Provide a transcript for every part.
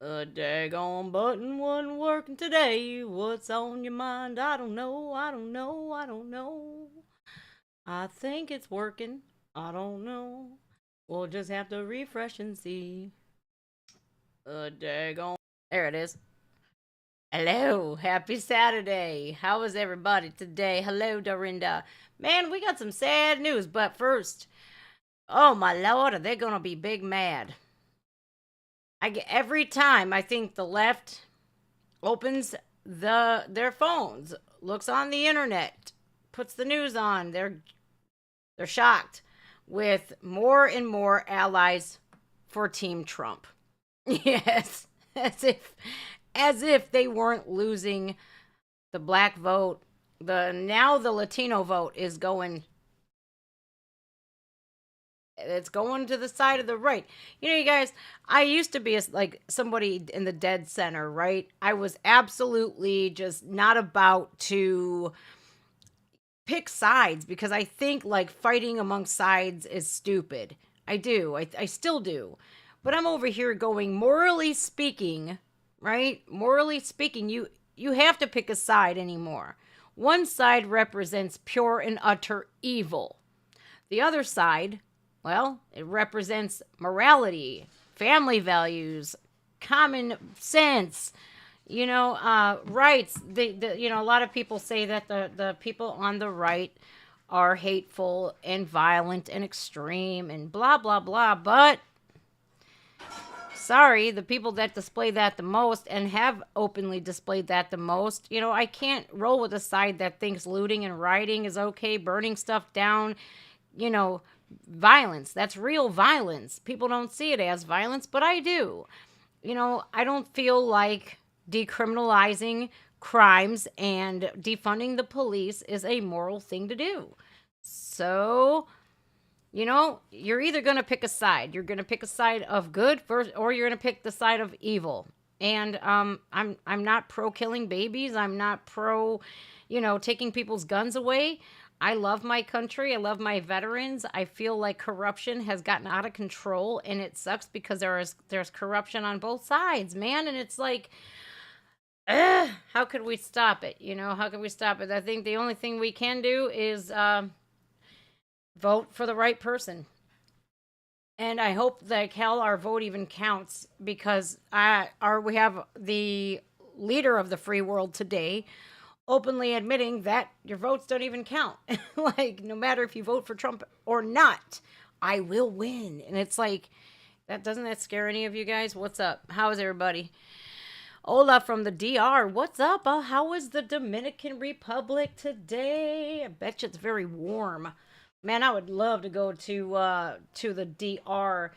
A daggone button wasn't working today. What's on your mind? I don't know. I don't know. I don't know. I think it's working. I don't know. We'll just have to refresh and see. A daggone. There it is. Hello. Happy Saturday. How is everybody today? Hello, Dorinda. Man, we got some sad news, but first, oh my lord, are they gonna be big mad? I get every time I think the left opens their phones, looks on the internet, puts the news on. They're shocked with more and more allies for Team Trump. Yes, as if they weren't losing the black vote. The Latino vote is going, it's going to the side of the right. You guys, I used to be like somebody in the dead center, right? I was absolutely just not about to pick sides because I think like fighting among sides is stupid. I do. I still do. But I'm over here going, morally speaking, right? Morally speaking, you have to pick a side anymore. One side represents pure and utter evil. The other side, well, it represents morality, family values, common sense, rights. A lot of people say that the people on the right are hateful and violent and extreme and blah, blah, blah. But sorry, the people that display that the most and have openly displayed that the most, I can't roll with a side that thinks looting and rioting is okay, burning stuff down, you know, violence. That's real violence. People don't see it as violence, but I do. I don't feel like decriminalizing crimes and defunding the police is a moral thing to do. So, you're either going to pick a side. You're going to pick a side of good first, or you're going to pick the side of evil. And I'm not pro killing babies. I'm not pro, taking people's guns away. I love my country. I love my veterans. I feel like corruption has gotten out of control, and it sucks because there's corruption on both sides, man. And it's like, how could we stop it? How can we stop it? I think the only thing we can do is vote for the right person. And I hope that our vote even counts because we have the leader of the free world today openly admitting that your votes don't even count. Like, no matter if you vote for Trump or not, I will win. And it's like, that scare any of you guys? What's up? How is everybody? Ola from the DR, what's up? How is the Dominican Republic today? I bet you it's very warm. Man, I would love to go to the DR.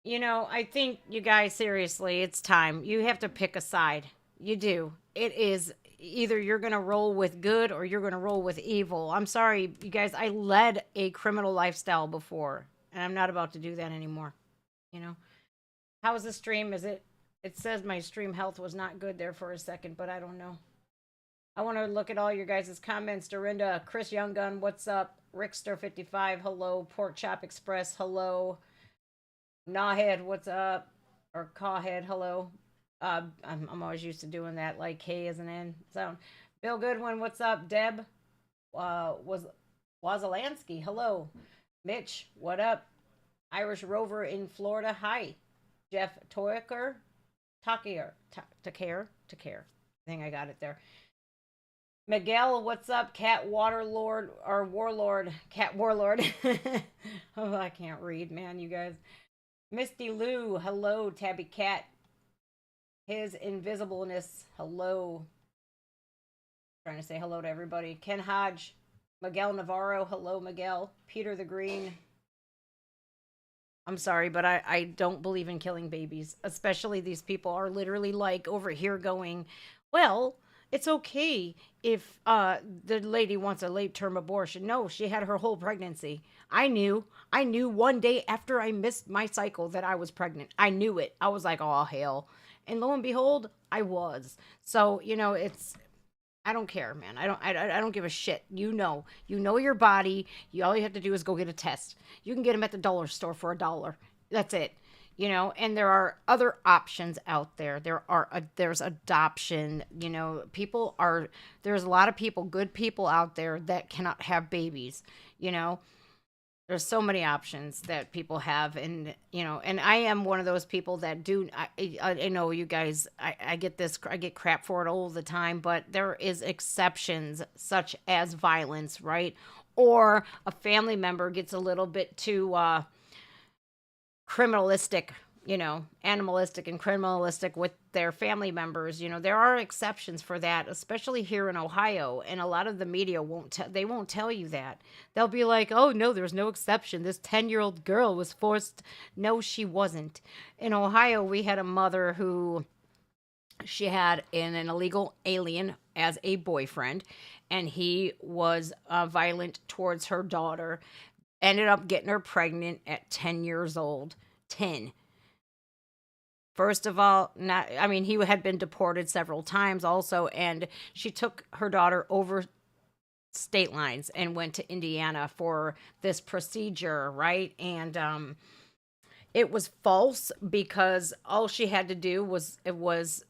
I think you guys, seriously, it's time. You have to pick a side. You do. It is either you're going to roll with good or you're going to roll with evil. I'm sorry, you guys, I led a criminal lifestyle before, and I'm not about to do that anymore. You know? How is the stream? It says my stream health was not good there for a second, but I don't know. I want to look at all your guys' comments. Dorinda, Chris Younggun, what's up? Rickster55, hello. Pork Chop Express, hello. Gnawhead, what's up? Or Cawhead, hello. I'm always used to doing that, like K as an N sound. Bill Goodwin, what's up? Deb, was Wazalansky, hello. Mitch, what up? Irish Rover in Florida, hi. Jeff Toiker, Takier, Taker. I think I got it there. Miguel, what's up? Cat Waterlord or Warlord? Cat Warlord. Oh, I can't read, man, you guys. Misty Lou, hello. Tabby Cat, his invisibleness, hello. Trying to say hello to everybody. Ken Hodge, Miguel Navarro, hello, Miguel. Peter the Green. I'm sorry, but I don't believe in killing babies. Especially these people are literally like over here going, well, it's okay if the lady wants a late term abortion. No, she had her whole pregnancy. I knew. I knew one day after I missed my cycle that I was pregnant. I knew it. I was like, oh, hell. And lo and behold, I was. So, it's, I don't care, man. I don't give a shit. You know your body. All you have to do is go get a test. You can get them at the dollar store for $1. That's it. And there are other options out there. There's adoption. There's a lot of people, good people out there that cannot have babies. You know, there's so many options that people have, and I am one of those people that do. I know you guys. I get this. I get crap for it all the time, but there is exceptions, such as violence, right? Or a family member gets a little bit too criminalistic, animalistic and criminalistic with their family members. There are exceptions for that, especially here in Ohio. And a lot of the media they won't tell you that. They'll be like, oh, no, there's no exception. This 10-year-old girl was forced. No, she wasn't. In Ohio, we had a mother who she had an illegal alien as a boyfriend, and he was violent towards her daughter, ended up getting her pregnant at 10 years old. 10. First of all, he had been deported several times also, and she took her daughter over state lines and went to Indiana for this procedure, right? And it was false because all she had to do was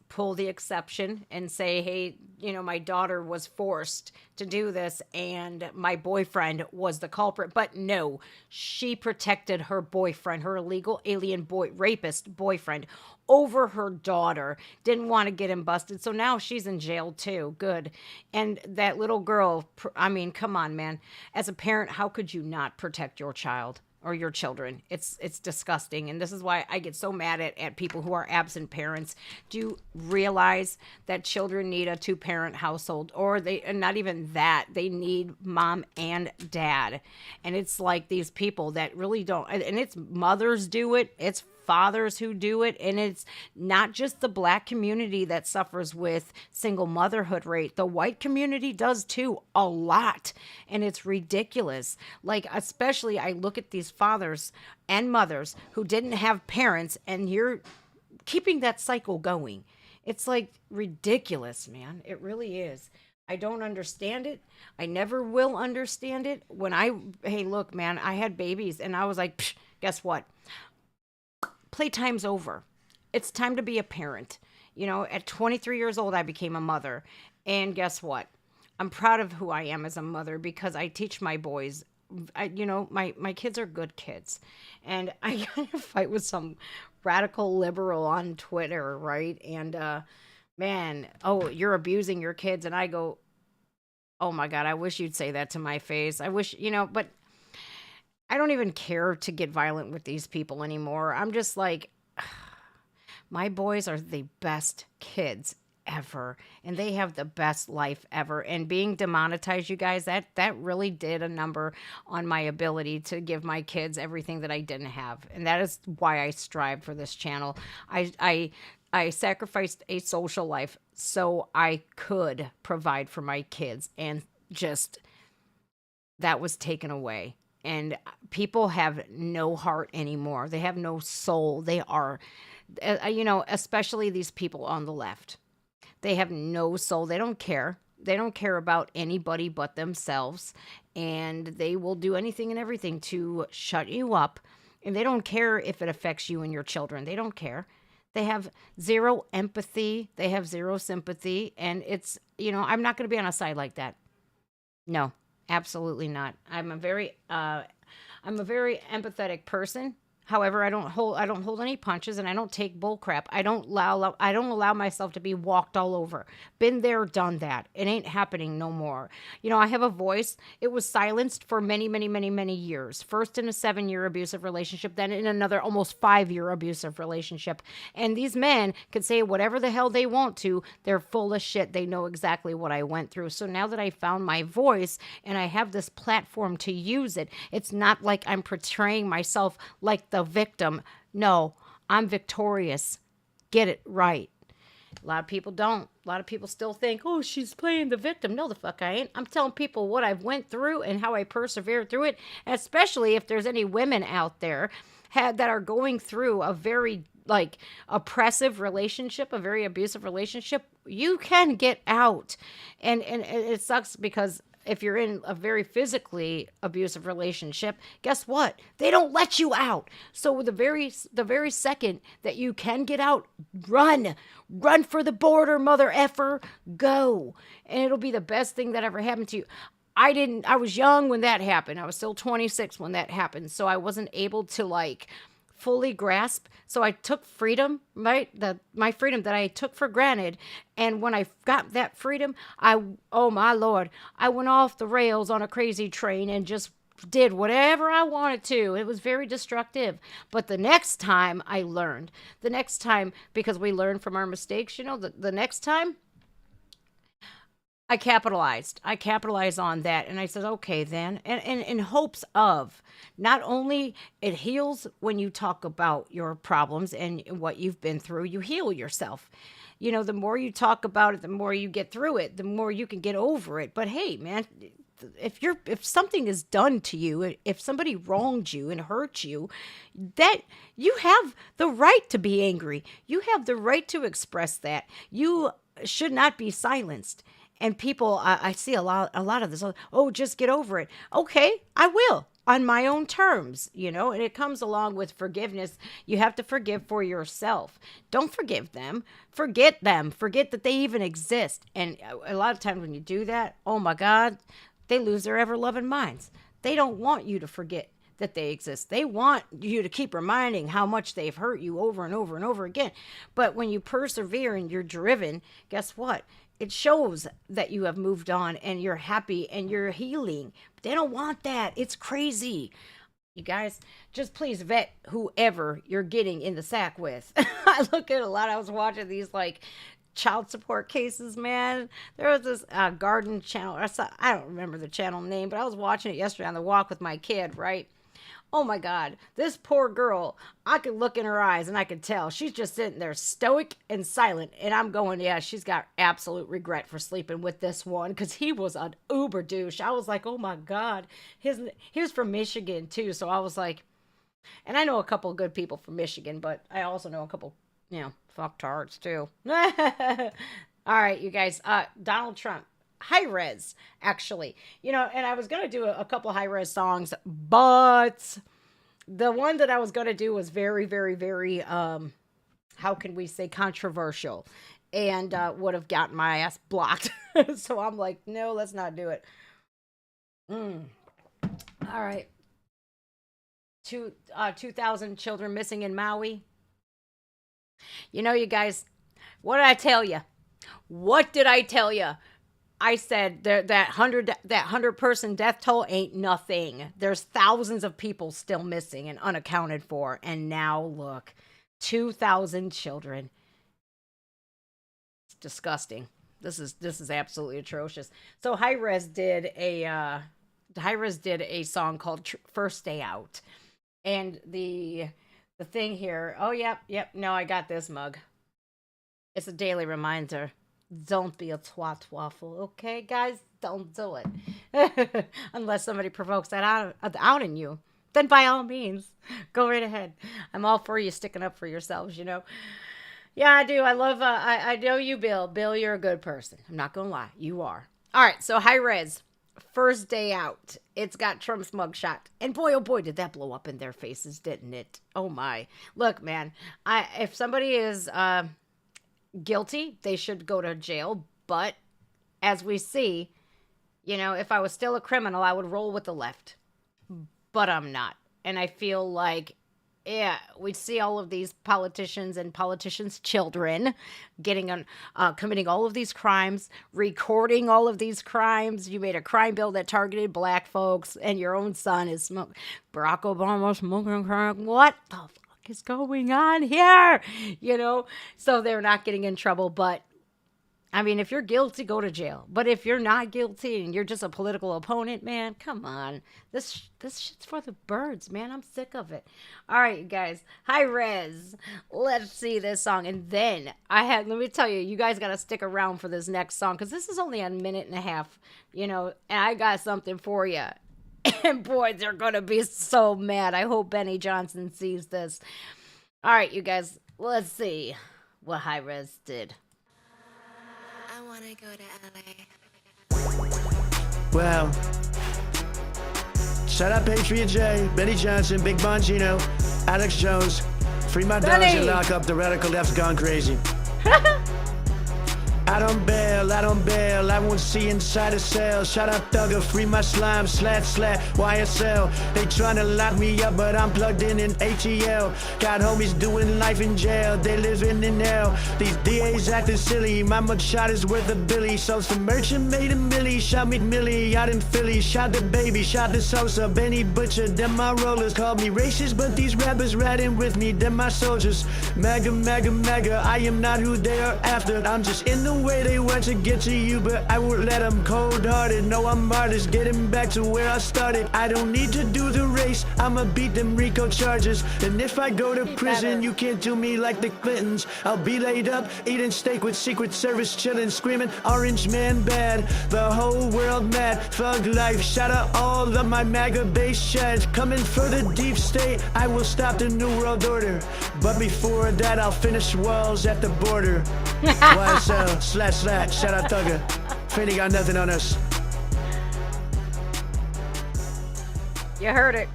pull the exception and say, hey, my daughter was forced to do this and my boyfriend was the culprit. But no, she protected her boyfriend, her illegal alien rapist boyfriend, over her daughter. Didn't want to get him busted. So now she's in jail too. Good. And that little girl, come on, man. As a parent, how could you not protect your child? Or your children? It's disgusting. And this is why I get so mad at people who are absent parents. Do you realize that children need a 2-parent household? Or and not even that, they need mom and dad. And it's like these people that really don't, and it's mothers do it, it's fathers who do it, and it's not just the Black community that suffers with single motherhood rate. The white community does too, a lot, and it's ridiculous. Like, especially I look at these fathers and mothers who didn't have parents, and you're keeping that cycle going. It's like ridiculous, man. It really is. I don't understand it. I never will understand it. Hey, look, man, I had babies and I was like, psh, guess what? Playtime's over. It's time to be a parent. At 23 years old, I became a mother. And guess what? I'm proud of who I am as a mother because I teach my boys. My kids are good kids. And I got to fight with some radical liberal on Twitter, right? And, man, oh, you're abusing your kids. And I go, oh my God, I wish you'd say that to my face. I wish, but I don't even care to get violent with these people anymore. I'm just like, my boys are the best kids ever, and they have the best life ever. And being demonetized, you guys, that really did a number on my ability to give my kids everything that I didn't have. And that is why I strive for this channel. I sacrificed a social life so I could provide for my kids, and just that was taken away. And people have no heart anymore. They have no soul. They are, especially these people on the left. They have no soul. They don't care. They don't care about anybody but themselves. And they will do anything and everything to shut you up. And they don't care if it affects you and your children. They don't care. They have zero empathy. They have zero sympathy. And it's, I'm not going to be on a side like that. No. Absolutely not. I'm a very empathetic person. However, I don't hold any punches, and I don't take bull crap. I don't allow myself to be walked all over. Been there, done that. It ain't happening no more. I have a voice. It was silenced for many, many, many, many years. First in a 7-year abusive relationship, then in another almost 5-year abusive relationship. And these men could say whatever the hell they want to. They're full of shit. They know exactly what I went through. So now that I found my voice and I have this platform to use it, it's not like I'm portraying myself like the victim. No, I'm victorious. Get it right. A lot of people don't. A lot of people still think, oh, she's playing the victim. No, the fuck I ain't. I'm telling people what I've went through and how I persevered through it. And especially if there's any women out there that are going through a very oppressive relationship, a very abusive relationship, you can get out. And it sucks because if you're in a very physically abusive relationship, guess what? They don't let you out. So the very second that you can get out, run for the border, mother effer, go, and it'll be the best thing that ever happened to you. I was young when that happened. I was still 26 when that happened, so I wasn't able to like fully grasp. So I took freedom, right? My freedom that I took for granted. And when I got that freedom, oh my Lord, I went off the rails on a crazy train and just did whatever I wanted to. It was very destructive. But the next time I learned, the next time, because we learn from our mistakes, the next time I capitalized. I capitalized on that. And I said, okay, then. And in hopes of not only it heals when you talk about your problems and what you've been through, you heal yourself. The more you talk about it, the more you get through it, the more you can get over it. But hey, man, if something is done to you, if somebody wronged you and hurt you, that you have the right to be angry. You have the right to express that. You should not be silenced. And people, I see a lot of this. Oh, just get over it. Okay, I will on my own terms, and it comes along with forgiveness. You have to forgive for yourself. Don't forgive them. Forget them. Forget that they even exist. And a lot of times when you do that, oh my God, they lose their ever loving minds. They don't want you to forget that they exist. They want you to keep reminding how much they've hurt you over and over and over again. But when you persevere and you're driven, guess what? It shows that you have moved on and you're happy and you're healing. But they don't want that. It's crazy. You guys, just please vet whoever you're getting in the sack with. I look at a lot. I was watching these like child support cases, man. There was this garden channel. I don't remember the channel name, but I was watching it yesterday on the walk with my kid, right? Oh my God, this poor girl, I could look in her eyes and I could tell she's just sitting there stoic and silent. And I'm going, yeah, she's got absolute regret for sleeping with this one because he was an uber douche. I was like, oh my God. He was from Michigan too. So I was like, and I know a couple of good people from Michigan, but I also know a couple, fucktards too. All right, you guys, Donald Trump. High res, actually, and I was gonna do a couple high res songs, but the one that I was gonna do was very, very, very, how can we say, controversial, and would have gotten my ass blocked. So I'm like, no, let's not do it. All right, 2,000 children missing in Maui. You guys, what did I tell you? What did I tell you? I said that 100 person death toll ain't nothing. There's thousands of people still missing and unaccounted for. And now look, 2,000 children. It's disgusting. This is absolutely atrocious. So High Res did a song called First Day Out. And the thing here, oh yep, no, I got this mug. It's a daily reminder. Don't be a twat waffle, okay, guys? Don't do it. Unless somebody provokes that out in you. Then by all means, go right ahead. I'm all for you sticking up for yourselves, Yeah, I do. I love, I know you, Bill. Bill, you're a good person. I'm not going to lie. You are. All right, so High Res. First Day Out. It's got Trump's mugshot. And boy, oh boy, did that blow up in their faces, didn't it? Oh my. Look, man, if somebody is guilty, they should go to jail. But as we see, if I was still a criminal, I would roll with the left. But I'm not. And I feel like, yeah, we see all of these politicians and politicians' children committing all of these crimes, recording all of these crimes. You made a crime bill that targeted black folks, and your own son is Barack Obama smoking crack. What the fuck is going on here? So they're not getting in trouble. But I mean, if you're guilty, go to jail. But if you're not guilty and you're just a political opponent, man, come on. This shit's for the birds, man. I'm sick of it. All right, you guys. High Res. Let's see this song. And then let me tell you, you guys got to stick around for this next song because this is only a minute and a half, and I got something for you. And boy, they're going to be so mad. I hope Benny Johnson sees this. All right, you guys. Let's see what High Res did. I wanna go to LA. Well, shout out Patriot J, Benny Johnson, Big Bongino, Alex Jones. Free my dogs and lock up the radical left's gone crazy. I don't bail, I won't see inside a cell. Shout out Thugger, free my slime, slat, YSL. They tryna lock me up, but I'm plugged in ATL. Got homies doing life in jail, they living in hell. These DAs acting silly, my mugshot is worth a billy. So some merchant made a milli, shot McMillie out in Philly. Shot the baby, shot the Sosa, Benny Butcher, them my rollers. Called me racist, but these rappers riding with me, them my soldiers. Mega, I am not who they are after. I'm just in the way they want to get to you, but I won't let them. Cold-hearted, no, I'm artist, getting back to where I started. I don't need to do the race, I'ma beat them RICO charges. And if I go to prison, you can't do me like the Clintons. I'll be laid up, eating steak with Secret Service, chilling, screaming, Orange Man bad, the whole world mad. Thug life, shout out all of my MAGA base shads. Coming for the deep state, I will stop the New World Order. But before that, I'll finish walls at the border. YSL, // shout out Thugger. Finny got nothing on us. You heard it.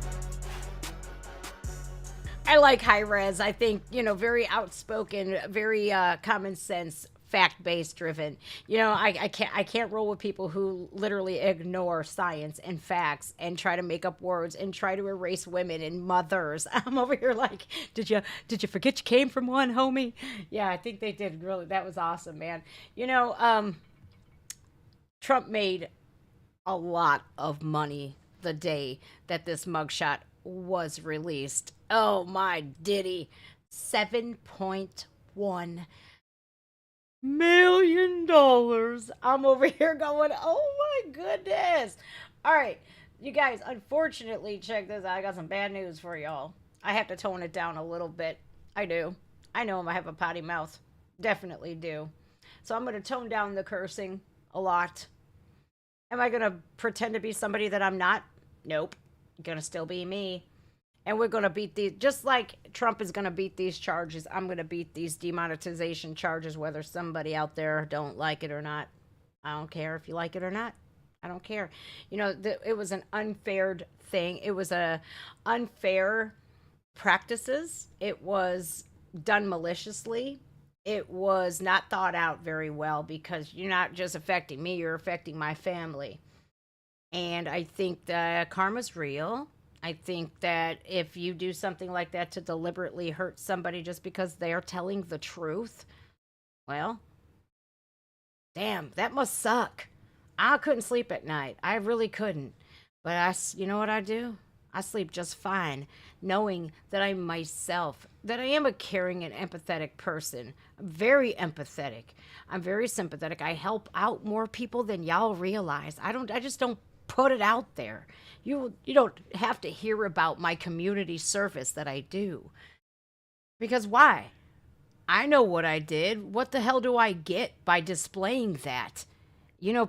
I like high res. I think, very outspoken, very common sense, fact-based driven. I can't roll with people who literally ignore science and facts and try to make up words and try to erase women and mothers. I'm over here like, did you forget you came from one, homie? Yeah, I think they did. Really, that was awesome, man. Trump made a lot of money the day that this mugshot was released. Oh my diddy. $7.1 million. I'm over here going, oh my goodness. All right, you guys, unfortunately, check this out. I got some bad news for y'all. I have to tone it down a little bit. I do. I know I have a potty mouth. Definitely do. So I'm going to tone down the cursing a lot. Am I going to pretend to be somebody that I'm not? Nope. Going to still be me. And we're going to beat these, just like Trump is going to beat these charges, I'm going to beat these demonetization charges, whether somebody out there don't like it or not. I don't care if you like it or not. I don't care. It was an unfair thing. It was a unfair practices. It was done maliciously. It was not thought out very well because you're not just affecting me, you're affecting my family. And I think that karma's real. I think that if you do something like that to deliberately hurt somebody just because they're telling the truth, well, damn, that must suck. I couldn't sleep at night. I really couldn't. But you know what I do? I sleep just fine, knowing that I'm myself, that I am a caring and empathetic person. I'm very empathetic. I'm very sympathetic. I help out more people than y'all realize. I just don't put it out there. You don't have to hear about my community service that I do. Because why? I know what I did. What the hell do I get by displaying that?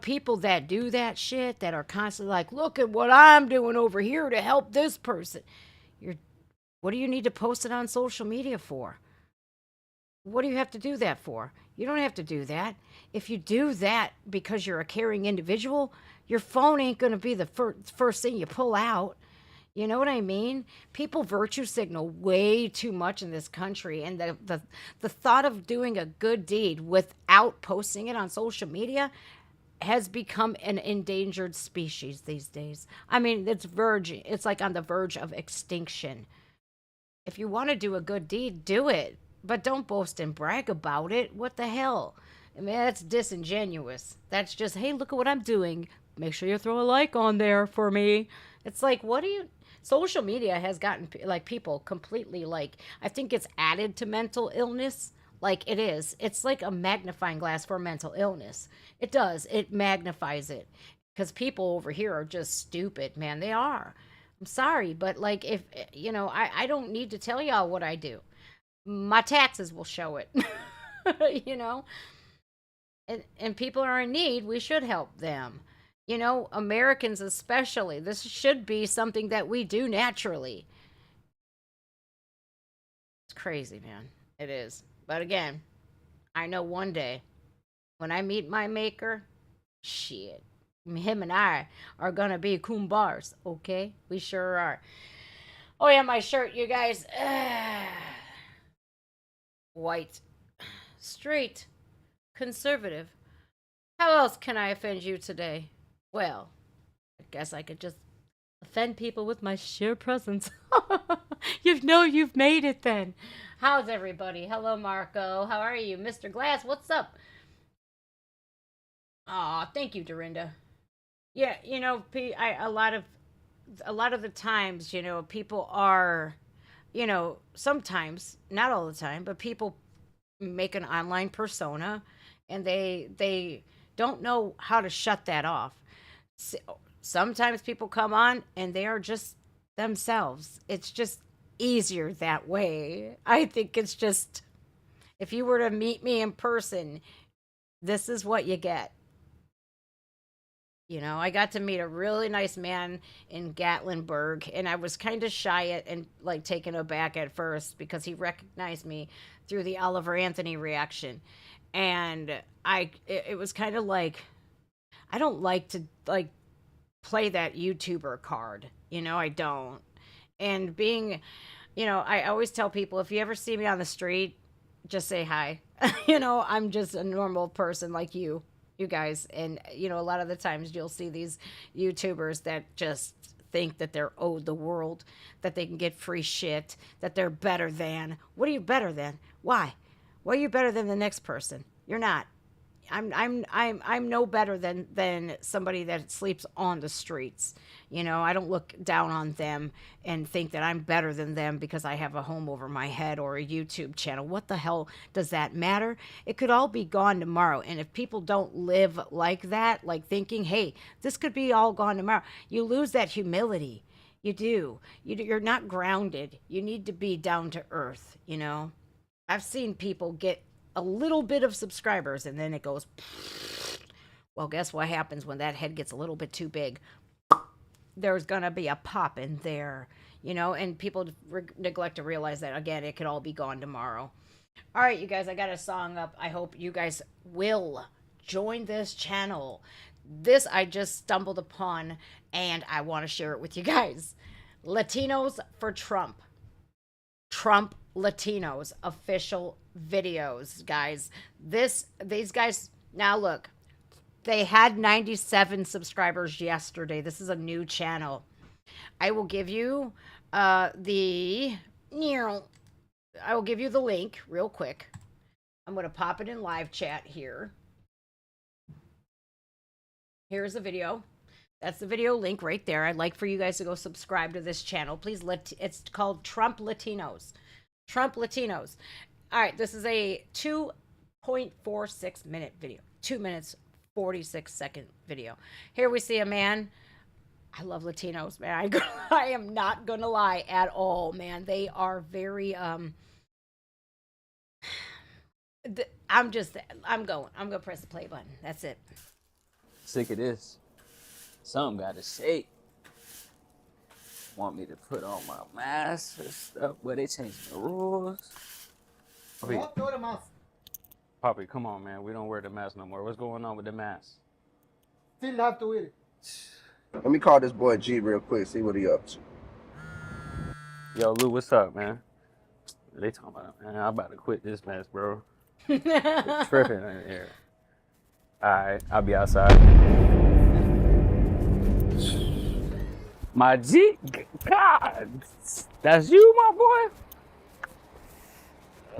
People that do that shit, that are constantly like, look at what I'm doing over here to help this person. What do you need to post it on social media for? What do you have to do that for? You don't have to do that. If you do that because you're a caring individual, your phone ain't going to be the first thing you pull out. You know what I mean? People virtue signal way too much in this country. And the thought of doing a good deed without posting it on social media has become an endangered species these days. I mean, it's like on the verge of extinction. If you want to do a good deed, do it. But don't boast and brag about it. What the hell? I mean, that's disingenuous. That's just, hey, look at what I'm doing. Make sure you throw a like on there for me. It's like, social media has gotten like people completely like, I think it's added to mental illness. Like it is. It's like a magnifying glass for mental illness. It does. It magnifies it. Because people over here are just stupid, man. They are. I'm sorry, but like if, I don't need to tell y'all what I do. My taxes will show it. you know? And people are in need. We should help them. Americans especially. This should be something that we do naturally. It's crazy, man. It is. But again, I know one day when I meet my maker, shit, him and I are gonna be kumbars, okay? We sure are. Oh yeah, my shirt, you guys. White, straight, conservative. How else can I offend you today? Well, I guess I could just offend people with my sheer presence. You've made it then. How's everybody? Hello, Marco. How are you? Mr. Glass, what's up? Aw, thank you, Dorinda. Yeah, a lot of the times, people are, sometimes, not all the time, but people make an online persona and they don't know how to shut that off. Sometimes people come on and they are just themselves. It's just easier that way. I think it's just, if you were to meet me in person, this is what you get. I got to meet a really nice man in Gatlinburg, and I was kind of shy and like taken aback at first because he recognized me through the Oliver Anthony reaction. And it was kind of like, I don't like to like play that YouTuber card. I don't. And I always tell people, if you ever see me on the street, just say hi. I'm just a normal person like you guys. And, a lot of the times you'll see these YouTubers that just think that they're owed the world, that they can get free shit, that they're better than. What are you better than? Why? Why are you better than the next person? You're not. I'm no better than somebody that sleeps on the streets. I don't look down on them and think that I'm better than them because I have a home over my head or a YouTube channel. What the hell does that matter? It could all be gone tomorrow. And if people don't live like that, like thinking, hey, this could be all gone tomorrow, you lose that humility. You do. You're not grounded. You need to be down to earth. I've seen people get a little bit of subscribers and then it goes, well, guess what happens when that head gets a little bit too big? There's gonna be a pop in there, and people neglect to realize that, again, it could all be gone tomorrow. All right, you guys, I got a song up. I hope you guys will join this channel. This I just stumbled upon and I want to share it with you guys. Latinos for Trump. Trump Latinos official videos, guys. These guys, now look, they had 97 subscribers yesterday. This is a new channel. I will give you the link real quick. I'm going to pop it in live chat here. Here's the video. That's the video link right there. I'd like for you guys to go subscribe to this channel. Please, it's called Trump Latinos. Trump Latinos. All right, this is a 2.46 minute video. 2 minutes, 46-second video. Here we see a man. I love Latinos, man. I am not going to lie at all, man. They are very, I'm going to press the play button. That's it. Sick of this. Something gotta shake. Want me to put on my mask and stuff, but they changed the rules. Poppy, come on, man. We don't wear the mask no more. What's going on with the mask? Still have to wear it. Let me call this boy G real quick, see what he up to. Yo, Lou, what's up, man? They talking about, man, I'm about to quit this mess, bro. It's tripping in here. Alright, I'll be outside. My G, God, that's you, my boy?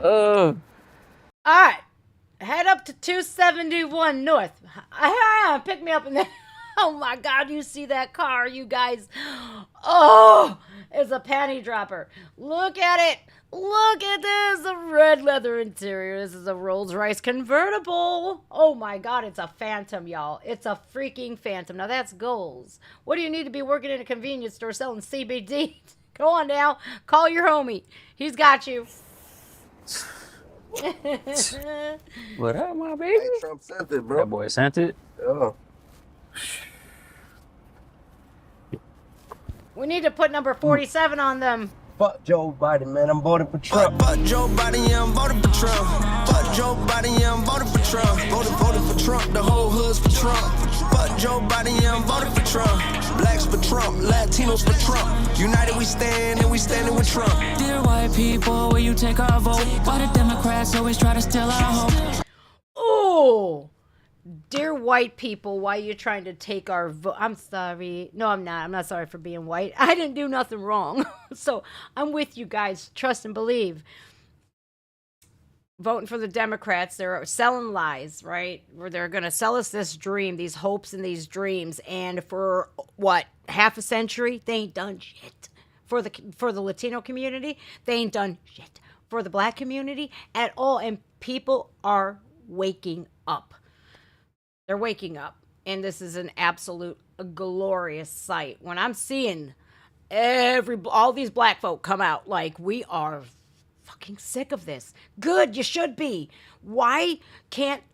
All right, head up to 271 North. Pick me up in there. Oh my God, you see that car, you guys? Oh, it's a panty dropper. Look at it. Look at this, a red leather interior. This is a Rolls-Royce convertible. Oh my God, it's a Phantom, y'all. It's a freaking Phantom. Now that's goals. What do you need to be working in a convenience store selling CBD? Go on now, call your homie. He's got you. What up, my baby? Hey, Trump sent it, bro. That boy sent it? Oh. We need to put number 47 on them. Fuck Joe Biden, man. I'm voting for Trump. Fuck Joe Biden, yeah, I'm voting for Trump. Fuck Joe Biden, yeah, I'm voting for Trump. Voting for Trump, the whole hood's for Trump. Fuck Joe Joe Biden, yeah, I'm voting for Trump. Blacks for Trump, Latinos for Trump. United we stand and we standing with Trump. Dear white people, will you take our vote? Why the Democrats always try to steal our hope? Oh, dear white people, why are you trying to take our vote? I'm sorry. No, I'm not. I'm not sorry for being white. I didn't do nothing wrong. So I'm with you guys. Trust and believe. Voting for the Democrats, they're selling lies, right? Where they're going to sell us this dream, these hopes and these dreams. And for what, half a century, they ain't done shit. For the Latino community, they ain't done shit. For the black community at all. And people are waking up. They're waking up. And this is an absolute glorious sight. When I'm seeing all these black folk come out like, we are fucking sick of this. Good, you should be. Why can't,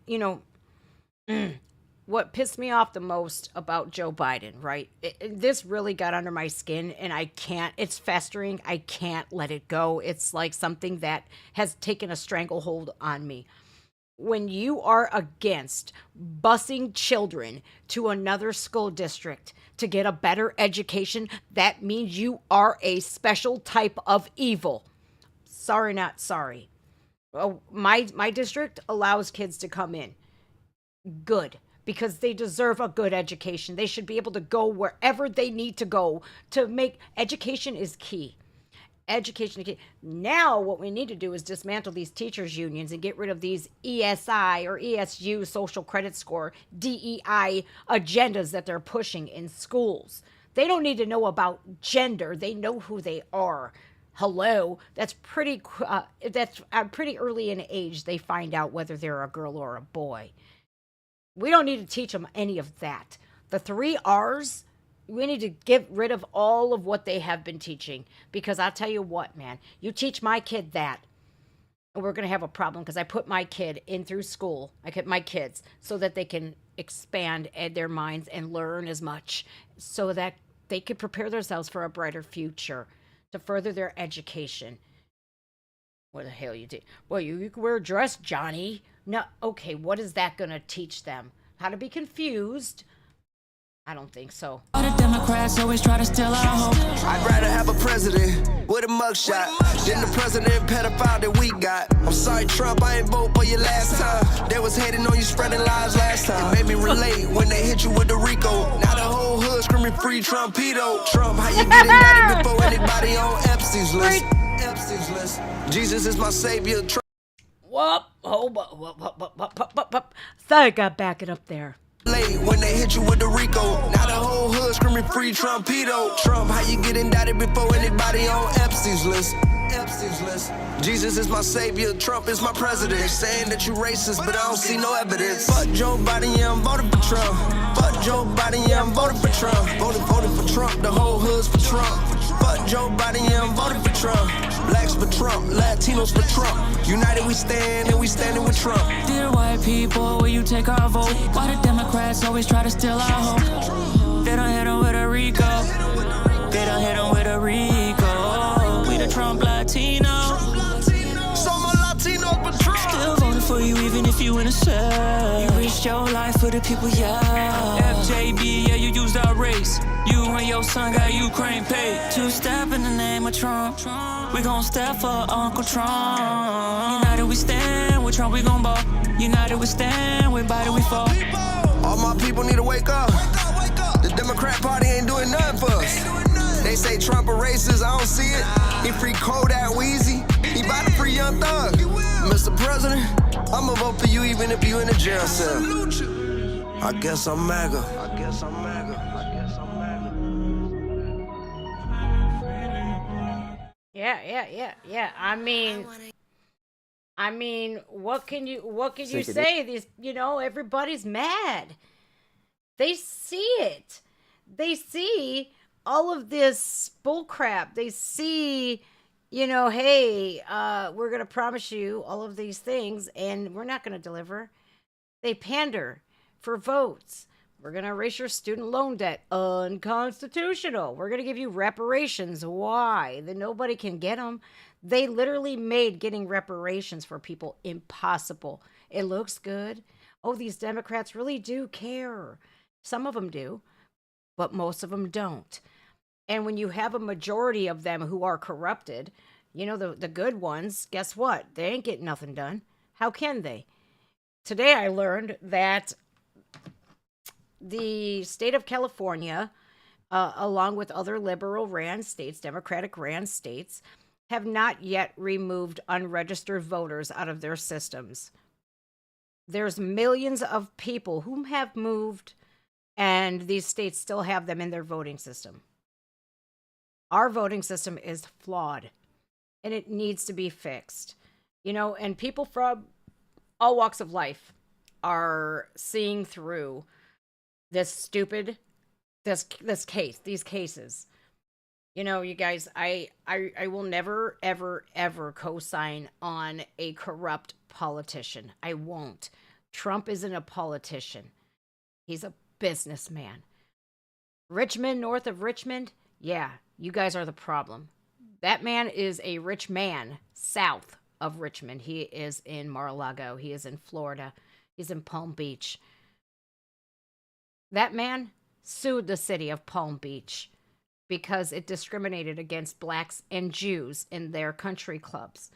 what pissed me off the most about Joe Biden, right? This really got under my skin and it's festering. I can't let it go. It's like something that has taken a stranglehold on me. When you are against busing children to another school district to get a better education, that means you are a special type of evil. Sorry, not sorry. Oh, my district allows kids to come in. Good. Because they deserve a good education. They should be able to go wherever they need to go to make education is key. Education is key. Now what we need to do is dismantle these teachers unions and get rid of these ESI or ESU social credit score DEI agendas that they're pushing in schools. They don't need to know about gender. They know who they are. Hello, that's pretty early in age they find out whether they're a girl or a boy. We don't need to teach them any of that. The 3 R's, we need to get rid of all of what they have been teaching. Because I'll tell you what, man, you teach my kid that, and we're going to have a problem because I put my kid in through school. I get my kids so that they can expand their minds and learn as much so that they can prepare themselves for a brighter future to further their education. What the hell you did? Well, you can wear a dress, Johnny. No, okay, what is that going to teach them? How to be confused? I don't think so. All the Democrats always try to steal our hope. I'd rather have a president with a mugshot than the president pedophile that we got. I'm sorry, Trump, I ain't vote for you last time. They was hating on you spreading lies last time. It made me relate when they hit you with the Rico. Now the whole hood screaming free Trumpito. Trump, how you get indicted before anybody on Epstein's list? Epstein's list. Jesus is my savior. Whoop. Whoop. Sorry, I got backing up there. Late when they hit you with the Rico. Now the whole hood screaming free Trumpito. Trump, how you get indicted before anybody on Epstein's list? Epstein's list. Jesus is my savior, Trump is my president. They're saying that you racist, but I don't see no evidence. Fuck Joe Biden, yeah, I'm voting for Trump. Fuck Joe Biden, yeah, I'm voting for Trump. Voting for Trump, the whole hood's for Trump. Fuck Joe Biden, yeah, I'm voting for Trump. Blacks for Trump, Latinos for Trump. United we stand and we standing with Trump. Dear white people, will you take our vote? Why the Democrats always try to steal our hope? They don't hit them with a Rico. They don't hit them with a Rico. We the Trump Latino. So my Latino for Trump. Still voting for you even if you in a cell. You risked your life for the people, yeah. FJB, yeah, you used our race. You and your son got Ukraine paid. 2-step in the name of Trump. We gon' step for Uncle Trump. United we stand, with Trump we gon' ball. United we stand, with Biden we fall. All my people need to wake up. The Democrat Party ain't doing nothing for us. They say Trump a racist, I don't see it. He free Kodak Weezy, he bout to free Young Thug. Mr. President, I'ma vote for you even if you in a jail cell. I guess I'm MAGA. I guess I'm MAGA. I guess I'm MAGA. Yeah. I mean, what can you say? These, everybody's mad. They see it. They see all of this bullcrap. They see, hey, we're going to promise you all of these things and we're not going to deliver. They pander for votes. We're going to erase your student loan debt. Unconstitutional. We're going to give you reparations. Why? Then nobody can get them. They literally made getting reparations for people impossible. It looks good. Oh, these Democrats really do care. Some of them do, but most of them don't. And when you have a majority of them who are corrupted, you know, the good ones, guess what? They ain't getting nothing done. How can they? Today I learned that the state of California, along with other liberal ran states, Democratic ran states, have not yet removed unregistered voters out of their systems. There's millions of people who have moved, and these states still have them in their voting system. Our voting system is flawed, and it needs to be fixed. You know, and people from all walks of life are seeing through this stupid these cases. You know, you guys, I will never ever co-sign on a corrupt politician. I won't. Trump isn't a politician. He's a businessman. Richmond, north of Richmond, yeah, you guys are the problem. That man is a rich man south of Richmond. He is in Mar-a-Lago. He is in Florida. He's in Palm Beach. That man sued the city of Palm Beach because it discriminated against blacks and Jews in their country clubs.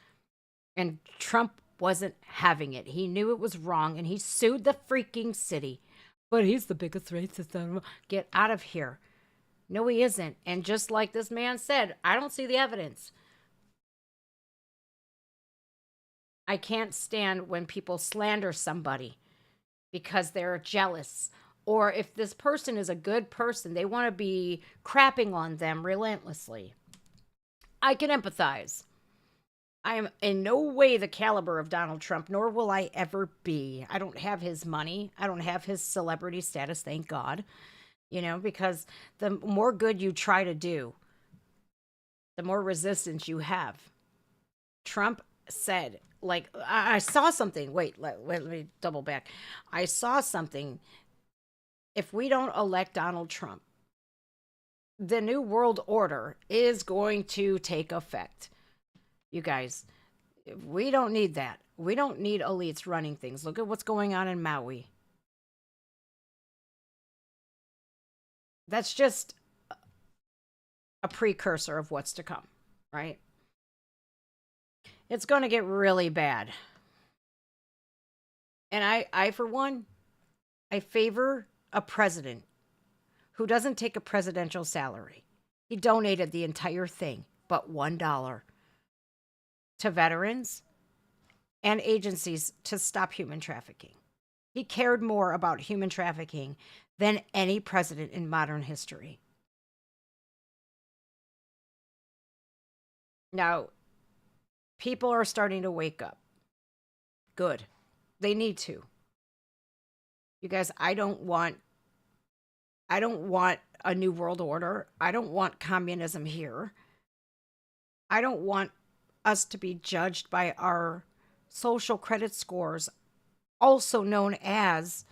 And Trump wasn't having it. He knew it was wrong, and he sued the freaking city. But he's the biggest racist. Get out of here. No, he isn't. And just like this man said, I don't see the evidence. I can't stand when people slander somebody because they're jealous. Or if this person is a good person, they want to be crapping on them relentlessly. I can empathize. I am in no way the caliber of Donald Trump, nor will I ever be. I don't have his money. I don't have his celebrity status, thank God. You know, because the more good you try to do, the more resistance you have. Trump said, like, I saw something. Wait, let me double back. I saw something. If we don't elect Donald Trump, the New World Order is going to take effect. You guys, we don't need that. We don't need elites running things. Look at what's going on in Maui. That's just a precursor of what's to come, right? It's going to get really bad. And I, for one, I favor a president who doesn't take a presidential salary. He donated the entire thing, but $1 to veterans and agencies to stop human trafficking. He cared more about human trafficking than any president in modern history. Now, people are starting to wake up. Good. They need to. You guys, I don't want a new world order. I don't want communism here. I don't want us to be judged by our social credit scores, also known as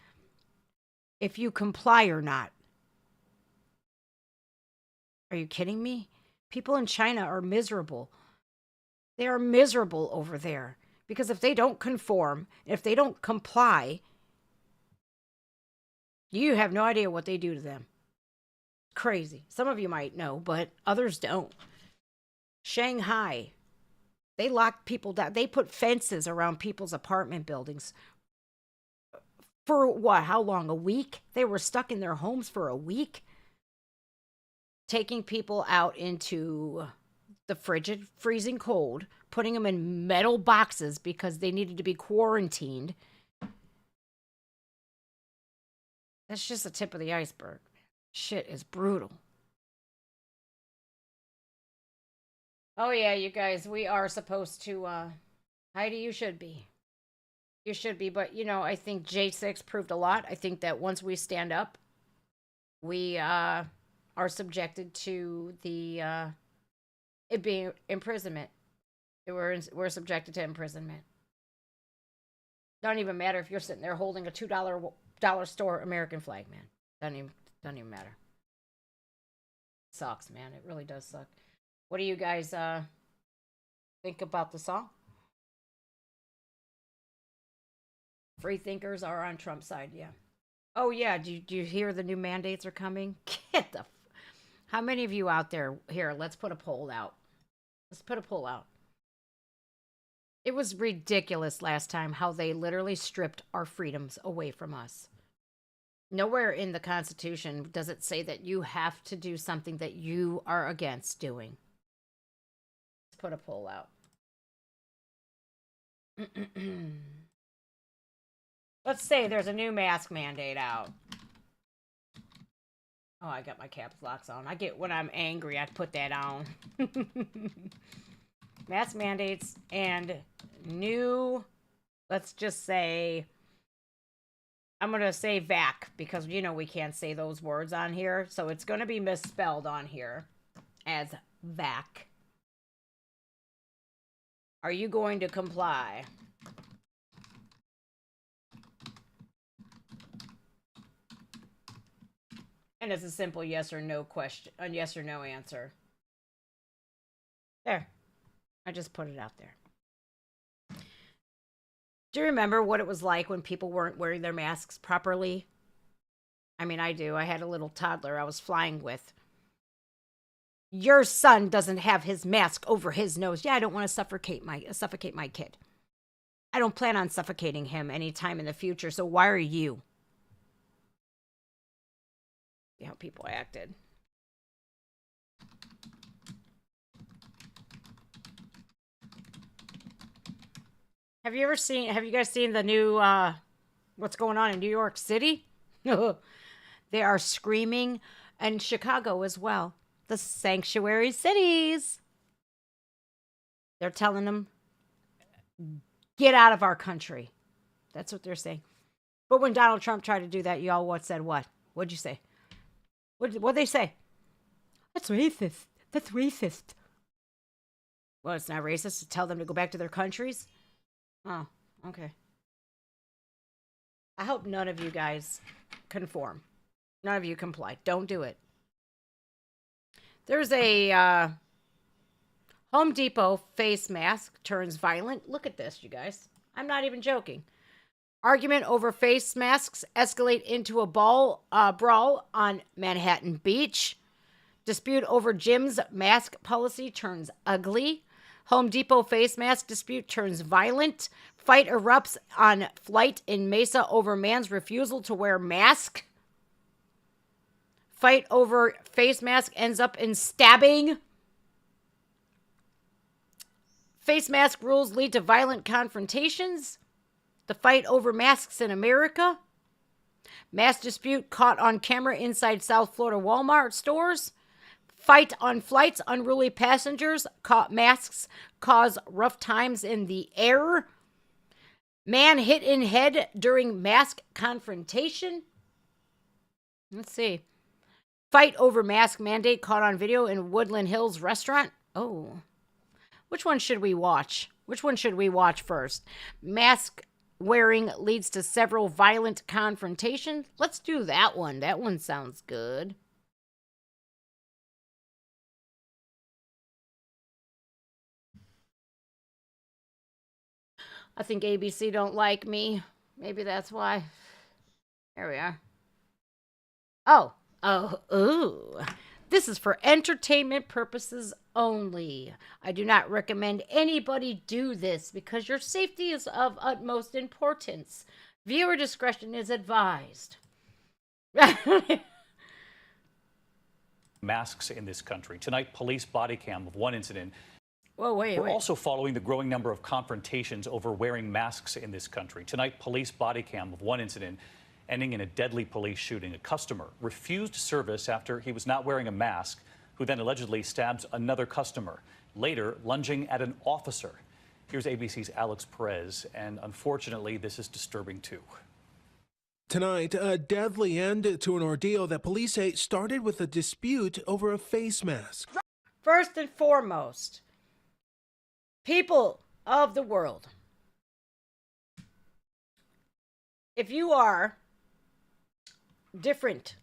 if you comply or not. Are you kidding me? People in China are miserable. They are miserable over there because if they don't conform, if they don't comply, you have no idea what they do to them. Crazy. Some of you might know, but others don't. Shanghai, they lock people down. They put fences around people's apartment buildings. For what? How long? A week? They were stuck in their homes for a week. Taking people out into the frigid, freezing cold, putting them in metal boxes because they needed to be quarantined. That's just the tip of the iceberg. Shit is brutal. Oh yeah, you guys, we are supposed to, Heidi, you should be. You should be, but, you know, I think J6 proved a lot. I think that once we stand up, we, are subjected to the, it being imprisonment. We're subjected to imprisonment. Doesn't even matter if you're sitting there holding a $2 store American flag, man. Doesn't even matter. Sucks, man. It really does suck. What do you guys think about the song? Free thinkers are on Trump's side, yeah. Oh yeah, do you hear the new mandates are coming? Get the. How many of you out there here? Let's put a poll out. Let's put a poll out. It was ridiculous last time how they literally stripped our freedoms away from us. Nowhere in the Constitution does it say that you have to do something that you are against doing. Let's put a poll out. Let's say there's a new mask mandate out. Oh, I got my caps locks on. I get when I'm angry, I put that on. Mask mandates and new, let's just say, I'm going to say VAC because, you know, we can't say those words on here. So it's going to be misspelled on here as VAC. Are you going to comply? And it's a simple yes or no question, a yes or no answer. There. I just put it out there. Do you remember what it was like when people weren't wearing their masks properly? I mean, I do. I had a little toddler I was flying with. Your son doesn't have his mask over his nose. Yeah, I don't want to suffocate my kid. I don't plan on suffocating him anytime in the future, so why are you? See how people acted. Have you guys seen the new, what's going on in New York City? They are screaming, and Chicago as well. The sanctuary cities. They're telling them, get out of our country. That's what they're saying. But when Donald Trump tried to do that, y'all said what? What'd you say? What'd they say? That's racist. That's racist. Well, it's not racist to tell them to go back to their countries? Oh, okay. I hope none of you guys conform. None of you comply. Don't do it. There's a Home Depot face mask turns violent. Look at this, you guys. I'm not even joking. Argument over face masks escalate into a brawl on Manhattan Beach. Dispute over gym's mask policy turns ugly. Home Depot face mask dispute turns violent. Fight erupts on flight in Mesa over man's refusal to wear mask. Fight over face mask ends up in stabbing. Face mask rules lead to violent confrontations. The fight over masks in America. Mask dispute caught on camera inside South Florida Walmart stores. Fight on flights. Unruly passengers caught masks cause rough times in the air. Man hit in head during mask confrontation. Let's see. Fight over mask mandate caught on video in Woodland Hills restaurant. Oh. Which one should we watch? Which one should we watch first? Mask wearing leads to several violent confrontations. Let's do that one. That one sounds good. I think ABC don't like me. Maybe that's why. There we are. Ooh. This is for entertainment purposes only. I do not recommend anybody do this because your safety is of utmost importance. Viewer discretion is advised. Masks in this country. Tonight, police body cam of one incident. Whoa, wait. We're also following the growing number of confrontations over wearing masks in this country. Tonight, police body cam of one incident ending in a deadly police shooting. A customer refused service after he was not wearing a mask, who then allegedly stabs another customer, later lunging at an officer. Here's ABC's Alex Perez, and unfortunately, this is disturbing too. Tonight, a deadly end to an ordeal that police say started with a dispute over a face mask. First and foremost, people of the world, if you are different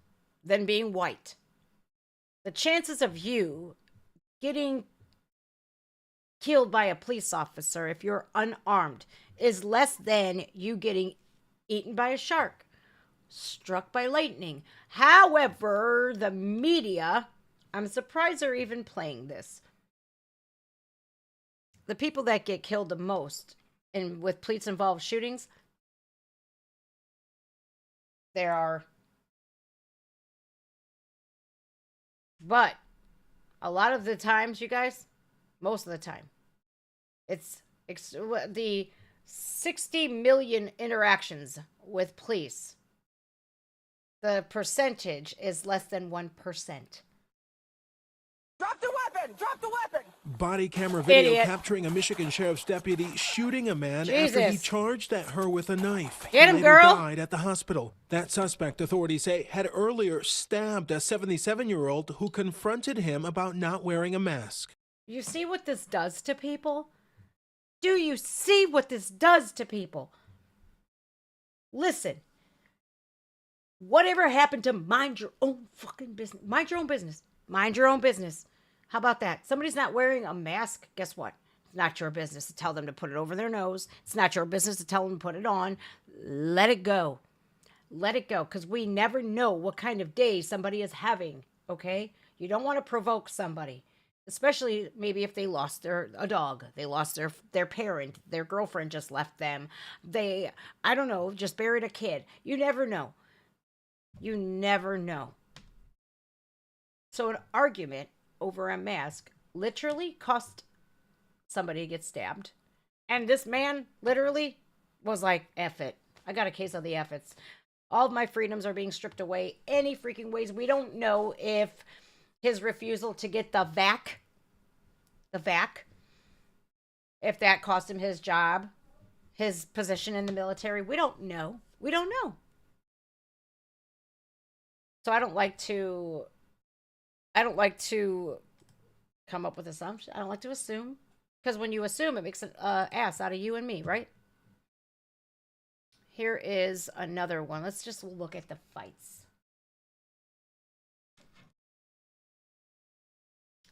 than being white, the chances of you getting killed by a police officer if you're unarmed is less than you getting eaten by a shark, struck by lightning. However, the media, I'm surprised they're even playing this. The people that get killed the most with police involved shootings, there are. But a lot of the times, you guys, most of the time, it's the 60 million interactions with police. The percentage is less than 1%. Drop the weapon! Drop the weapon! Body camera video Idiot. capturing a Michigan sheriff's deputy shooting a man after he Jesus. charged at her with a knife. Get him, He later girl. died at the hospital. That suspect, authorities say, had earlier stabbed a 77-year-old who confronted him about not wearing a mask. You see what this does to people? Do you see what this does to people? Listen. Whatever happened to mind your own fucking business? Mind your own business. Mind your own business. How about that? Somebody's not wearing a mask. Guess what? It's not your business to tell them to put it over their nose. It's not your business to tell them to put it on. Let it go. Let it go. Because we never know what kind of day somebody is having. Okay? You don't want to provoke somebody. Especially maybe if they lost a dog. They lost their parent. Their girlfriend just left them. They, I don't know, just buried a kid. You never know. You never know. So an argument over a mask literally cost somebody to get stabbed. And this man literally was like, F it. I got a case of the F it's. All of my freedoms are being stripped away any freaking ways. We don't know if his refusal to get the vac, if that cost him his job, his position in the military. We don't know. We don't know. So I don't like to come up with assumptions. I don't like to assume. Because when you assume, it makes an ass out of you and me, right? Here is another one. Let's just look at the fights.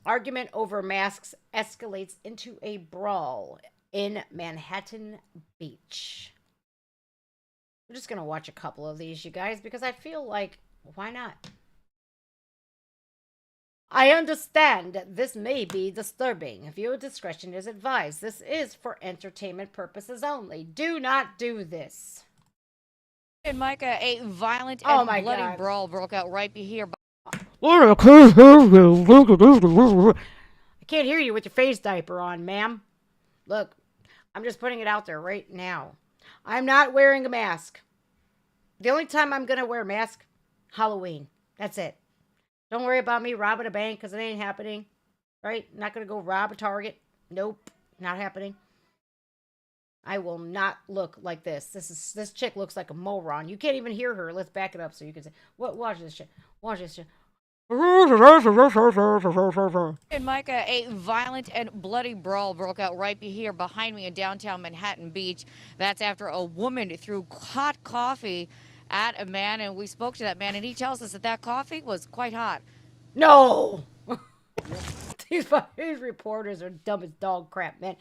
Argument over masks escalates into a brawl in Manhattan Beach. I'm just going to watch a couple of these, you guys, because I feel like, why not? I understand this may be disturbing. Viewer discretion is advised. This is for entertainment purposes only. Do not do this. In Micah, a violent Oh and my bloody God. brawl broke out right here. I can't hear you with your face diaper on, ma'am. Look, I'm just putting it out there right now. I'm not wearing a mask. The only time I'm going to wear a mask, Halloween. That's it. Don't worry about me robbing a bank because it ain't happening. Right? Not going to go rob a Target. Nope. Not happening. I will not look like this. This chick looks like a moron. You can't even hear her. Let's back it up so you can say, "What? Watch this shit. Watch this shit." In Micah, a violent and bloody brawl broke out right here behind me in downtown Manhattan Beach. That's after a woman threw hot coffee at a man, and we spoke to that man, and he tells us that coffee was quite hot. No! These reporters are dumb as dog crap, man.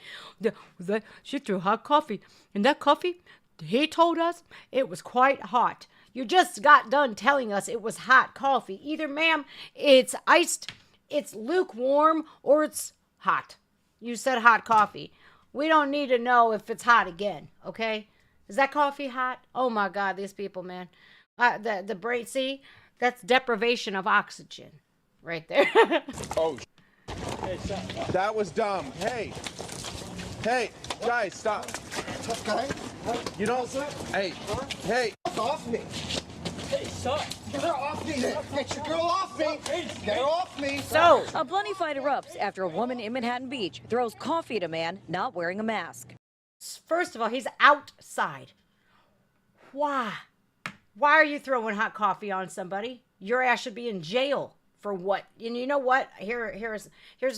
She threw hot coffee. And that coffee, he told us it was quite hot. You just got done telling us it was hot coffee. Either, ma'am, it's iced, it's lukewarm, or it's hot. You said hot coffee. We don't need to know if it's hot again, okay? Is that coffee hot? Oh my God, these people, man. The brain, see? That's deprivation of oxygen right there. Oh, that was dumb. Hey, guys, stop. Tough guy? You don't. Hey, hey. Off me. Hey, stop. Get her off me. Get your girl off me. Get her off me. So, A bloody fight erupts after a woman in Manhattan Beach throws coffee at a man not wearing a mask. first of all, he's outside. Why? Why are you throwing hot coffee on somebody? Your ass should be in jail. For what? And you know what? Here's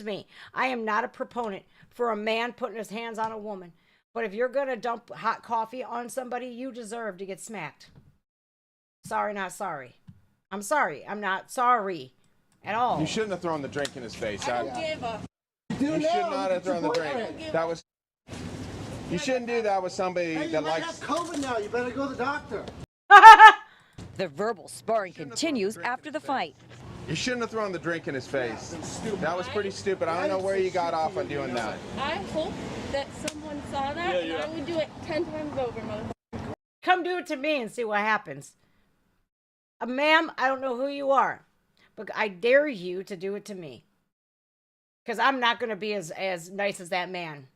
me. I am not a proponent for a man putting his hands on a woman. But if you're going to dump hot coffee on somebody, you deserve to get smacked. Sorry, not sorry. I'm sorry. I'm not sorry at all. You shouldn't have thrown the drink in his face. I don't give a... You should not have thrown the drink. That was... You shouldn't do that with somebody Hey, that you might likes... have COVID now. You better go to the doctor. The verbal sparring continues after the fight. You shouldn't have thrown the drink in his face. That was pretty stupid. I don't know where you got off on doing that. I hope that someone saw that, and I would do it 10 times over, motherfucker. Come do it to me and see what happens. Ma'am, I don't know who you are, but I dare you to do it to me. Because I'm not going to be as nice as that man.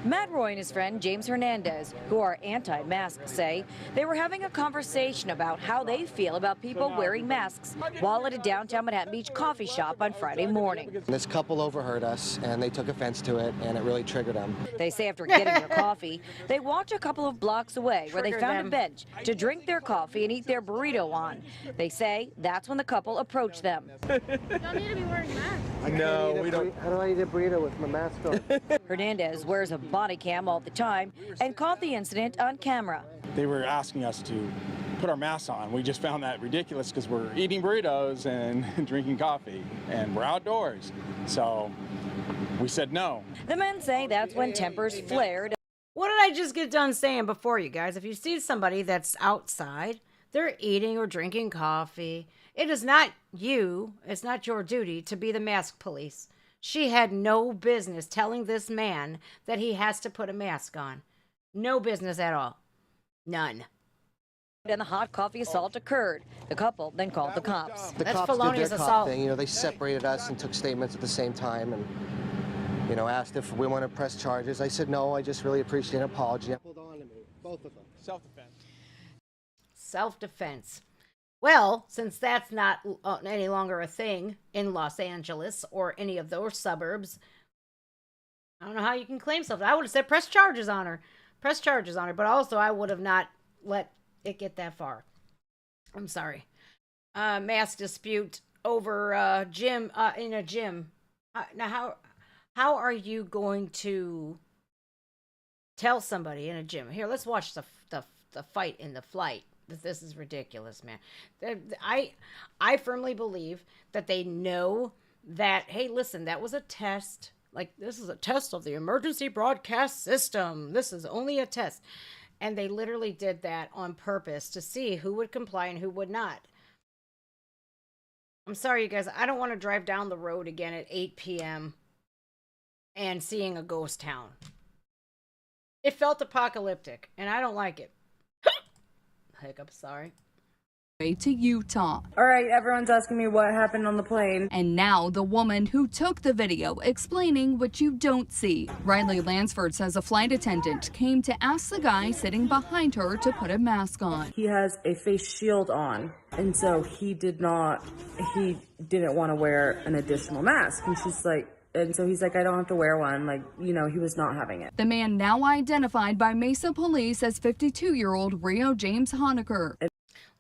Matt Roy and his friend James Hernandez, who are anti-mask, say they were having a conversation about how they feel about people wearing masks while at a downtown Manhattan Beach coffee shop on Friday morning. This couple overheard us, and they took offense to it, and it really triggered them. They say after getting their coffee, they walked a couple of blocks away where they found a bench to drink their coffee and eat their burrito on. They say that's when the couple approached them. You don't need to be wearing masks. No, we don't. How do I eat a burrito with my mask on? Hernandez wears a body cam all the time and caught the incident on camera. They were asking us to put our masks on. We just found that ridiculous because we're eating burritos and drinking coffee, and we're outdoors. So we said no. The men say that's when tempers flared. What did I just get done saying before, you guys? If you see somebody that's outside, they're eating or drinking coffee, it is not you, it's not your duty to be the mask police. She had no business telling this man that he has to put a mask on. No business at all. None. And the hot coffee assault occurred. The couple then called the cops. The That's cops felonious did their assault. cop thing. You know, they separated us and took statements at the same time, and you know, asked if we want to press charges. I said no. I just really appreciate an apology. Hold on to me, both of them. Self-defense. Self-defense. Well, since that's not any longer a thing in Los Angeles or any of those suburbs, I don't know how you can claim self. I would have said press charges on her. Press charges on her. But also, I would have not let it get that far. I'm sorry. Mask dispute over in a gym. Now, how are you going to tell somebody in a gym? Here, let's watch the fight in the flight. This is ridiculous, man. I firmly believe that they know that, hey, listen, that was a test. Like, this is a test of the emergency broadcast system. This is only a test. And they literally did that on purpose to see who would comply and who would not. I'm sorry, you guys. I don't want to drive down the road again at 8 p.m. and seeing a ghost town. It felt apocalyptic, and I don't like it. Hiccup, sorry. To Utah. All right, everyone's asking me what happened on the plane. And now the woman who took the video explaining what you don't see. Riley Lansford says a flight attendant came to ask the guy sitting behind her to put a mask on. He has a face shield on, and so he didn't want to wear an additional mask. And she's like, and so he's like, I don't have to wear one. Like, you know, he was not having it. The man now identified by Mesa police as 52-year-old Rio James Honecker.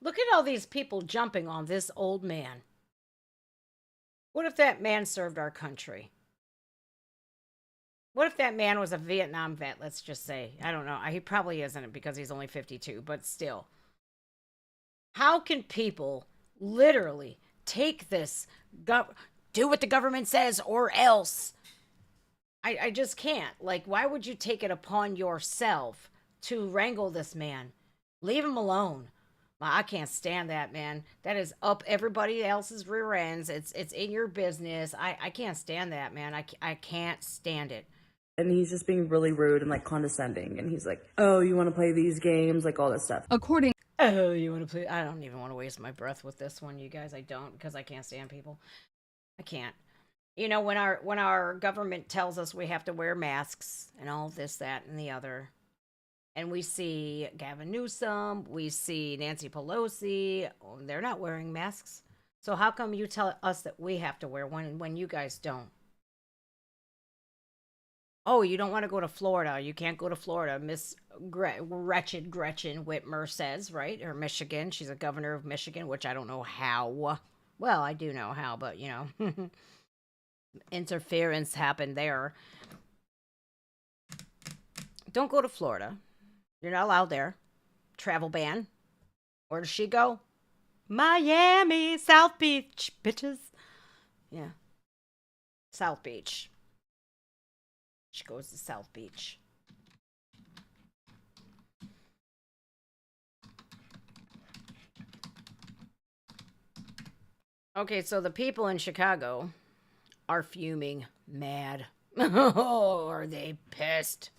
Look at all these people jumping on this old man. What if that man served our country? What if that man was a Vietnam vet, let's just say? I don't know. He probably isn't because he's only 52, but still. How can people literally take this, do what the government says or else? I just can't. Like, why would you take it upon yourself to wrangle this man? Leave him alone. I can't stand that, man. That is up everybody else's rear ends. It's in your business. I can't stand that, man. I can't stand it. And he's just being really rude and like condescending. And he's like, oh, you want to play these games? Like all this stuff. Oh, you want to play? I don't even want to waste my breath with this one, you guys. I don't, because I can't stand people. I can't. You know, when our government tells us we have to wear masks and all this, that, and the other. And we see Gavin Newsom, we see Nancy Pelosi, they're not wearing masks. So how come you tell us that we have to wear one when you guys don't? Oh, you don't want to go to Florida. You can't go to Florida, Miss Wretched Gretchen Whitmer says, right? Or Michigan. She's a governor of Michigan, which I don't know how. Well, I do know how, but, you know, interference happened there. Don't go to Florida. You're not allowed there. Travel ban. Where does she go? Miami, South Beach, bitches. Yeah. South Beach. She goes to South Beach. Okay, so the people in Chicago are fuming, mad. Oh, are they pissed?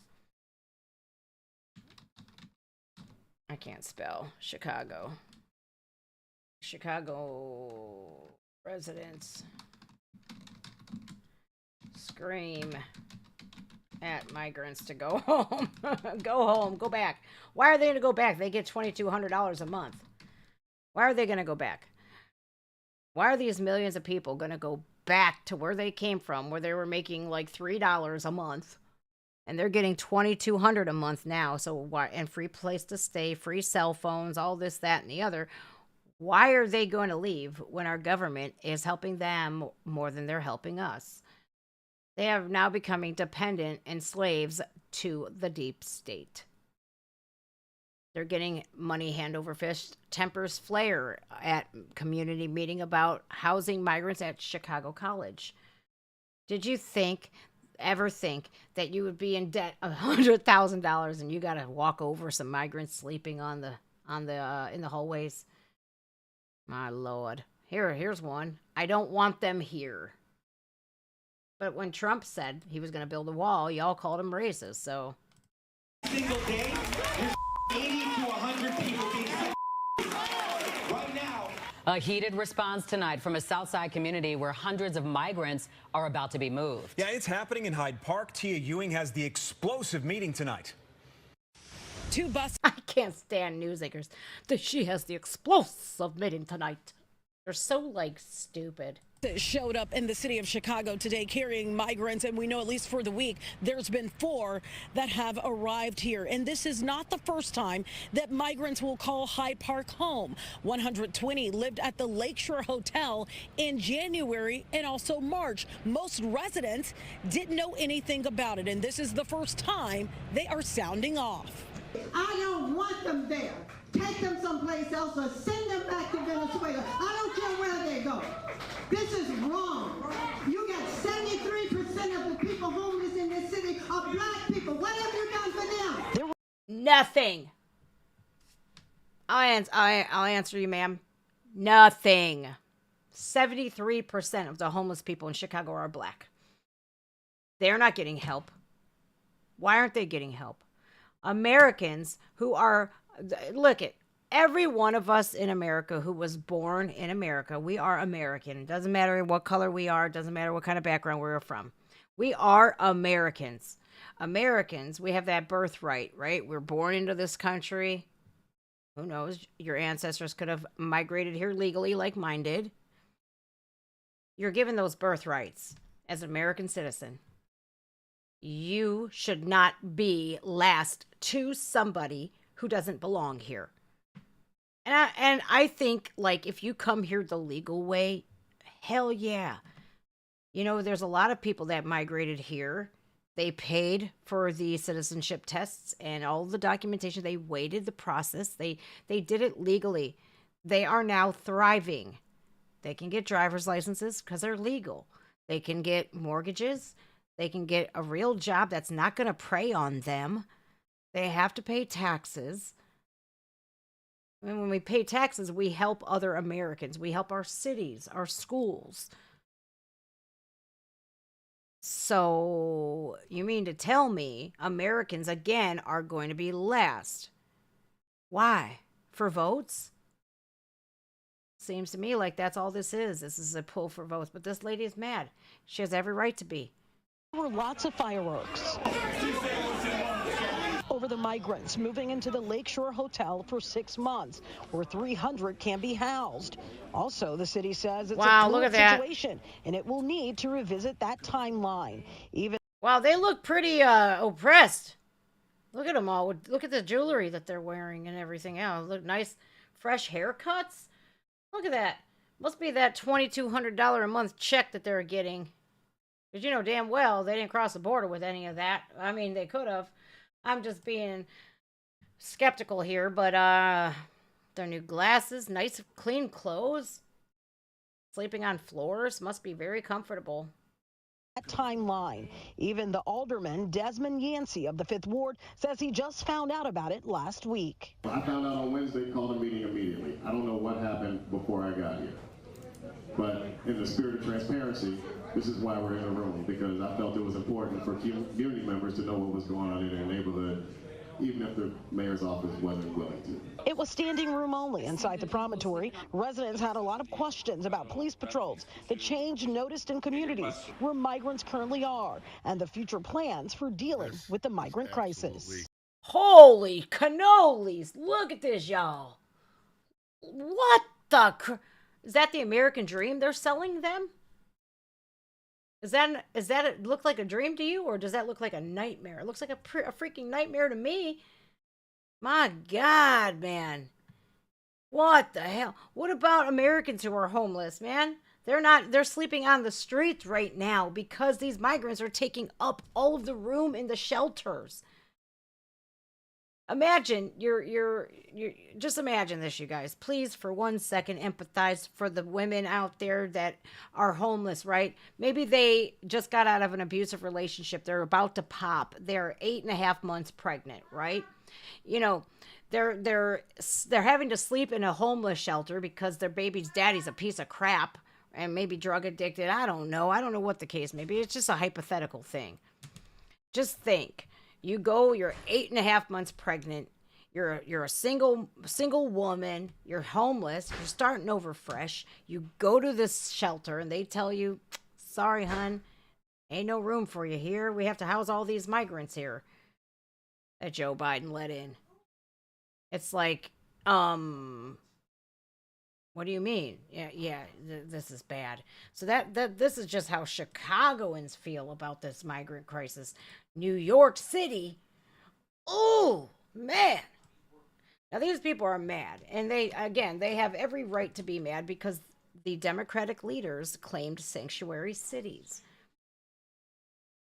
I can't spell Chicago. Chicago residents scream at migrants to go home. Go home, go back. Why are they going to go back? They get $2,200 a month. Why are they going to go back? Why are these millions of people going to go back to where they came from, where they were making like $3 a month? And they're getting $2,200 a month now. So why? And free place to stay, free cell phones, all this, that, and the other. Why are they going to leave when our government is helping them more than they're helping us? They are now becoming dependent and slaves to the deep state. They're getting money hand over fist. Tempers flare at community meeting about housing migrants at Chicago College. Did you ever think that you would be in debt $100,000 and you got to walk over some migrants sleeping in the hallways? My Lord. Here's one. I don't want them here. But when Trump said he was going to build a wall, y'all called him racist, so. Single day, there's 80 to 100 people being right now. A heated response tonight from a Southside community where hundreds of migrants are about to be moved. Yeah, it's happening in Hyde Park. Tia Ewing has the explosive meeting tonight. Two buses. I can't stand news anchors. She has the explosive meeting tonight. They're so, like, stupid. Showed up in the city of Chicago today carrying migrants, and we know at least for the week there's been 4 that have arrived here. And this is not the first time that migrants will call Hyde Park home. 120 lived at the Lakeshore Hotel in January and also March. Most residents didn't know anything about it, and this is the first time they are sounding off. I don't want them there. Take them someplace else or send them back to Venezuela. I don't care where they go. This is wrong. You got 73% of the people homeless in this city are black people. What have you done for them? Nothing. I'll answer you, ma'am. Nothing. 73% of the homeless people in Chicago are black. They're not getting help. Why aren't they getting help? Americans who are, look at every one of us in America who was born in America, we are American. It doesn't matter what color we are. It doesn't matter what kind of background we're from. We are Americans. Americans, we have that birthright, right? We're born into this country. Who knows? Your ancestors could have migrated here legally like mine did. You're given those birthrights as an American citizen. You should not be last to somebody who doesn't belong here. And I think, like, if you come here the legal way, hell yeah. You know, there's a lot of people that migrated here. They paid for the citizenship tests and all the documentation. They waited the process. They did it legally. They are now thriving. They can get driver's licenses because they're legal. They can get mortgages. They can get a real job that's not going to prey on them. They have to pay taxes. And when we pay taxes, we help other Americans. We help our cities, our schools. So you mean to tell me Americans, again, are going to be last? Why? For votes? Seems to me like that's all this is. This is a pull for votes. But this lady is mad. She has every right to be. There were lots of fireworks over the migrants moving into the Lakeshore Hotel for 6 months, where 300 can be housed. Also, the city says it's a fluid situation, and it will need to revisit that timeline. Wow, they look pretty oppressed. Look at them all. Look at the jewelry that they're wearing and everything else. Look nice, fresh haircuts. Look at that. Must be that $2,200 a month check that they're getting. Because you know damn well they didn't cross the border with any of that. I mean, they could have. I'm just being skeptical here, but their new glasses, nice clean clothes, sleeping on floors, must be very comfortable. That timeline. Even the alderman, Desmond Yancey of the 5th Ward, says he just found out about it last week. I found out on Wednesday, called a meeting immediately. I don't know what happened before I got here. But in the spirit of transparency, this is why we're in the room, because I felt it was important for community members to know what was going on in their neighborhood, even if the mayor's office wasn't willing to. It was standing room only inside the promontory. Residents had a lot of questions about police patrols, the change noticed in communities where migrants currently are, and the future plans for dealing with the migrant crisis. Holy cannolis. Look at this, y'all. What the is that the American dream they're selling them? Is that it look like a dream to you, or does that look like a nightmare? It looks like a freaking nightmare to me. My God, man. What the hell? What about Americans who are homeless, man? They're sleeping on the streets right now because these migrants are taking up all of the room in the shelters. Imagine you're just imagine this, you guys. Please, for 1 second, empathize for the women out there that are homeless, right? Maybe they just got out of an abusive relationship. They're about to pop. They're 8.5 months pregnant, right? You know, they're having to sleep in a homeless shelter because their baby's daddy's a piece of crap and maybe drug addicted. I don't know what the case may be. It's just a hypothetical thing. Just think. You're 8.5 months pregnant. You're a single woman. You're homeless. You're starting over fresh. You go to this shelter and they tell you, sorry, hun, ain't no room for you here. We have to house all these migrants here that Joe Biden let in. It's like, what do you mean? Yeah, this is bad. So this is just how Chicagoans feel about this migrant crisis. New York City, oh, man. Now, these people are mad. And they have every right to be mad because the Democratic leaders claimed sanctuary cities.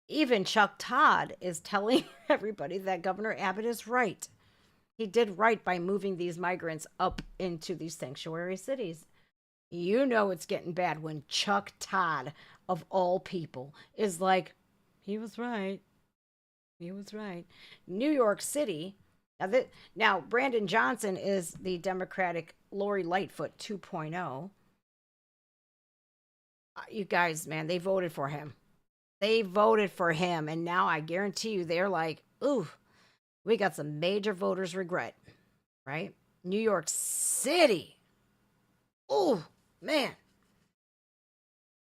Even Chuck Todd is telling everybody that Governor Abbott is right. He did right by moving these migrants up into these sanctuary cities. You know it's getting bad when Chuck Todd, of all people, is like, he was right. He was right. New York City. Now Brandon Johnson is the Democratic Lori Lightfoot 2.0. You guys, man, they voted for him. And now I guarantee you they're like, ooh, we got some major voters' regret, right? New York City. Oh, man.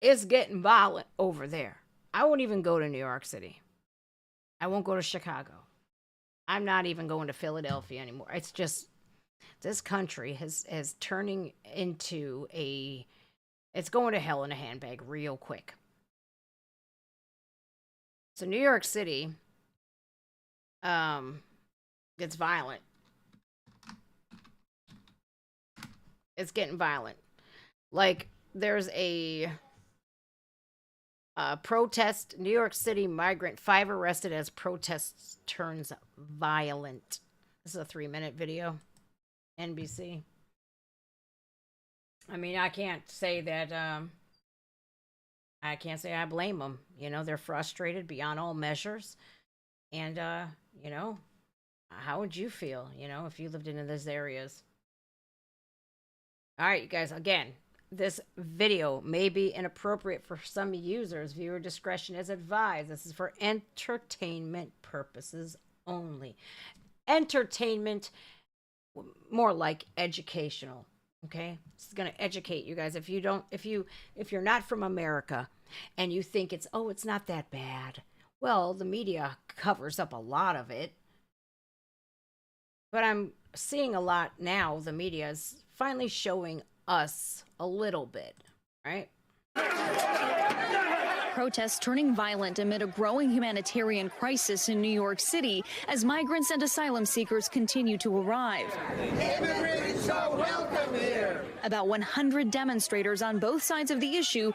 It's getting violent over there. I won't even go to New York City. I won't go to Chicago. I'm not even going to Philadelphia anymore. It's just, this country is turning into it's going to hell in a handbag real quick. So New York City, it's violent. It's getting violent. Like, there's a protest, New York City migrant, 5 arrested as protests turns violent. This is a 3-minute video. NBC. I mean, I can't say that, I can't say I blame them. You know, they're frustrated beyond all measures. And, you know, how would you feel, you know, if you lived in those areas? All right, you guys, again, this video may be inappropriate for some users. Viewer discretion is advised. This is for entertainment purposes only. Entertainment, more like educational. Okay, this is going to educate you guys. If you're not from America and you think it's not that bad, well, the media covers up a lot of it. But I'm seeing a lot now. The media is finally showing us a little bit, right? Protests turning violent amid a growing humanitarian crisis in New York City as migrants and asylum seekers continue to arrive. Immigrants are welcome here. About 100 demonstrators on both sides of the issue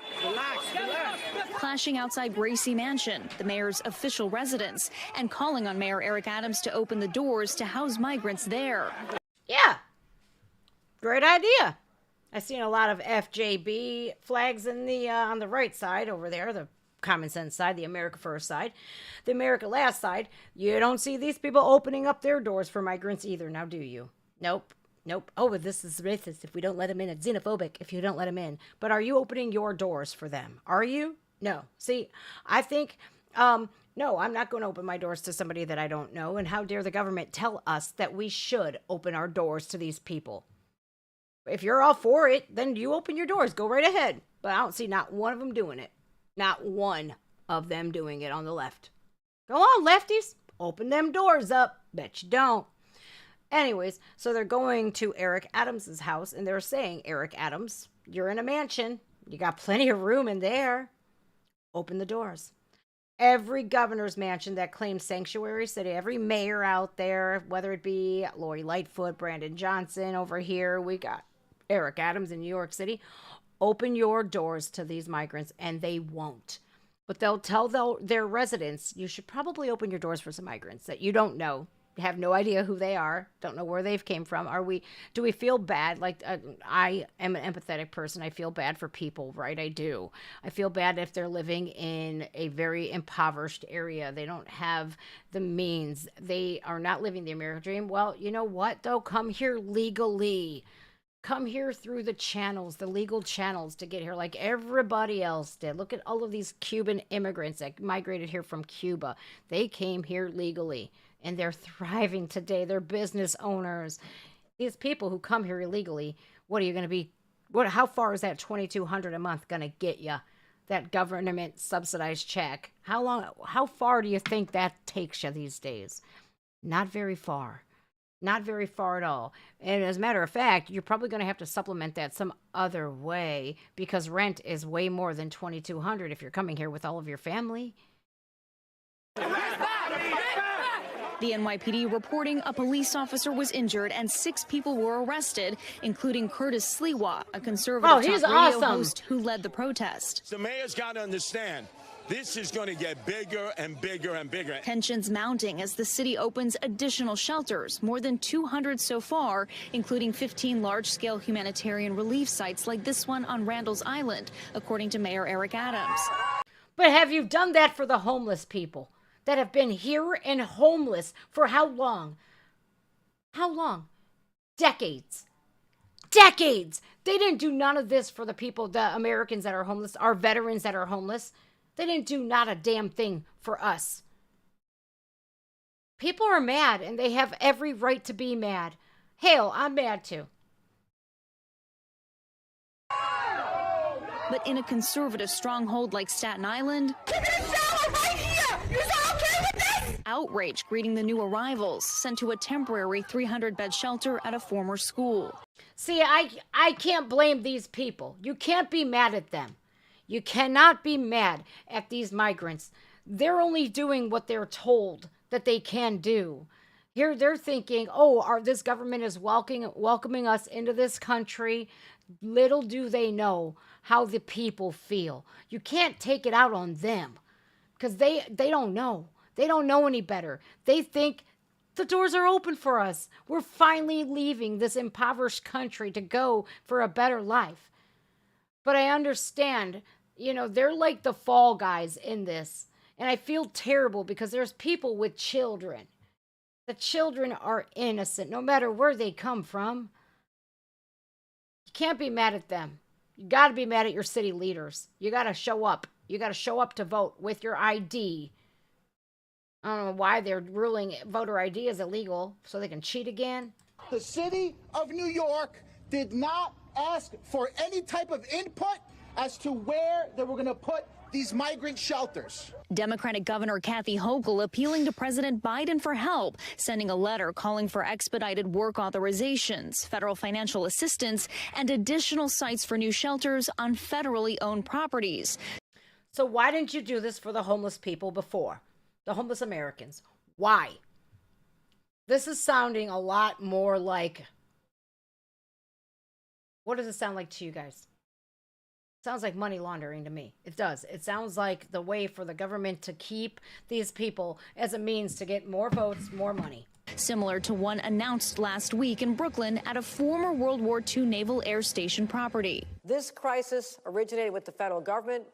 clashing outside Gracie Mansion, the mayor's official residence, and calling on Mayor Eric Adams to open the doors to house migrants there. Yeah, great idea. I've seen a lot of FJB flags in the on the right side over there, the common sense side, the America First side, the America Last side. You don't see these people opening up their doors for migrants either, now do you? Nope. Nope. Oh, but this is racist if we don't let them in. It's xenophobic if you don't let them in. But are you opening your doors for them? Are you? No. See, I think, no, I'm not going to open my doors to somebody that I don't know. And how dare the government tell us that we should open our doors to these people? If you're all for it, then you open your doors. Go right ahead. But I don't see not one of them doing it. Not one of them doing it on the left. Go on, lefties. Open them doors up. Bet you don't. Anyways, so they're going to Eric Adams's house, and they're saying, Eric Adams, you're in a mansion. You got plenty of room in there. Open the doors. Every governor's mansion that claims sanctuary city, every mayor out there, whether it be Lori Lightfoot, Brandon Johnson over here, we got Eric Adams in New York City. Open your doors to these migrants, and they won't. But they'll tell their residents, you should probably open your doors for some migrants that you don't know, have no idea who they are, don't know where they've came from. Do we feel bad? Like, I am an empathetic person. I feel bad for people, right? I do. I feel bad if they're living in a very impoverished area. They don't have the means. They are not living the American dream. Well, you know what, though? Come here legally. Come here through the channels, the legal channels to get here like everybody else did. Look at all of these Cuban immigrants that migrated here from Cuba. They came here legally, and they're thriving today. They're business owners. These people who come here illegally, what are you going to be? How far is that $2,200 a month going to get you? That government subsidized check. How far do you think that takes you these days? Not very far. Not very far at all. And as a matter of fact, you're probably going to have to supplement that some other way because rent is way more than $2,200 if you're coming here with all of your family. The NYPD reporting a police officer was injured and 6 people were arrested, including Curtis Sliwa, a conservative talk radio host who led the protest. The mayor's got to understand. This is going to get bigger and bigger and bigger. Tensions mounting as the city opens additional shelters, more than 200 so far, including 15 large-scale humanitarian relief sites like this one on Randall's Island, according to Mayor Eric Adams. But have you done that for the homeless people that have been here and homeless for how long? How long? Decades. Decades. They didn't do none of this for the people, the Americans that are homeless, our veterans that are homeless. They didn't do not a damn thing for us. People are mad, and they have every right to be mad. Hell, I'm mad too. But in a conservative stronghold like Staten Island, outrage greeting the new arrivals sent to a temporary 300-bed shelter at a former school. See, I can't blame these people. You can't be mad at them. You cannot be mad at these migrants. They're only doing what they're told that they can do. Here they're thinking, this government is welcoming us into this country. Little do they know how the people feel. You can't take it out on them because they don't know. They don't know any better. They think the doors are open for us. We're finally leaving this impoverished country to go for a better life. But I understand, they're like the fall guys in this. And I feel terrible because there's people with children. The children are innocent, no matter where they come from. You can't be mad at them. You got to be mad at your city leaders. You got to show up. You got to show up to vote with your ID. I don't know why they're ruling voter ID as illegal, so they can cheat again. The city of New York did not ask for any type of input as to where they were going to put these migrant shelters. Democratic Governor Kathy Hochul appealing to President Biden for help, sending a letter calling for expedited work authorizations, federal financial assistance, and additional sites for new shelters on federally owned properties. So why didn't you do this for the homeless people before? The homeless Americans. Why? This is sounding a lot more like... What does it sound like to you guys? It sounds like money laundering to me. It does. It sounds like the way for the government to keep these people as a means to get more votes, more money. Similar to one announced last week in Brooklyn at a former World War II Naval Air Station property. This crisis originated with the federal government,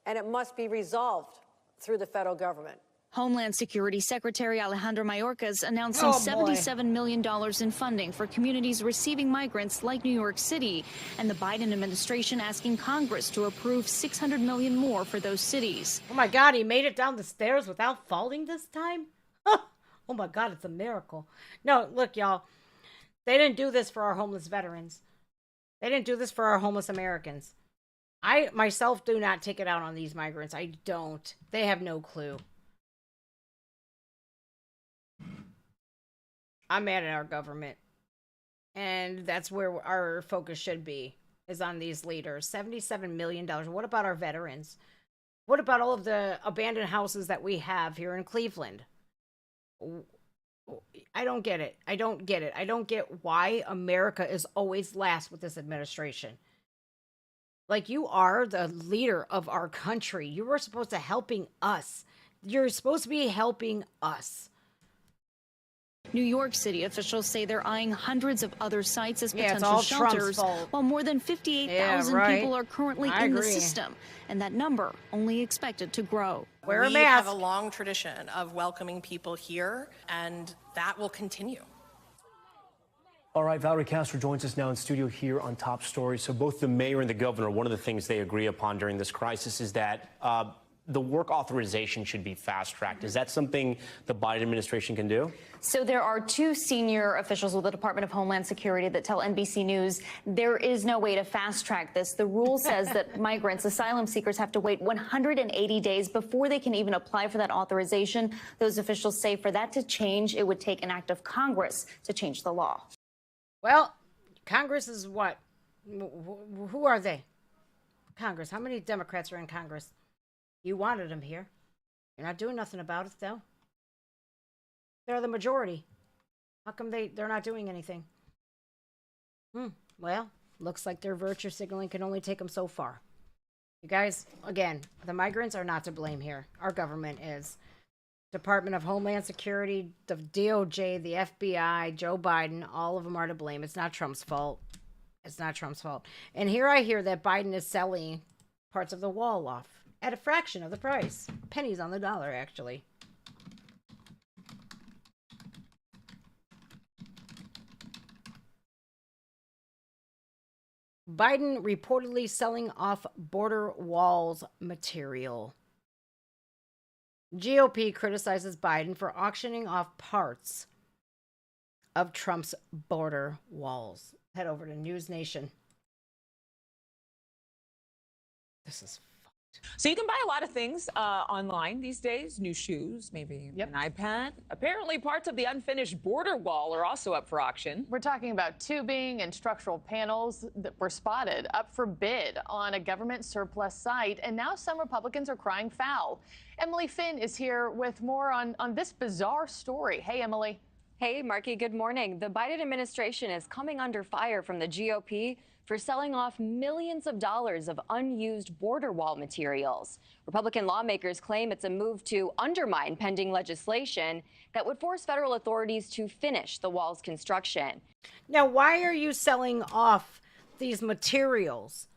and it must be resolved through the federal government. Homeland Security Secretary Alejandro Mayorkas announcing Oh, boy. $77 million in funding for communities receiving migrants like New York City, and the Biden administration asking Congress to approve $600 million more for those cities. Oh my God, he made it down the stairs without falling this time? Oh my God, it's a miracle. No, look, y'all. They didn't do this for our homeless veterans. They didn't do this for our homeless Americans. I, myself, do not take it out on these migrants. I don't. They have no clue. I'm mad at our government. And that's where our focus should be, is on these leaders. $77 million. What about our veterans? What about all of the abandoned houses that we have here in Cleveland? I don't get it. I don't get it. I don't get why America is always last with this administration. Like, you are the leader of our country. You were supposed to helping us. You're supposed to be helping us. New York City officials say they're eyeing hundreds of other sites as Yeah, it's potential all Trump's shelters, fault. while more than 58,000 right. people are currently I in the agree. system, and that number only expected to grow. Wear a We mask. have a long tradition of welcoming people here, and that will continue. All right, Valerie Castro joins us now in studio here on Top Story. So both the mayor and the governor, one of the things they agree upon during this crisis is that the work authorization should be fast-tracked. Is that something the Biden administration can do? So there are two senior officials with the Department of Homeland Security that tell NBC News there is no way to fast-track this. The rule says that migrants, asylum seekers, have to wait 180 days before they can even apply for that authorization. Those officials say for that to change, it would take an act of Congress to change the law. Well, Congress is what? Who are they? Congress. How many Democrats are in Congress? You wanted them here. You're not doing nothing about it, though. They're the majority. How come they're not doing anything? Well, looks like their virtue signaling can only take them so far. You guys, again, the migrants are not to blame here. Our government is. Department of Homeland Security, the DOJ, the FBI, Joe Biden, all of them are to blame. It's not Trump's fault. It's not Trump's fault. And here I hear that Biden is selling parts of the wall off at a fraction of the price. Pennies on the dollar, actually. Biden reportedly selling off border walls material. GOP criticizes Biden for auctioning off parts of Trump's border walls. Head over to News Nation. This is So you can buy a lot of things online these days. New shoes, maybe an iPad. Apparently parts of the unfinished border wall are also up for auction. We're talking about tubing and structural panels that were spotted up for bid on a government surplus site. And now some Republicans are crying foul. Emily Finn is here with more on this bizarre story. Hey, Emily. Hey, Marky, good morning. The Biden administration is coming under fire from the GOP for selling off millions of dollars of unused border wall materials. Republican lawmakers claim it's a move to undermine pending legislation that would force federal authorities to finish the wall's construction. Now, why are you selling off these materials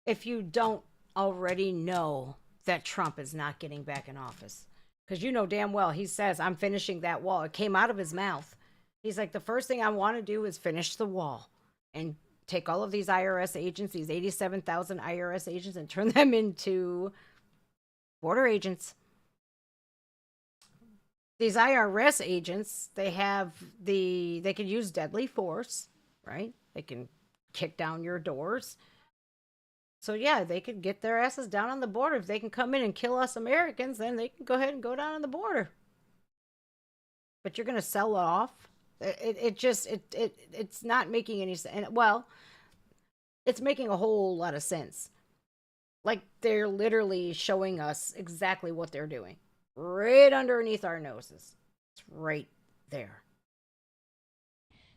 if you don't already know that Trump is not getting back in office? Because you know damn well he says, I'm finishing that wall. It came out of his mouth. He's like, the first thing I want to do is finish the wall and take all of these IRS agents, these 87,000 IRS agents, and turn them into border agents. These IRS agents, they can use deadly force, right? They can kick down your doors. So yeah, they could get their asses down on the border. If they can come in and kill us Americans, then they can go ahead and go down on the border. But you're going to sell it off? It's not making any sense. Well, it's making a whole lot of sense. Like, they're literally showing us exactly what they're doing. Right underneath our noses. It's right there.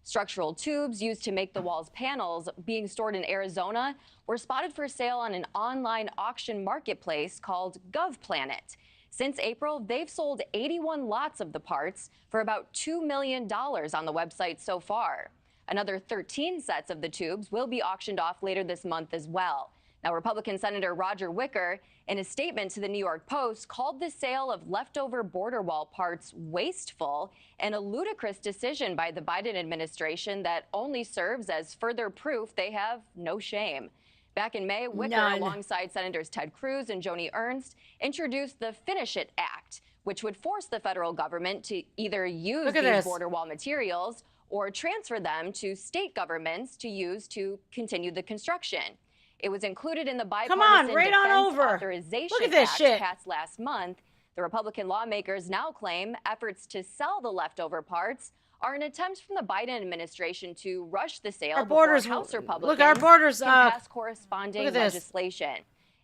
Structural tubes used to make the wall's panels being stored in Arizona were spotted for sale on an online auction marketplace called GovPlanet. Since April, they've sold 81 lots of the parts for about $2 million on the website so far. Another 13 sets of the tubes will be auctioned off later this month as well. Now, Republican Senator Roger Wicker, in a statement to the New York Post, called the sale of leftover border wall parts wasteful and a ludicrous decision by the Biden administration that only serves as further proof they have no shame. Back in May, Wicker, alongside Senators Ted Cruz and Joni Ernst, introduced the Finish It Act, which would force the federal government to either use these border wall materials or transfer them to state governments to use to continue the construction. It was included in the bipartisan Defense Authorization Act passed last month. The Republican lawmakers now claim efforts to sell the leftover parts are an attempt from the Biden administration to rush the sale before House Republicans can pass corresponding legislation.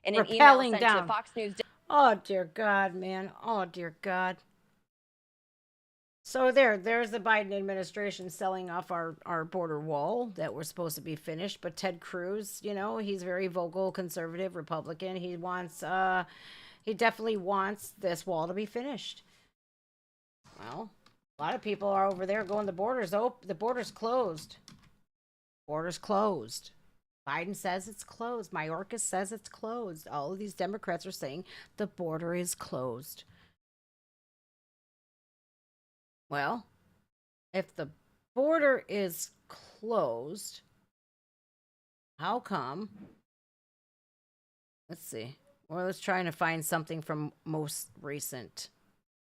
In an email sent to Fox News. Oh, dear God, man. Oh, dear God. So there's the Biden administration selling off our border wall that we're supposed to be finished. But Ted Cruz, you know, he's very vocal, conservative, Republican. He definitely wants this wall to be finished. Well, a lot of people are over there going, the border's closed. Border's closed. Biden says it's closed. Mayorkas says it's closed. All of these Democrats are saying the border is closed. Well, if the border is closed, how come? Let's see. Well, let's try to find something from most recent.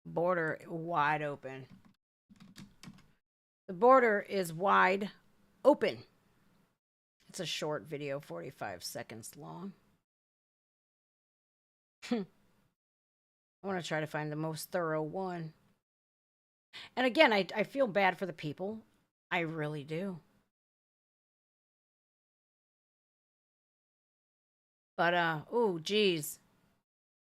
Border wide open. The border is wide open. It's a short video, 45 seconds long. I want to try to find the most thorough one. And again, I feel bad for the people. I really do. But, oh, geez.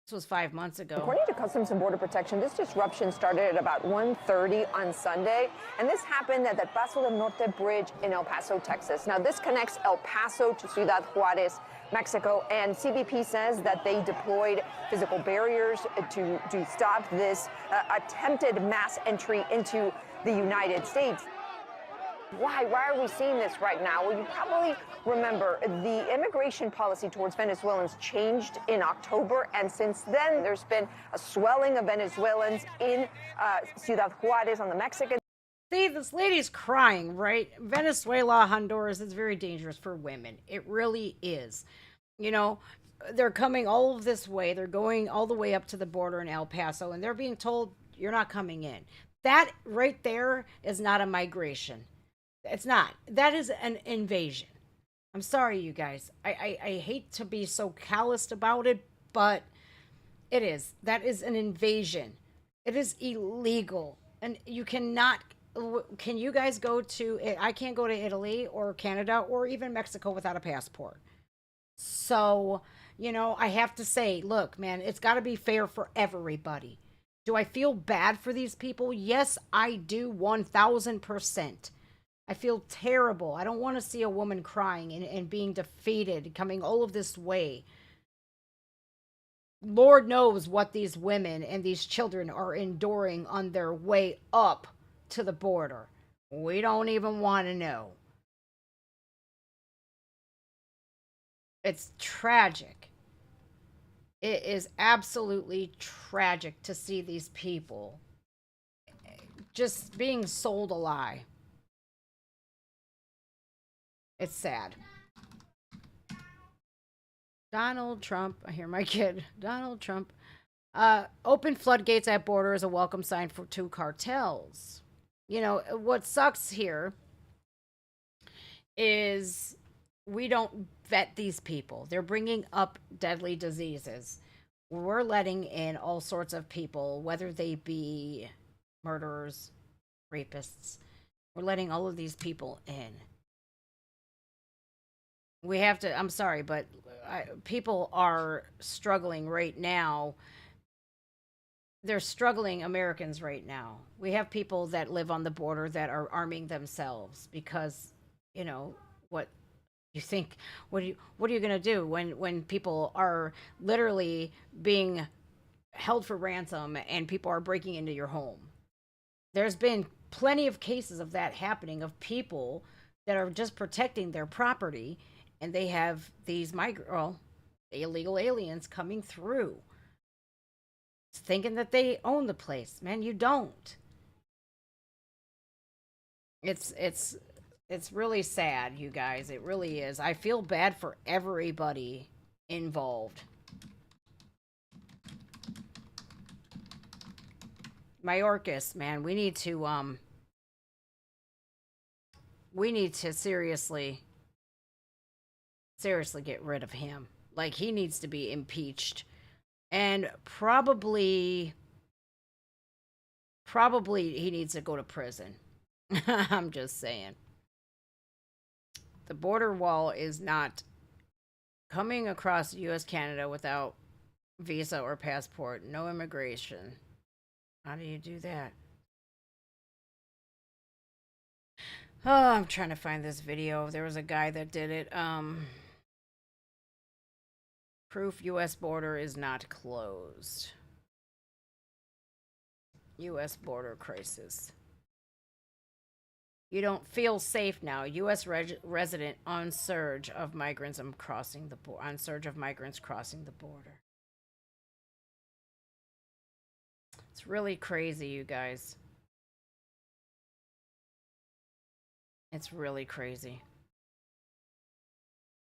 This was 5 months ago. According to Customs and Border Protection, this disruption started at about 1:30 on Sunday, and this happened at the Paso del Norte Bridge in El Paso, Texas. Now, this connects El Paso to Ciudad Juarez, Mexico, and CBP says that they deployed physical barriers to stop this attempted mass entry into the United States. Why are we seeing this right now? Well, you probably remember the immigration policy towards Venezuelans changed in October, and since then there's been a swelling of Venezuelans in Ciudad Juarez on the Mexican. See, this lady's crying, right? Venezuela, Honduras, it's very dangerous for women. It really is. You know, they're coming all of this way. They're going all the way up to the border in El Paso, and they're being told, you're not coming in. That right there is not a migration. It's not. That is an invasion. I'm sorry, you guys. I hate to be so calloused about it, but it is. That is an invasion. It is illegal. And you cannot... Can you guys go to... I can't go to Italy or Canada or even Mexico without a passport. So, you know, I have to say, look, man, it's got to be fair for everybody. Do I feel bad for these people? Yes, I do, 1,000%. I feel terrible. I don't want to see a woman crying and being defeated, coming all of this way. Lord knows what these women and these children are enduring on their way up to the border. We don't even want to know. It's tragic. It is absolutely tragic to see these people just being sold a lie. It's sad. Donald Trump, I hear my kid. Donald Trump. Open floodgates at border is a welcome sign to cartels. You know, what sucks here is we don't vet these people. They're bringing up deadly diseases. We're letting in all sorts of people, whether they be murderers, rapists. We're letting all of these people in. We have to, I'm sorry, but people are struggling right now. They're struggling Americans right now. We have people that live on the border that are arming themselves because, you know, what you think, what are you going to do when people are literally being held for ransom and people are breaking into your home? There's been plenty of cases of that happening, of people that are just protecting their property. And they have these illegal aliens coming through, thinking that they own the place. Man, you don't. It's really sad, you guys. It really is. I feel bad for everybody involved. Mayorkas, man, we need to seriously get rid of him. Like, he needs to be impeached. And probably he needs to go to prison. I'm just saying. The border wall is not coming across US-Canada without visa or passport. No immigration. How do you do that? Oh, I'm trying to find this video. There was a guy that did it. Proof US border is not closed. US border crisis. You don't feel safe now. U.S. resident on surge of migrants crossing the border. It's really crazy, you guys. It's really crazy.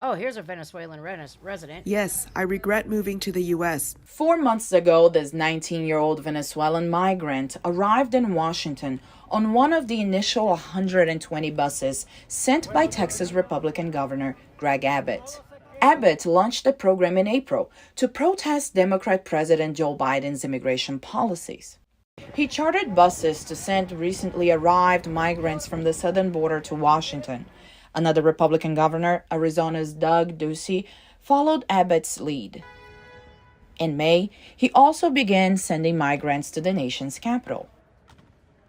Oh, here's a Venezuelan resident. Yes, I regret moving to the U.S. 4 months ago, this 19-year-old Venezuelan migrant arrived in Washington on one of the initial 120 buses sent by Texas Republican Governor Greg Abbott. Abbott launched the program in April to protest Democrat President Joe Biden's immigration policies. He chartered buses to send recently arrived migrants from the southern border to Washington. Another Republican governor, Arizona's Doug Ducey, followed Abbott's lead. In May, he also began sending migrants to the nation's capital.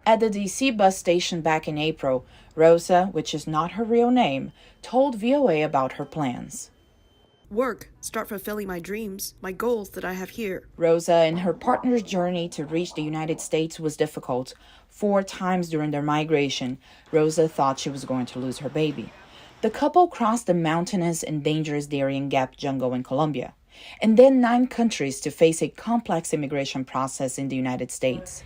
At the D.C. bus station back in April, Rosa, which is not her real name, told VOA about her plans. Work, start fulfilling my dreams, my goals that I have here. Rosa and her partner's journey to reach the United States was difficult. 4 times during their migration, Rosa thought she was going to lose her baby. The couple crossed the mountainous and dangerous Darien Gap jungle in Colombia, and then 9 countries to face a complex immigration process in the United States.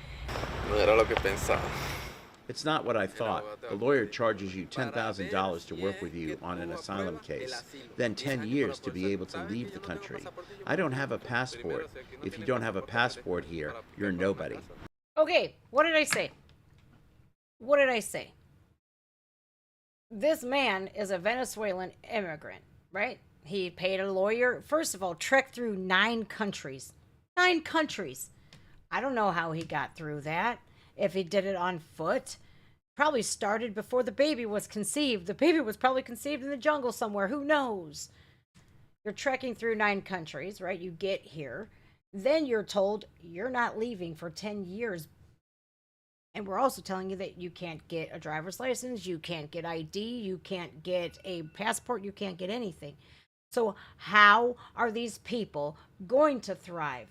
It's not what I thought. The lawyer charges you $10,000 to work with you on an asylum case, then 10 years to be able to leave the country. I don't have a passport. If you don't have a passport here, you're nobody. Okay, what did I say? What did I say? This man is a Venezuelan immigrant, right? He paid a lawyer. First of all, trekked through 9 countries. 9 countries. I don't know how he got through that. If he did it on foot. Probably started before the baby was conceived. The baby was probably conceived in the jungle somewhere. Who knows? You're trekking through 9 countries, right? You get here. Then you're told you're not leaving for 10 years. And we're also telling you that you can't get a driver's license, you can't get ID, you can't get a passport, you can't get anything. So how are these people going to thrive?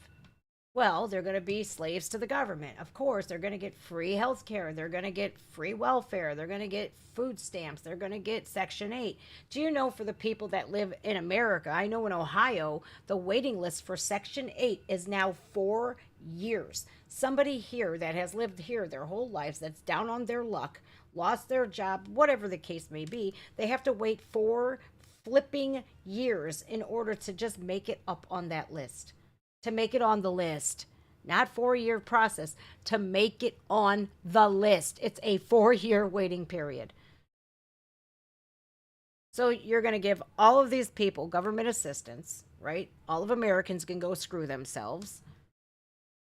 Well, they're going to be slaves to the government. Of course, they're going to get free health care. They're going to get free welfare. They're going to get food stamps. They're going to get Section 8. Do you know, for the people that live in America, I know in Ohio, the waiting list for Section 8 is now 4 years. Somebody here that has lived here their whole lives, that's down on their luck, lost their job, whatever the case may be, they have to wait 4 flipping years in order to just make it up on that list. To make it on the list. Not 4-year process. To make it on the list. It's a 4-year waiting period. So you're going to give all of these people government assistance, right? All of Americans can go screw themselves.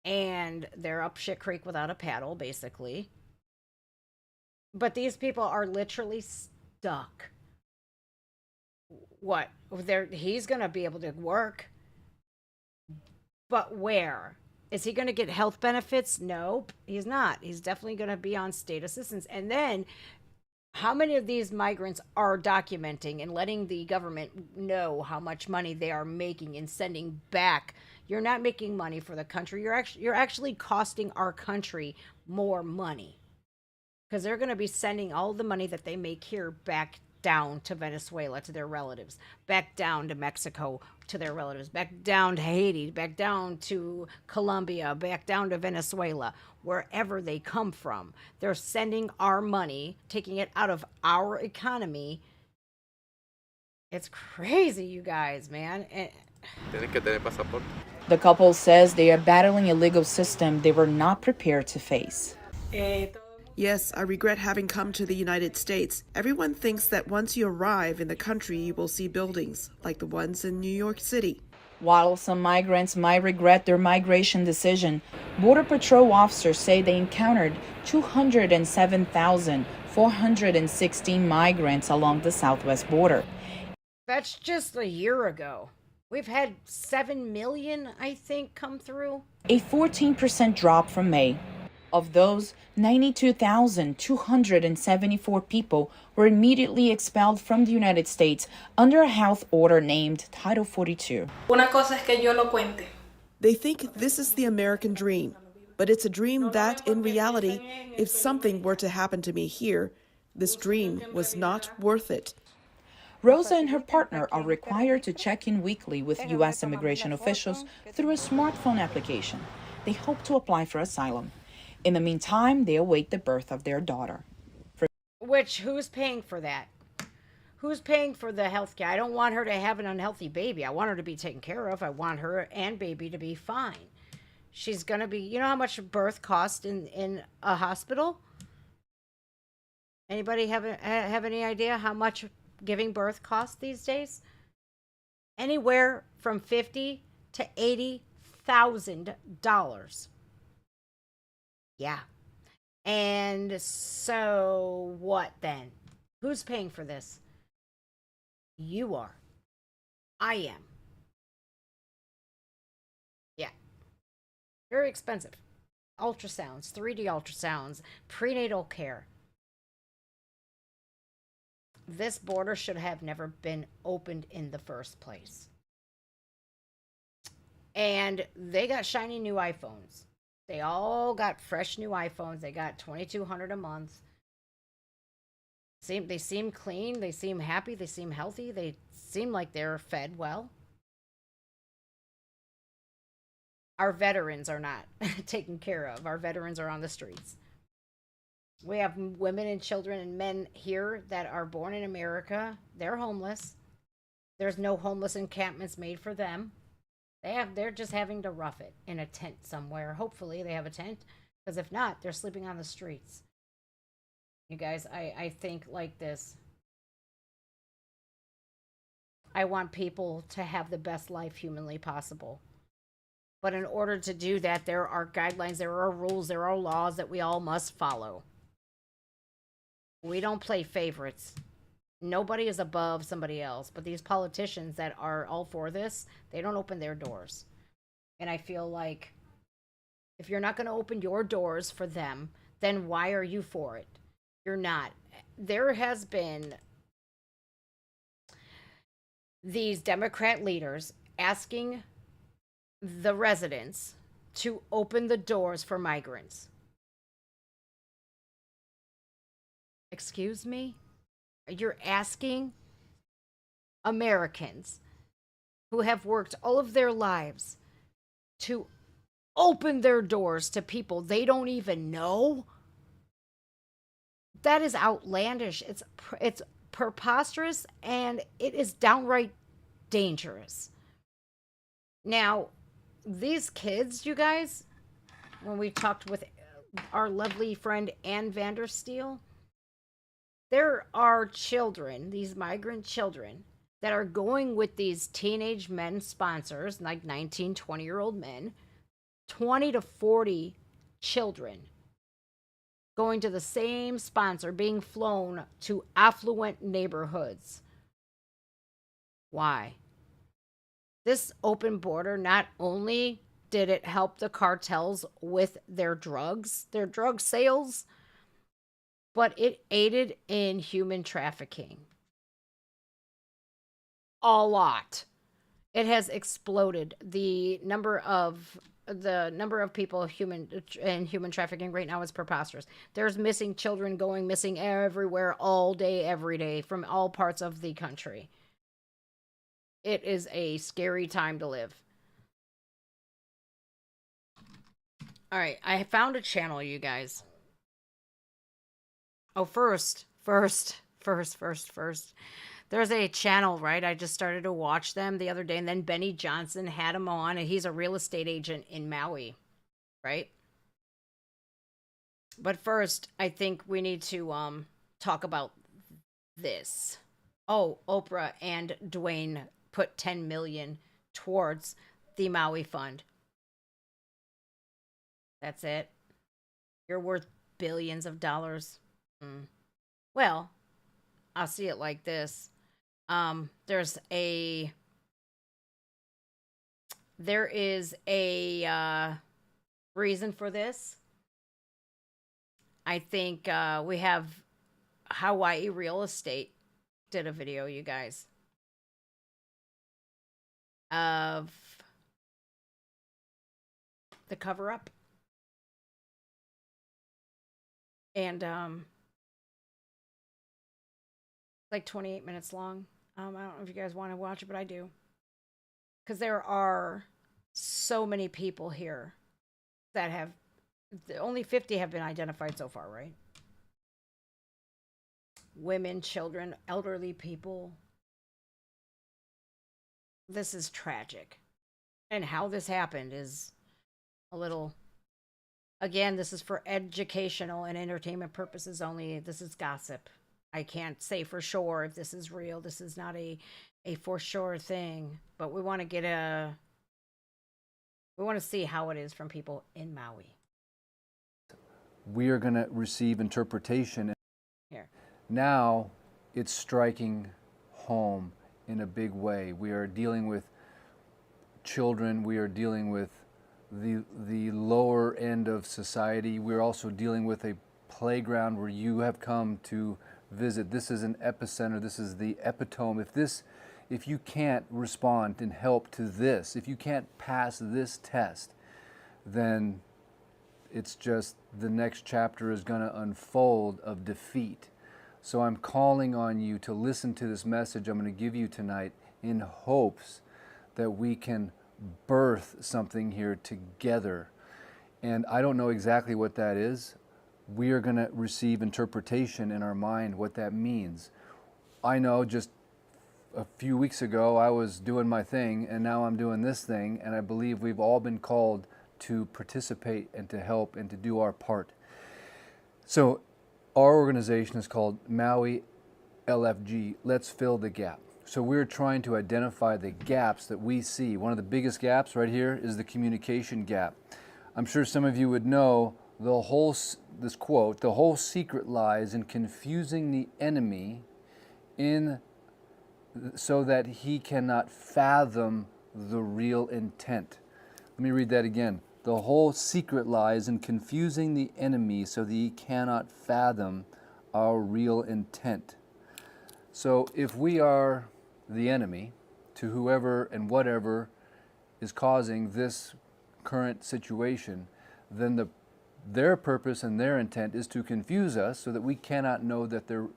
And they're up shit creek without a paddle, basically. But these people are literally stuck. What? He's going to be able to work. But where? Is he going to get health benefits? Nope, he's not. He's definitely going to be on state assistance. And then, how many of these migrants are documenting and letting the government know how much money they are making and sending back? You're not making money for the country. You're actually costing our country more money. Because they're going to be sending all the money that they make here back down to Venezuela to their relatives, back down to Mexico to their relatives, back down to Haiti, back down to Colombia, back down to Venezuela, wherever they come from. They're sending our money, taking it out of our economy. It's crazy, you guys, man. The couple says they are battling a legal system they were not prepared to face. Yes, I regret having come to the United States. Everyone thinks that once you arrive in the country, you will see buildings like the ones in New York City. While some migrants might regret their migration decision, Border Patrol officers say they encountered 207,416 migrants along the southwest border. That's just a year ago. We've had 7 million, I think, come through. A 14% drop from May. Of those, 92,274 people were immediately expelled from the United States under a health order named Title 42. They think this is the American dream, but it's a dream that, in reality, if something were to happen to me here, this dream was not worth it. Rosa and her partner are required to check in weekly with U.S. immigration officials through a smartphone application. They hope to apply for asylum. In the meantime, they await the birth of their daughter. Which, who's paying for that? Who's paying for the health care? I don't want her to have an unhealthy baby. I want her to be taken care of. I want her and baby to be fine. She's going to be, you know how much birth costs in a hospital? Anybody have any idea how much giving birth costs these days? Anywhere from $50,000 to $80,000. Yeah. And so what then? Who's paying for this? You are. I am. Yeah. Very expensive. Ultrasounds, 3D ultrasounds, prenatal care. This border should have never been opened in the first place. And they got shiny new iPhones. They all got fresh new iPhones. They got $2,200 a month. They seem clean. They seem happy. They seem healthy. They seem like they're fed well. Our veterans are not taken care of. Our veterans are on the streets. We have women and children and men here that are born in America. They're homeless. There's no homeless encampments made for them. They're just having to rough it in a tent somewhere. Hopefully they have a tent, because if not, they're sleeping on the streets. You guys, I think like this. I want people to have the best life humanly possible. But in order to do that, there are guidelines, there are rules, there are laws that we all must follow. We don't play favorites. Nobody is above somebody else, but these politicians that are all for this, they don't open their doors. And I feel like if you're not going to open your doors for them, then why are you for it? You're not. There has been these Democrat leaders asking the residents to open the doors for migrants. Excuse me? You're asking Americans who have worked all of their lives to open their doors to people they don't even know? That is outlandish. It's preposterous, and it is downright dangerous. Now, these kids, you guys, when we talked with our lovely friend Ann Vandersteel, there are children, these migrant children, that are going with these teenage men sponsors, like 19, 20-year-old men, 20 to 40 children going to the same sponsor, being flown to affluent neighborhoods. Why? This open border, not only did it help the cartels with their drug sales, but it aided in human trafficking. A lot. It has exploded. The number of the number of people in human trafficking right now is preposterous. There's missing children going missing everywhere, all day, every day, from all parts of the country. It is a scary time to live. All right, I found a channel, you guys. Oh, first. There's a channel, right? I just started to watch them the other day, and then Benny Johnson had him on, and he's a real estate agent in Maui, right? But first, I think we need to talk about this. Oh, Oprah and Dwayne put $10 million towards the Maui fund. That's it. You're worth billions of dollars. Well, I'll see it like this. There is a reason for this. I think we have Hawaii Real Estate did a video, you guys, of the cover up. And like 28 minutes long. I don't know if you guys want to watch it, but I do. Because there are so many people here that have, only 50 have been identified so far, right? Women, children, elderly people. This is tragic. And how this happened is a little, again, this is for educational and entertainment purposes only. This is gossip. I can't say for sure if this is real. This is not a for sure thing, but we want to see how it is from people in Maui. We are going to receive interpretation. Here. Now it's striking home in a big way. We are dealing with children. We are dealing with the lower end of society. We're also dealing with a playground where you have come to visit. This is an epicenter. This is the epitome. If you can't respond and help to this, if you can't pass this test, then it's just the next chapter is going to unfold of defeat. So I'm calling on you to listen to this message I'm going to give you tonight in hopes that we can birth something here together. And I don't know exactly what that is. We are going to receive interpretation in our mind what that means. I know just a few weeks ago I was doing my thing, and now I'm doing this thing, and I believe we've all been called to participate and to help and to do our part. So our organization is called Maui LFG, Let's Fill the Gap. So we're trying to identify the gaps that we see. One of the biggest gaps right here is the communication gap. I'm sure some of you would know this quote, the whole secret lies in confusing the enemy so that he cannot fathom the real intent. Let me read that again. The whole secret lies in confusing the enemy so that he cannot fathom our real intent. So if we are the enemy to whoever and whatever is causing this current situation, then their purpose and their intent is to confuse us so that we cannot know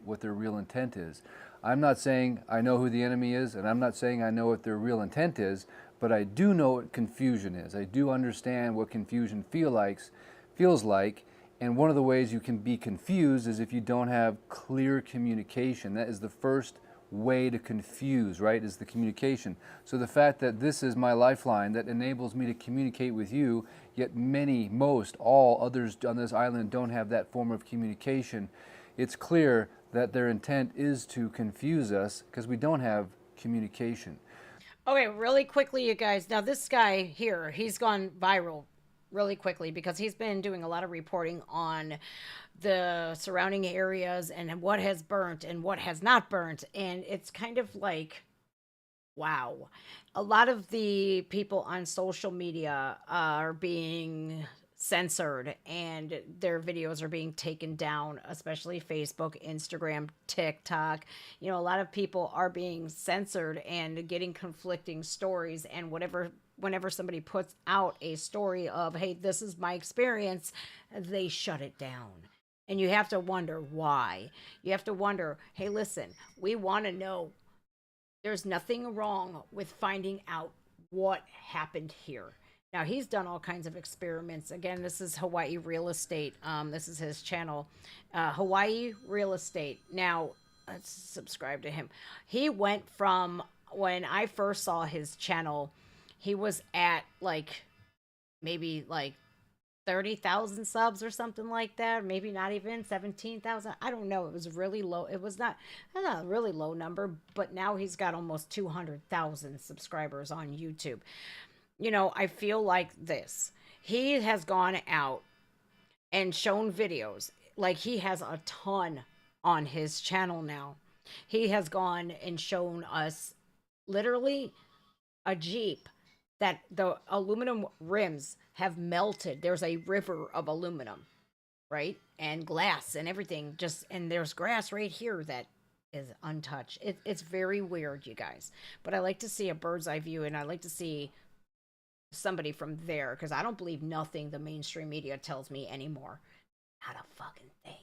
what their real intent is. I'm not saying I know who the enemy is, and I'm not saying I know what their real intent is, but I do know what confusion is. I do understand what confusion feels like, and one of the ways you can be confused is if you don't have clear communication. That is the first way to confuse, right, is the communication. So the fact that this is my lifeline that enables me to communicate with you, yet most, all others on this island don't have that form of communication, it's clear that their intent is to confuse us because we don't have communication. Okay, really quickly, you guys. Now, this guy here, he's gone viral really quickly because he's been doing a lot of reporting on the surrounding areas and what has burnt and what has not burnt. And it's kind of like, wow. A lot of the people on social media are being censored and their videos are being taken down, especially Facebook, Instagram, TikTok. You know, a lot of people are being censored and getting conflicting stories, and whatever whenever somebody puts out a story of, hey, this is my experience, they shut it down. And you have to wonder why. You have to wonder, hey, listen, we want to know. There's nothing wrong with finding out what happened here. Now, he's done all kinds of experiments. Again, this is Hawaii Real Estate. This is his channel, Hawaii Real Estate. Now, let's subscribe to him. He went from, when I first saw his channel, he was at like maybe like 30,000 subs or something like that. Maybe not even 17,000. I don't know. It was really low. It was not a really low number, but now he's got almost 200,000 subscribers on YouTube. You know, I feel like this. He has gone out and shown videos. Like, he has a ton on his channel now. He has gone and shown us literally a Jeep that the aluminum rims have melted. There's a river of aluminum, right? And glass and everything. And there's grass right here that is untouched. It's very weird, you guys. But I like to see a bird's eye view, and I like to see somebody from there, because I don't believe nothing the mainstream media tells me anymore. Not a fucking thing.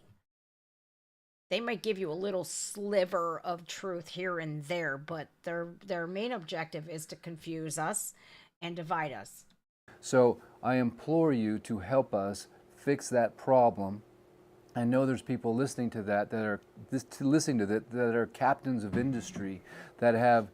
They might give you a little sliver of truth here and there, but their main objective is to confuse us and divide us. So I implore you to help us fix that problem. I know there's people listening to that that are captains of industry that have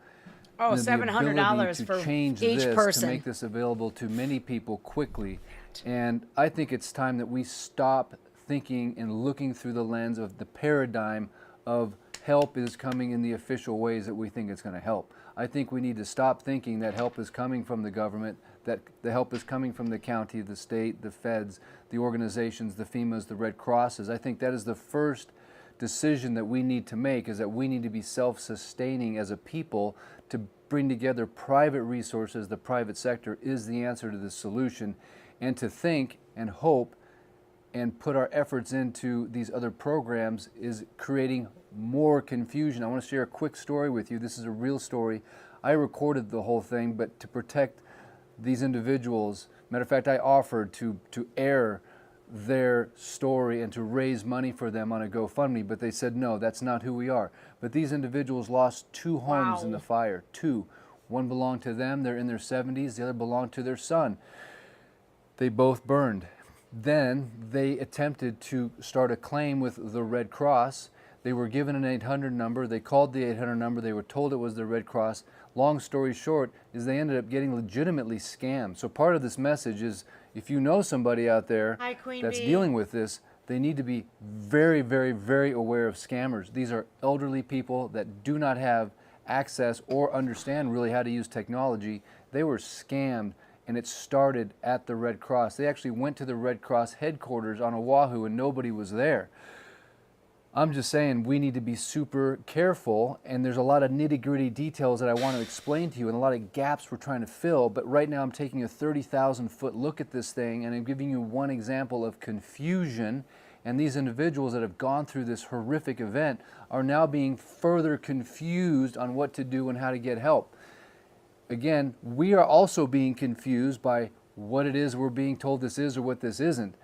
$700 for change each this, person, to make this available to many people quickly. And I think it's time that we stop thinking and looking through the lens of the paradigm of help is coming in the official ways that we think it's going to help. I think we need to stop thinking that help is coming from the government, that the help is coming from the county, the state, the feds, the organizations, the FEMAs, the Red Crosses. I think that is the first decision that we need to make, is that we need to be self-sustaining as a people to bring together private resources. The private sector is the answer to this solution, and to think and hope and put our efforts into these other programs is creating more confusion. I want to share a quick story with you. This is a real story. I recorded the whole thing, but to protect these individuals, matter of fact, I offered to air their story and to raise money for them on a GoFundMe, but they said, no, that's not who we are. But these individuals lost 2 homes in the fire, 2. One belonged to them, they're in their 70s, the other belonged to their son. They both burned. Then they attempted to start a claim with the Red Cross. They were given an 800 number. They called the 800 number. They were told it was the Red Cross. Long story short is they ended up getting legitimately scammed. So part of this message is, if you know somebody out there that's dealing with this, they need to be very, very, very aware of scammers. These are elderly people that do not have access or understand really how to use technology. They were scammed, and it started at the Red Cross. They actually went to the Red Cross headquarters on Oahu and nobody was there. I'm just saying we need to be super careful, and there's a lot of nitty-gritty details that I want to explain to you and a lot of gaps we're trying to fill, but right now I'm taking a 30,000-foot look at this thing, and I'm giving you one example of confusion, and these individuals that have gone through this horrific event are now being further confused on what to do and how to get help. Again, we are also being confused by what it is we're being told this is or what this isn't.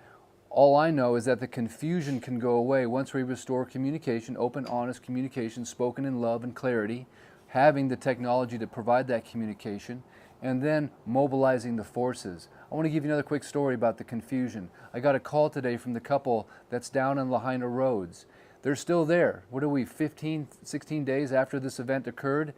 All I know is that the confusion can go away once we restore communication, open, honest communication, spoken in love and clarity, having the technology to provide that communication, and then mobilizing the forces. I want to give you another quick story about the confusion. I got a call today from the couple that's down on Lahaina roads. They're still there. What are we, 15, 16 days after this event occurred?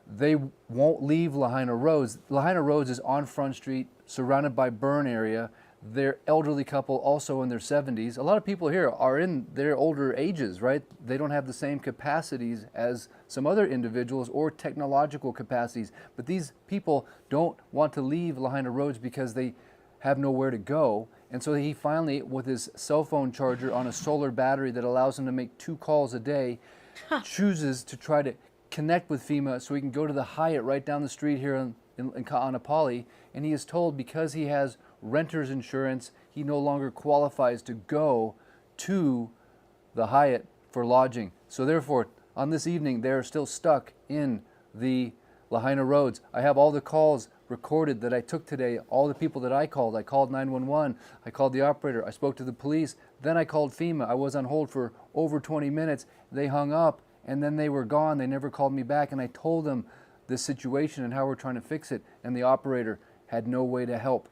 They won't leave Lahaina roads. Lahaina roads is on Front Street, surrounded by burn area. They're elderly couple, also in their 70s. A lot of people here are in their older ages, right? They don't have the same capacities as some other individuals or technological capacities. But these people don't want to leave Lahaina roads because they have nowhere to go. And so he finally, with his cell phone charger on a solar battery that allows him to make 2 calls a day, chooses to try to connect with FEMA so he can go to the Hyatt right down the street here in Ka'anapali. And he is told because he has renter's insurance, he no longer qualifies to go to the Hyatt for lodging. So therefore, on this evening, they're still stuck in the Lahaina roads. I have all the calls recorded that I took today, all the people that I called 911, I called the operator, I spoke to the police, then I called FEMA. I was on hold for over 20 minutes. They hung up, and then they were gone. They never called me back, and I told them the situation and how we're trying to fix it, and the operator had no way to help.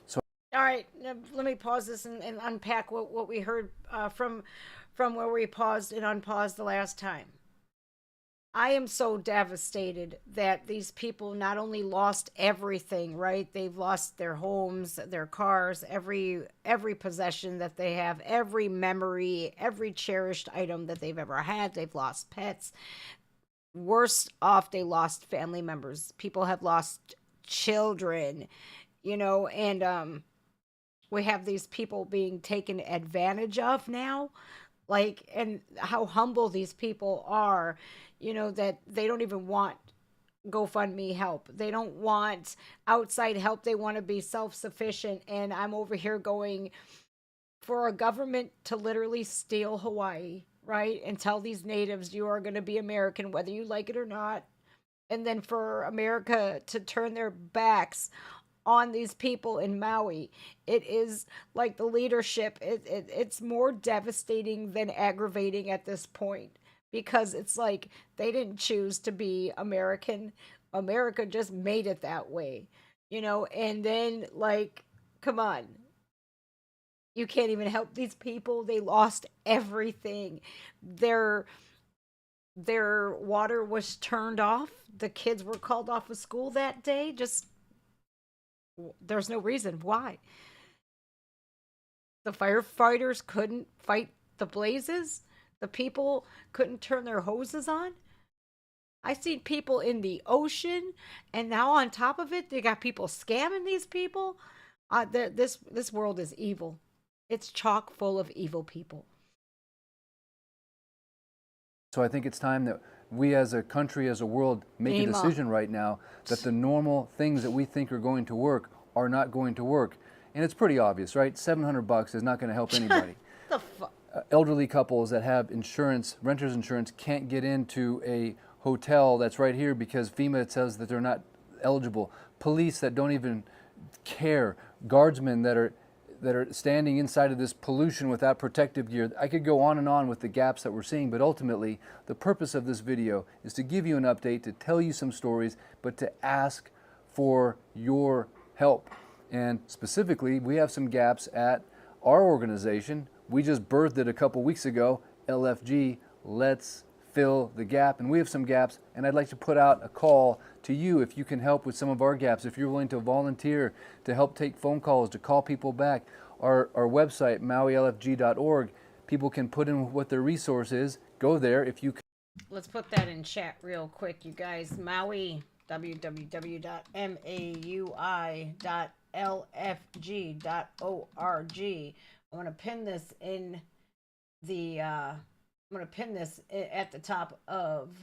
So, all right, let me pause this and unpack what we heard from where we paused and unpaused the last time. I am so devastated that these people not only lost everything, right? They've lost their homes, their cars, every possession that they have, every memory, every cherished item that they've ever had. They've lost pets. Worst off, they lost family members. People have lost children, and we have these people being taken advantage of now, and how humble these people are, that they don't even want GoFundMe help. They don't want outside help. They want to be self-sufficient. And I'm over here going, for a government to literally steal Hawaii, right? And tell these natives you are going to be American, whether you like it or not. And then for America to turn their backs on these people in Maui. It is like the leadership. It's more devastating than aggravating at this point, because it's like they didn't choose to be American. America just made it that way, and then come on. You can't even help these people. They lost everything. Their water was turned off. The kids were called off of school that day. There's no reason why. The firefighters couldn't fight the blazes. The people couldn't turn their hoses on. I've seen people in the ocean, and now on top of it, they got people scamming these people. This world is evil. It's chock full of evil people. So I think it's time that we as a country, as a world, make a decision right now that the normal things that we think are going to work are not going to work. And it's pretty obvious, right? $700 is not going to help anybody. The fuck? Elderly couples that have insurance, renter's insurance, can't get into a hotel that's right here because FEMA says that they're not eligible. Police that don't even care. Guardsmen that are standing inside of this pollution without protective gear. I could go on and on with the gaps that we're seeing, but ultimately the purpose of this video is to give you an update, to tell you some stories, but to ask for your help. And specifically, we have some gaps at our organization. We just birthed it a couple weeks ago, LFG, Let's Fill the Gap. And we have some gaps, and I'd like to put out a call to you if you can help with some of our gaps, if you're willing to volunteer, to help take phone calls, to call people back. Our website, MauiLFG.org, people can put in what their resource is. Go there if you can. Let's put that in chat real quick, you guys. Maui, www.maui.lfg.org. I'm going to pin this in the I'm going to pin this at the top of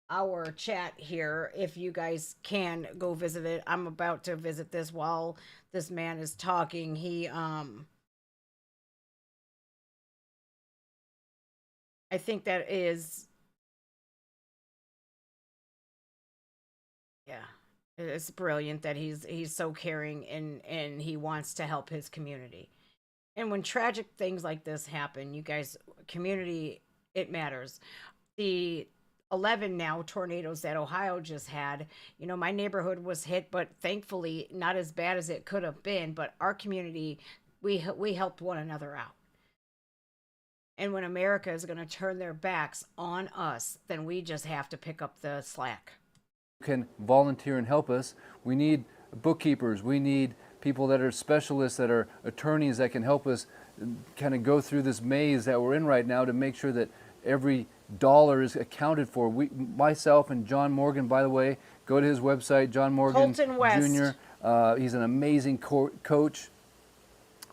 our chat here if you guys can go visit it. I'm about to visit this while this man is talking. He I think that is, yeah, it's brilliant that he's so caring and he wants to help his community. And when tragic things like this happen, you guys, community, it matters. The 11 now tornadoes that Ohio just had, my neighborhood was hit, but thankfully not as bad as it could have been. But our community, we helped one another out. And when America is going to turn their backs on us, then we just have to pick up the slack. Can volunteer and help us. We need bookkeepers. We need people that are specialists, that are attorneys, that can help us kind of go through this maze that we're in right now to make sure that every dollar is accounted for. Myself and John Morgan, by the way, go to his website, John Morgan Jr. He's an amazing coach.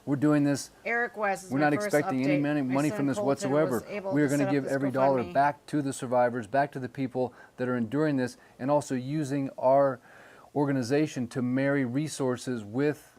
We're doing this. Eric West. We're not expecting any money from this whatsoever. We are going to give every dollar back to the survivors, back to the people that are enduring this, and also using our organization to marry resources with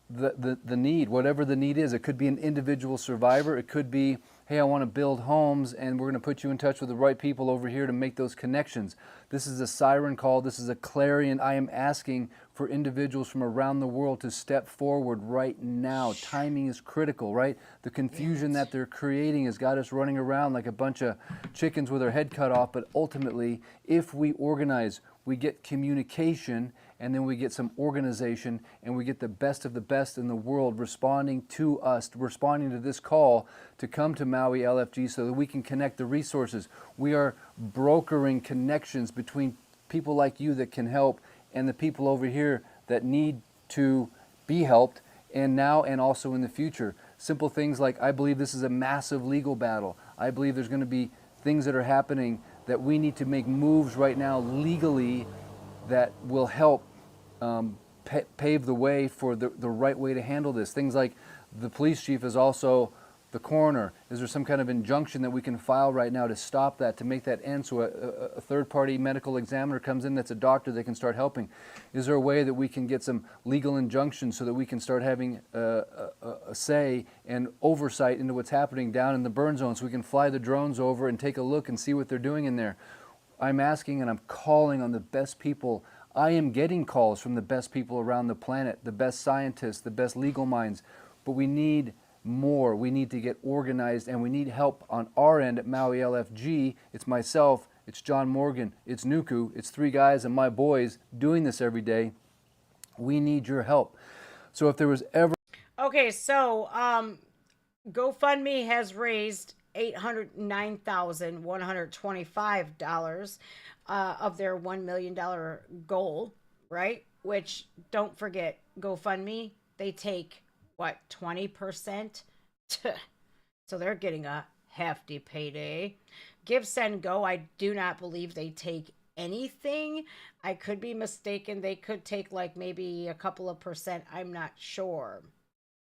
the need, whatever the need is. It could be an individual survivor. It could be hey, I want to build homes, and we're going to put you in touch with the right people over here to make those connections. This is a siren call. This is a clarion. I am asking for individuals from around the world to step forward right now. Timing is critical, right? The confusion that they're creating has got us running around like a bunch of chickens with our head cut off, but ultimately, if we organize, we get communication, and then we get some organization, and we get the best of the best in the world responding to us, responding to this call to come to Maui LFG so that we can connect the resources. We are brokering connections between people like you that can help and the people over here that need to be helped, and now and also in the future. Simple things like, I believe this is a massive legal battle. I believe there's going to be things that are happening that we need to make moves right now legally that will help pave the way for the right way to handle this. Things like the police chief is also the coroner. Is there some kind of injunction that we can file right now to stop that, to make that end, so a third-party medical examiner comes in that's a doctor that can start helping? Is there a way that we can get some legal injunctions so that we can start having a say and oversight into what's happening down in the burn zone, so we can fly the drones over and take a look and see what they're doing in there? I'm asking and I'm calling on the best people. I am getting calls from the best people around the planet, the best scientists, the best legal minds, but we need more. We need to get organized, and we need help on our end at Maui LFG. It's myself, it's John Morgan, it's Nuku, it's three guys and my boys doing this every day. We need your help. So if there was ever... Okay, so GoFundMe has raised $809,125 of their $1 million goal, right? Which, don't forget, GoFundMe, they take, what, 20%? So they're getting a hefty payday. Give, Send, Go, I do not believe they take anything. I could be mistaken. They could take like maybe a couple of percent. I'm not sure.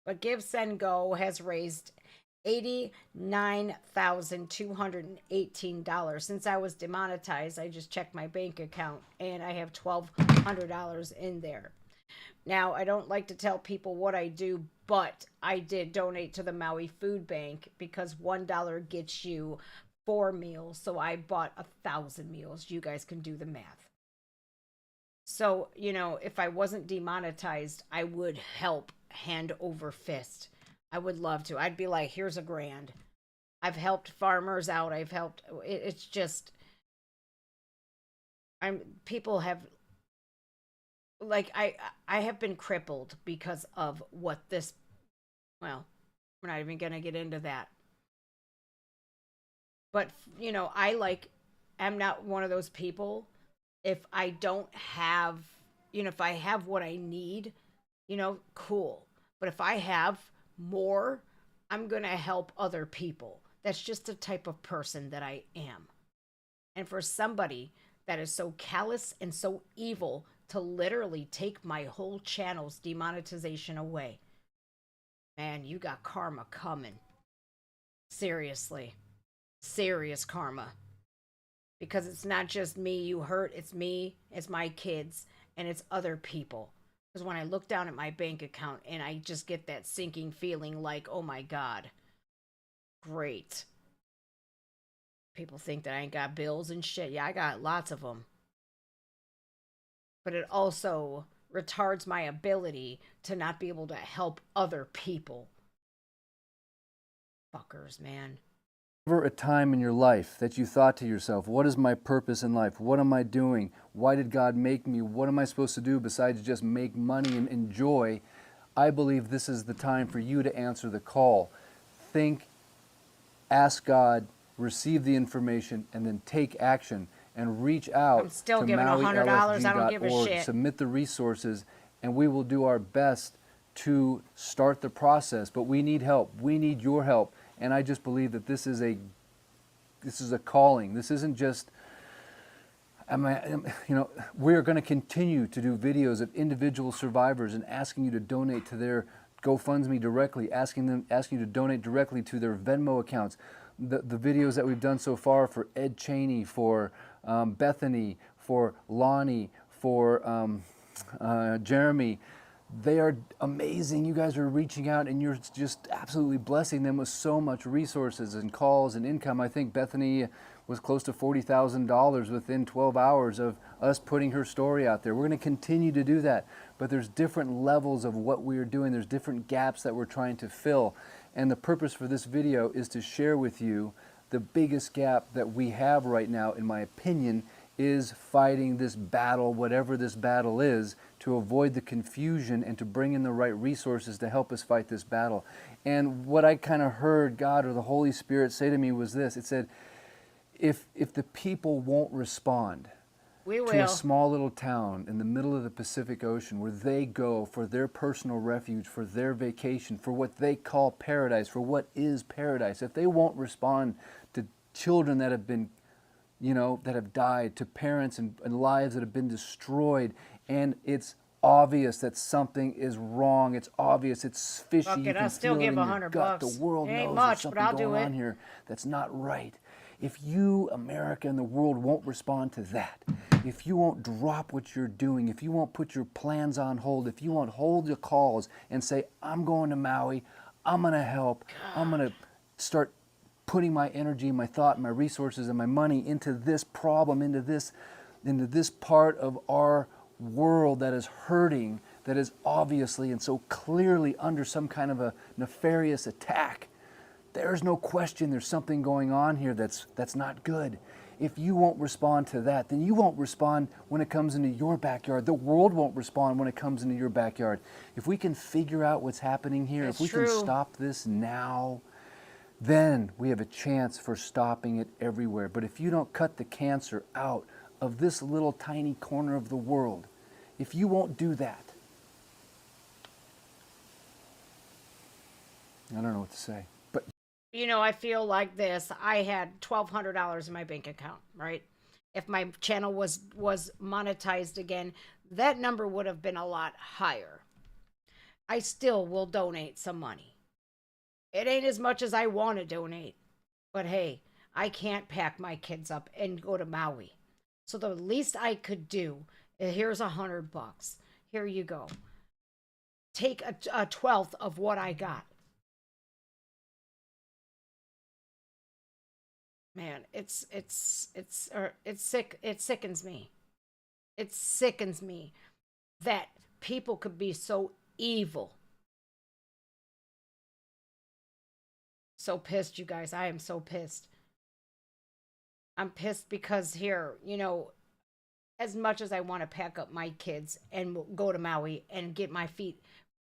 But Give, Send, Go has raised $89,218. Since I was demonetized, I just checked my bank account and I have $1,200 in there. Now, I don't like to tell people what I do, but I did donate to the Maui Food Bank because $1 gets you 4 meals. So I bought 1,000 meals. You guys can do the math. So, you know, if I wasn't demonetized, I would help hand over fist. I would love to. I'd be like, here's $1,000. I've helped farmers out. I've helped. It's just, people have, like, I have been crippled because of what this, well, we're not even going to get into that. But, you know, I'm not one of those people. If I don't have, you know, if I have what I need, you know, cool. But if I have more, I'm going to help other people. That's just the type of person that I am. And for somebody that is so callous and so evil to literally take my whole channel's demonetization away, man, you got karma coming. Seriously. Serious karma. Because it's not just me you hurt, it's me, it's my kids, and it's other people. Because when I look down at my bank account and I just get that sinking feeling like, oh my God, great. People think that I ain't got bills and shit. Yeah, I got lots of them. But it also retards my ability to not be able to help other people. Fuckers, man. Ever a time in your life that you thought to yourself, what is my purpose in life? What am I doing? Why did God make me? What am I supposed to do besides just make money and enjoy? I believe this is the time for you to answer the call. Think, ask God, receive the information, and then take action and reach out I'm still to giving $100. I don't give a MauiLFG.org, shit. submit the resources, and we will do our best to start the process. But we need help. We need your help. And I just believe that this is a calling. This isn't just, you know, we're going to continue to do videos of individual survivors and asking you to donate to their GoFundMe directly, asking you to donate directly to their Venmo accounts. The videos that we've done so far for Ed Cheney, for Bethany, for Lonnie, for Jeremy, They are amazing. You guys are reaching out and you're just absolutely blessing them with so much resources and calls and income. I think Bethany was close to $40,000 within 12 hours of us putting her story out there. We're going to continue to do that, but there's different levels of what we're doing. There's different gaps that we're trying to fill. And the purpose for this video is to share with you the biggest gap that we have right now, in my opinion, is fighting this battle, whatever this battle is, to avoid the confusion and to bring in the right resources to help us fight this battle. And what I kind of heard God or the Holy Spirit say to me was this. It said, if the people won't respond to a small little town in the middle of the Pacific Ocean where they go for their personal refuge, for their vacation, for what they call paradise, for what is paradise, if they won't respond to children that have been, that have died, to parents and lives that have been destroyed, and it's obvious that something is wrong. It's obvious. It's fishy. Fuck You it, can I'll still feel it give in your $100 gut. bucks. The world Ain't knows much, there's but I'll something do going it. on here that's not right. If you, America, and the world won't respond to that, if you won't drop what you're doing, if you won't put your plans on hold, if you won't hold your calls and say, I'm going to Maui, I'm going to help, I'm going to start putting my energy, my thought, my resources, and my money into this problem, into this part of our world that is hurting, that is obviously and so clearly under some kind of a nefarious attack. There's no question there's something going on here that's not good. If you won't respond to that, then you won't respond when it comes into your backyard. The world won't respond when it comes into your backyard. If we can figure out what's happening here, if we can stop this now, then we have a chance for stopping it everywhere. But if you don't cut the cancer out of this little tiny corner of the world, if you won't do that, I don't know what to say. But I feel like this. I had $1,200 in my bank account, right? If my channel was monetized again, that number would have been a lot higher. I still will donate some money. It ain't as much as I want to donate, but hey, I can't pack my kids up and go to Maui. So the least I could do, here's $100. Here you go. Take a 12th of what I got. Man, it's sick. It sickens me. It sickens me that people could be so evil. So pissed, you guys. I am so pissed. I'm pissed because here, as much as I want to pack up my kids and go to Maui and get my feet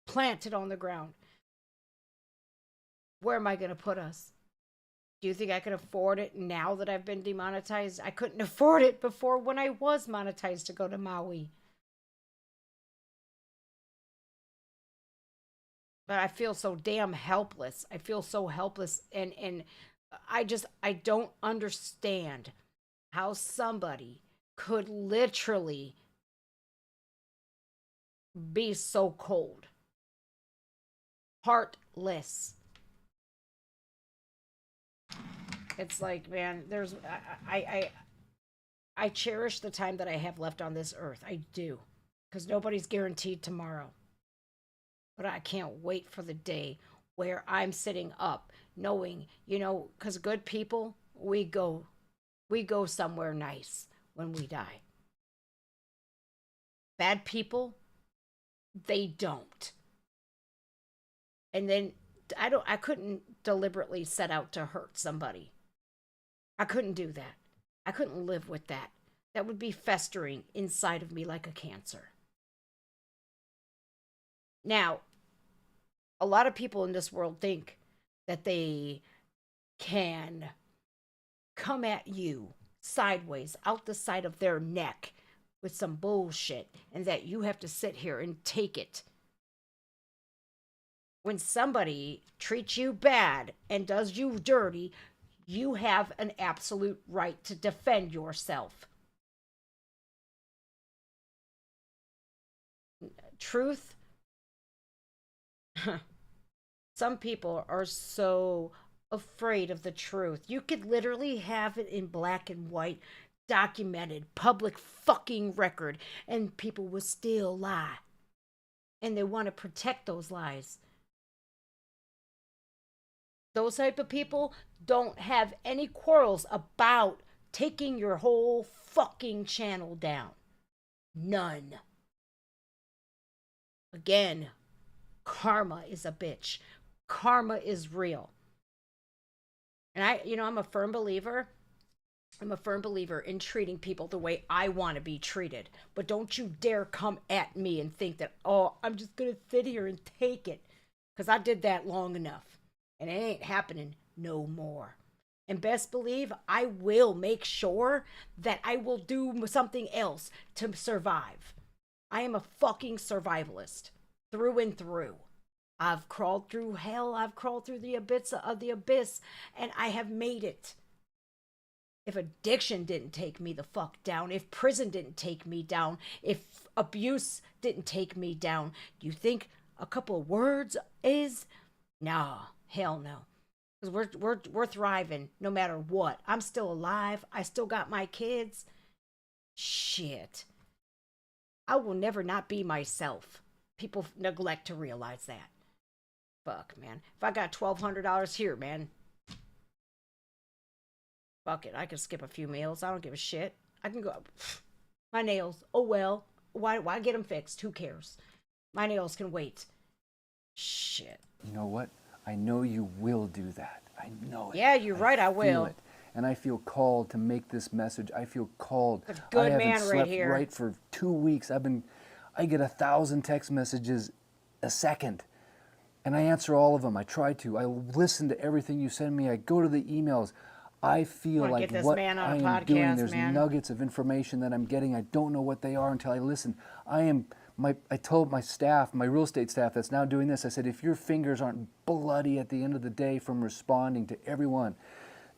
planted on the ground, where am I going to put us? Do you think I could afford it now that I've been demonetized? I couldn't afford it before when I was monetized to go to Maui. But I feel so damn helpless. I feel so helpless. And I don't understand how somebody could literally be so cold. Heartless. It's like, man, I cherish the time that I have left on this earth. I do. Because nobody's guaranteed tomorrow. But I can't wait for the day where I'm sitting up knowing, because good people, we go somewhere nice when we die. Bad people, they don't. And then I couldn't deliberately set out to hurt somebody. I couldn't do that. I couldn't live with that. That would be festering inside of me like a cancer. Now, a lot of people in this world think that they can come at you sideways out the side of their neck with some bullshit and that you have to sit here and take it. When somebody treats you bad and does you dirty, you have an absolute right to defend yourself. Truth. Some people are so afraid of the truth. You could literally have it in black and white, documented, public fucking record, and people will still lie. and they want to protect those lies. Those type of people don't have any quarrels about taking your whole fucking channel down. None. Again, karma is a bitch. Karma is real. And I'm a firm believer. I'm a firm believer in treating people the way I want to be treated. But don't you dare come at me and think that, oh, I'm just going to sit here and take it. Because I did that long enough. And it ain't happening no more. And best believe I will make sure that I will do something else to survive. I am a fucking survivalist. Through and through. I've crawled through hell. I've crawled through the abyss of the abyss. And I have made it. If addiction didn't take me the fuck down, if prison didn't take me down, if abuse didn't take me down, do you think a couple of words is? Nah, hell no. Because we're thriving no matter what. I'm still alive. I still got my kids. Shit. I will never not be myself. People neglect to realize that. Fuck, man. If I got $1,200 here, man. Fuck it. I can skip a few meals. I don't give a shit. I can go. My nails. Oh well. Why get them fixed? Who cares? My nails can wait. Shit. You know what? I know you will do that. I know it. Yeah, you're right. I will. It. And I feel called to make this message. I feel called. A good I man haven't slept here. Right for 2 weeks. I get 1,000 text messages a second. And I answer all of them. I try to. I listen to everything you send me. I go to the emails. I feel like what I am doing, there's nuggets of information that I'm getting. I don't know what they are until I listen. I told my staff, my real estate staff that's now doing this, I said, if your fingers aren't bloody at the end of the day from responding to everyone,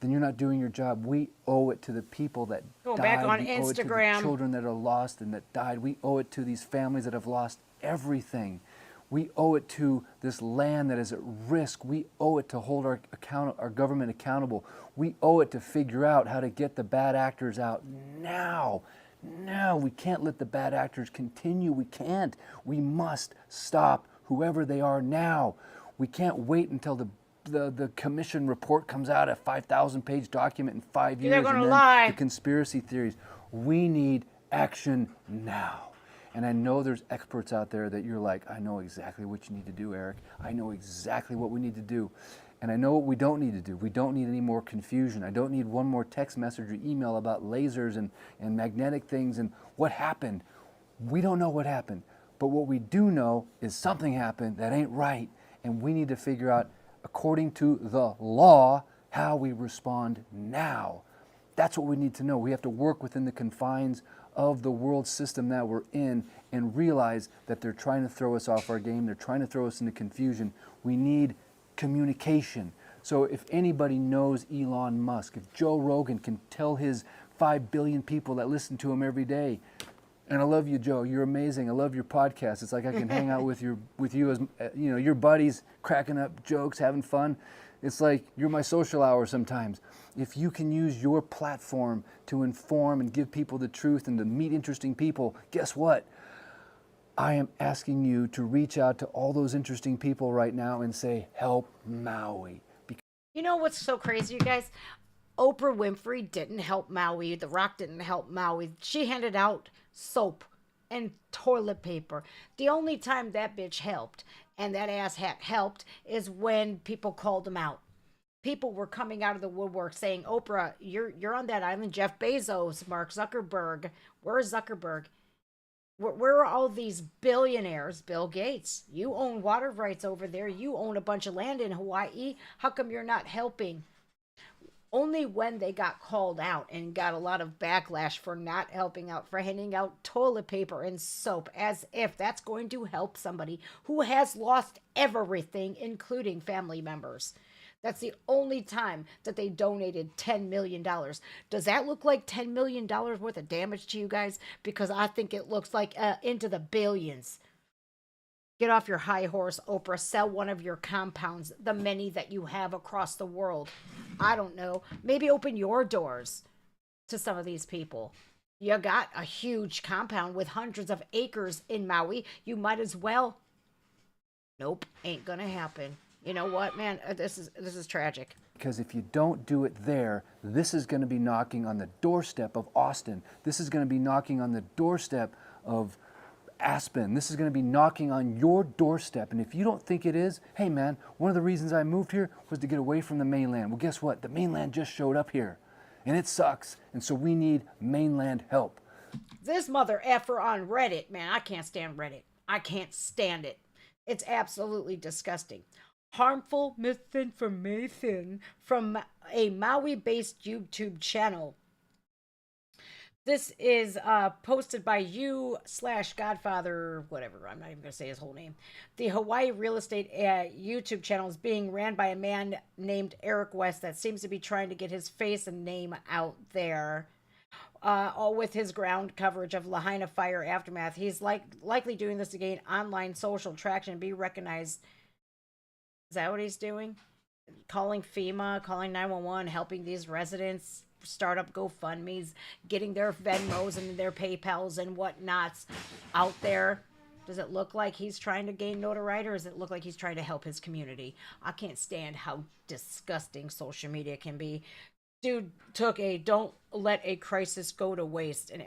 then you're not doing your job. We owe it to the people that died. Back on we owe it to Instagram. the children that are lost and that died. We owe it to these families that have lost everything. We owe it to this land that is at risk. We owe it to hold our government accountable. We owe it to figure out how to get the bad actors out now. Now, we can't let the bad actors continue. We can't. We must stop whoever they are now. We can't wait until the commission report comes out, a 5,000-page document in 5 years. They're gonna and then lie. the conspiracy theories. We need action now. And I know there's experts out there that you're like, I know exactly what you need to do, Eric. I know exactly what we need to do. And I know what we don't need to do. We don't need any more confusion. I don't need one more text message or email about lasers and magnetic things and what happened. We don't know what happened. But what we do know is something happened that ain't right. And we need to figure out, according to the law, how we respond now. That's what we need to know. We have to work within the confines of the world system that we're in and realize that they're trying to throw us off our game. They're trying to throw us into confusion. We need communication. So if anybody knows Elon Musk, if Joe Rogan can tell his 5 billion people that listen to him every day, and I love you, Joe, you're amazing. I love your podcast. It's like I can hang out with you as your buddies, cracking up jokes, having fun. It's like you're my social hour sometimes. If you can use your platform to inform and give people the truth and to meet interesting people, guess what? I am asking you to reach out to all those interesting people right now and say, help Maui. You know what's so crazy, you guys? Oprah Winfrey didn't help Maui. The Rock didn't help Maui. She handed out soap and toilet paper. The only time that bitch helped, and that asshat helped, is when people called him out. People were coming out of the woodwork saying, Oprah, you're on that island. Jeff Bezos, Mark Zuckerberg. Where's Zuckerberg? Where are all these billionaires? Bill Gates, you own water rights over there. You own a bunch of land in Hawaii. How come you're not helping? Only when they got called out and got a lot of backlash for not helping out, for handing out toilet paper and soap, as if that's going to help somebody who has lost everything, including family members. That's the only time that they donated $10 million. Does that look like $10 million worth of damage to you guys? Because I think it looks like into the billions. Get off your high horse, Oprah. Sell one of your compounds, the many that you have across the world. I don't know. Maybe open your doors to some of these people. You got a huge compound with hundreds of acres in Maui. You might as well Nope, ain't gonna happen. You know what, man? This is tragic. Because if you don't do it there, this is going to be knocking on the doorstep of Austin. This is going to be knocking on the doorstep of Aspen. This is going to be knocking on your doorstep. And if you don't think it is, hey man, one of the reasons I moved here was to get away from the mainland. Well, guess what? The mainland just showed up here. And it sucks. And so we need mainland help. This mother effer on Reddit, man, I can't stand Reddit. I can't stand it. It's absolutely disgusting. Harmful misinformation from a Maui-based YouTube channel. This is posted by you/Godfather, whatever. I'm not even going to say his whole name. The Hawaii real estate YouTube channel is being ran by a man named Eric West that seems to be trying to get his face and name out there. All with his ground coverage of Lahaina fire aftermath. He's likely doing this to gain online social traction and be recognized. Is that what he's doing? Calling FEMA, calling 911, helping these residents start up GoFundMes, getting their Venmos and their PayPals and whatnots out there. Does it look like he's trying to gain notoriety, or does it look like he's trying to help his community? I can't stand how disgusting social media can be. Dude took a don't let a crisis go to waste and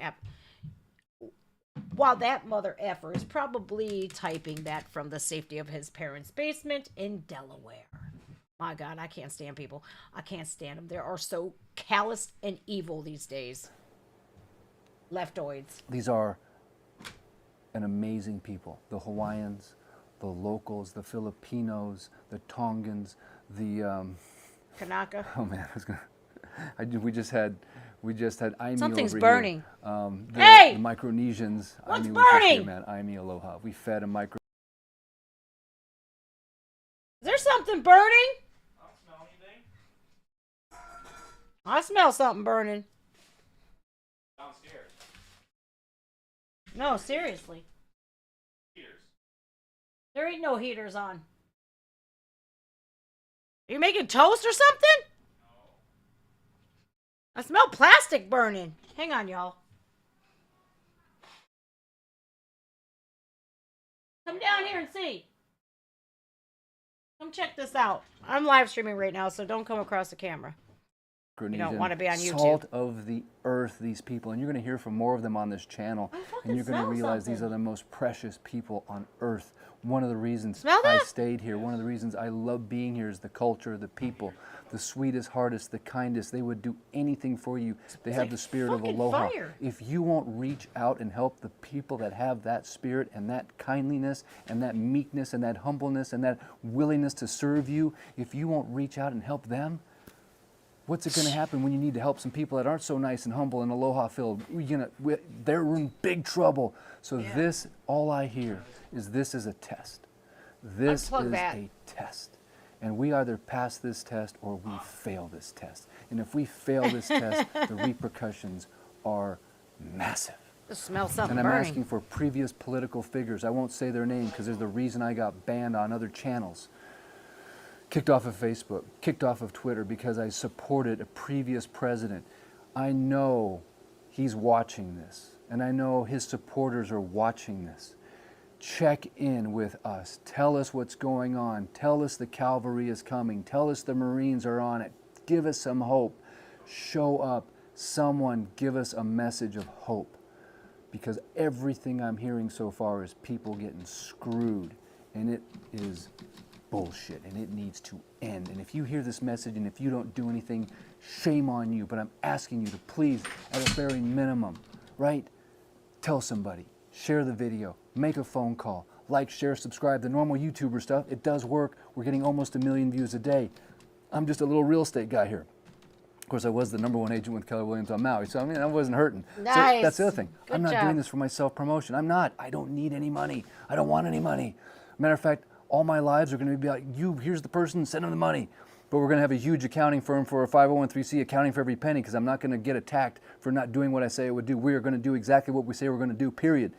while that mother effer is probably typing that from the safety of his parents' basement in Delaware. My God, I can't stand people. I can't stand them. They are so callous and evil these days. Leftoids. These are an amazing people. The Hawaiians, the locals, the Filipinos, the Tongans, the Kanaka. Oh man, we just had Aimi Something's over burning. Here. Hey! The Micronesians. What's Aimi burning? Here, man. Aimi aloha. We fed a micro. Is there something burning? I don't smell anything. I smell something burning. Downstairs. No, seriously. Heaters. There ain't no heaters on. Are you making toast or something? I smell plastic burning. Hang on, y'all. Come down here and see. Come check this out. I'm live streaming right now, so don't come across the camera. You don't want to be on YouTube. Salt of the earth, these people. And you're going to hear from more of them on this channel. And you're going to realize these are the most precious people on earth. One of the reasons I stayed here, one of the reasons I love being here is the culture, the people, the sweetest, hardest, the kindest. They would do anything for you. They have the spirit of aloha. Fire. If you won't reach out and help the people that have that spirit and that kindliness and that meekness and that humbleness and that willingness to serve you, if you won't reach out and help them, what's it going to happen when you need to help some people that aren't so nice and humble and aloha filled? They're in big trouble. So this, all I hear is this is a test. This is a test. And we either pass this test or we fail this test. And if we fail this test, the repercussions are massive. Just smell something and I'm burning. asking for previous political figures. I won't say their name because there's the reason I got banned on other channels. Kicked off of Facebook, kicked off of Twitter because I supported a previous president. I know he's watching this, and I know his supporters are watching this. Check in with us. Tell us what's going on. Tell us the cavalry is coming. Tell us the Marines are on it. Give us some hope. Show up. Someone give us a message of hope. Because everything I'm hearing so far is people getting screwed, and it is bullshit, and it needs to end. And if you hear this message and if you don't do anything, shame on you. But I'm asking you to please, at a very minimum, right? Tell somebody, share the video, make a phone call, like, share, subscribe. The normal YouTuber stuff, it does work. We're getting almost 1 million views a day. I'm just a little real estate guy here. Of course, I was the #1 agent with Keller Williams on Maui, so I mean, I wasn't hurting. Nice. So that's the other thing. Good I'm not job. doing this for my self-promotion. I'm not. I don't need any money. I don't want any money. Matter of fact, all my lives are going to be like, here's the person, send them the money. But we're going to have a huge accounting firm for a 501(c) accounting for every penny because I'm not going to get attacked for not doing what I say I would do. We are going to do exactly what we say we're going to do, period.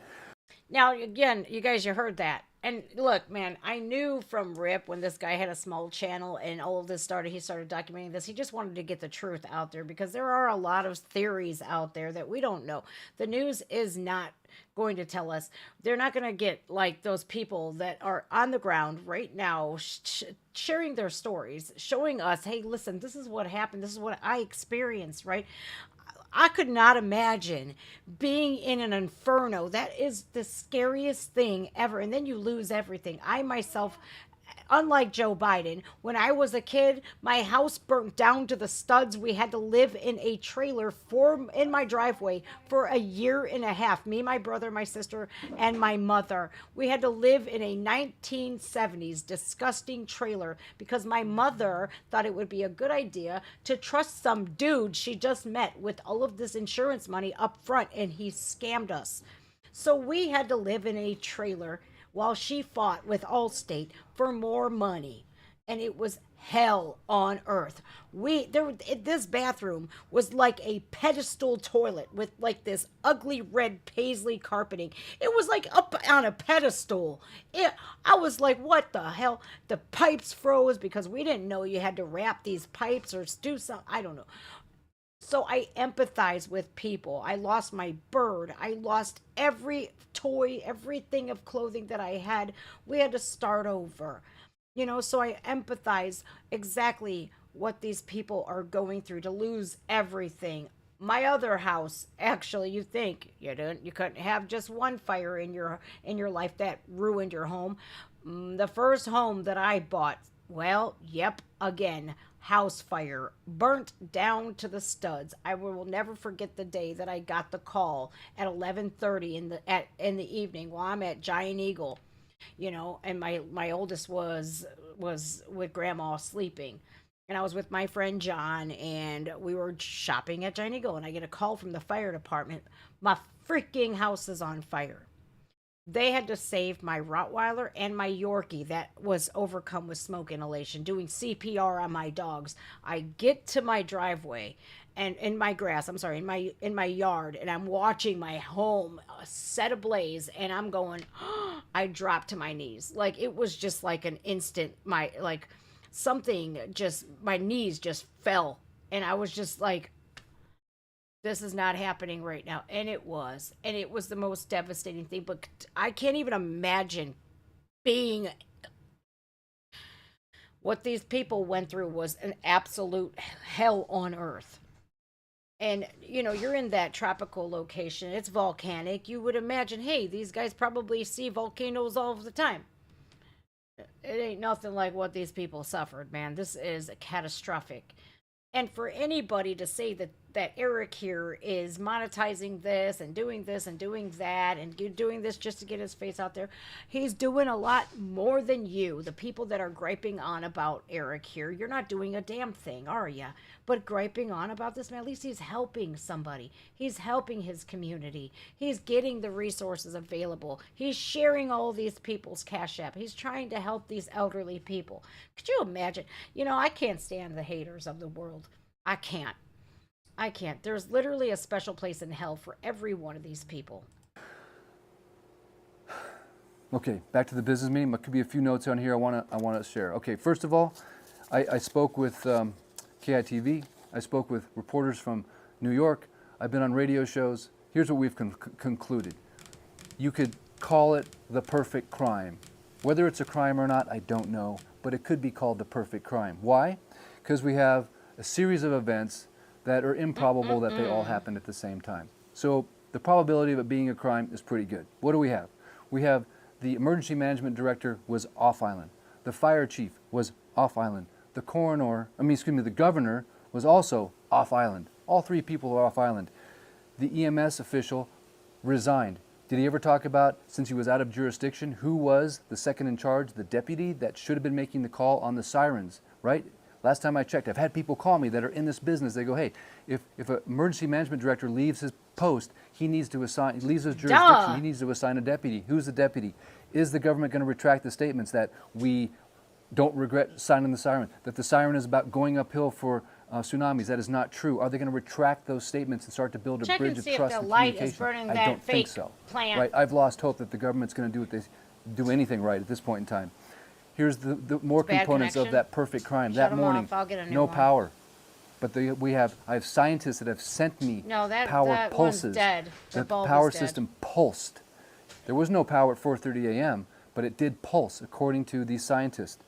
Now, again, you guys, you heard that. And look, man, I knew from Rip when this guy had a small channel and all of this started, he started documenting this. He just wanted to get the truth out there because there are a lot of theories out there that we don't know. The news is not going to tell us. They're not going to get like those people that are on the ground right now sharing their stories, showing us, hey, listen, this is what happened. This is what I experienced, right? I could not imagine being in an inferno. That is the scariest thing ever. And then you lose everything. I myself, unlike Joe Biden, when I was a kid, my house burnt down to the studs. We had to live in a trailer in my driveway for a year and a half. Me, my brother, my sister, and my mother. We had to live in a 1970s disgusting trailer because my mother thought it would be a good idea to trust some dude she just met with all of this insurance money up front, and he scammed us. So we had to live in a trailer while she fought with Allstate for more money. And it was hell on earth. This bathroom was like a pedestal toilet with like this ugly red paisley carpeting. It was like up on a pedestal. I was like, what the hell? The pipes froze because we didn't know you had to wrap these pipes or do something. I don't know. So I empathize with people. I lost my bird. I lost every toy, everything of clothing that I had. We had to start over. So I empathize exactly what these people are going through to lose everything. My other house, actually, you think you couldn't have just one fire in your life that ruined your home. The first home that I bought, well, yep, again, house fire, burnt down to the studs. I will never forget the day that I got the call at 11:30 in the evening while I'm at Giant Eagle, and my oldest was with grandma sleeping, and I was with my friend John, and we were shopping at Giant Eagle, and I get a call from the fire department. My freaking house is on fire. They had to save my Rottweiler and my Yorkie that was overcome with smoke inhalation, doing CPR on my dogs. I get to my driveway and in my yard, and I'm watching my home set ablaze, and I'm going, I dropped to my knees. Like, it was just like an instant, my knees just fell, and I was just like, this is not happening right now. And it was the most devastating thing, but I can't even imagine being what these people went through. Was an absolute hell on earth. And you're in that tropical location, it's volcanic. You would imagine, hey, these guys probably see volcanoes all the time. It ain't nothing like what these people suffered, man. This is catastrophic. And for anybody to say that Eric here is monetizing this and doing that and doing this just to get his face out there, he's doing a lot more than you. The people that are griping on about Eric here, you're not doing a damn thing, are you? But griping on about this man, at least he's helping somebody. He's helping his community. He's getting the resources available. He's sharing all these people's Cash App. He's trying to help these elderly people. Could you imagine? I can't stand the haters of the world. I can't. There's literally a special place in hell for every one of these people. Okay, back to the business meeting. There could be a few notes on here I want to share. Okay, first of all, I spoke with KITV. I spoke with reporters from New York. I've been on radio shows. Here's what we've concluded. You could call it the perfect crime. Whether it's a crime or not, I don't know, but it could be called the perfect crime. Why? Because we have a series of events that are improbable that they all happened at the same time. So the probability of it being a crime is pretty good. What do we have? We have the emergency management director was off island. The fire chief was off island. The governor was also off island. All three people are off island. The EMS official resigned. Did he ever talk about, since he was out of jurisdiction, who was the second in charge, the deputy that should have been making the call on the sirens, right? Last time I checked, I've had people call me that are in this business. They go, hey, if an emergency management director leaves his post, he leaves his jurisdiction, he needs to assign a deputy. Who's the deputy? Is the government going to retract the statements that we don't regret signing the siren, that the siren is about going uphill for tsunamis? That is not true. Are they going to retract those statements and start to build a bridge of trust and communication? Is burning I that don't think fake so. plant. Right? I've lost hope that the government's going to do what do anything right at this point in time. Here's the more Bad components of connection? that perfect crime. Shut That 'em morning, off, I'll get a new no one. power. But I have scientists that have sent me No, power that one's pulses. dead. The The bulb power is dead. system pulsed. There was no power at 4:30 a.m., but it did pulse, according to these scientists.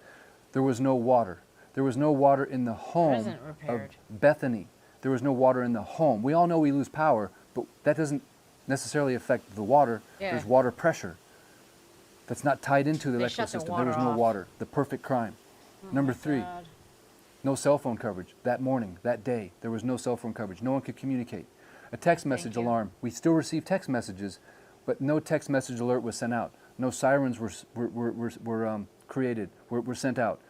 There was no water. There was no water in the home isn't of repaired. Bethany. There was no water in the home. We all know we lose power, but that doesn't necessarily affect the water. Yeah. There's water pressure. That's not tied into the They electrical shut the system. There was water no off. water. The perfect crime. Oh Number my 3, God. no cell phone coverage. That morning, that day, there was no cell phone coverage. No one could communicate. A text message alarm. We still receive text messages, but no text message alert was sent out. No sirens were sent out.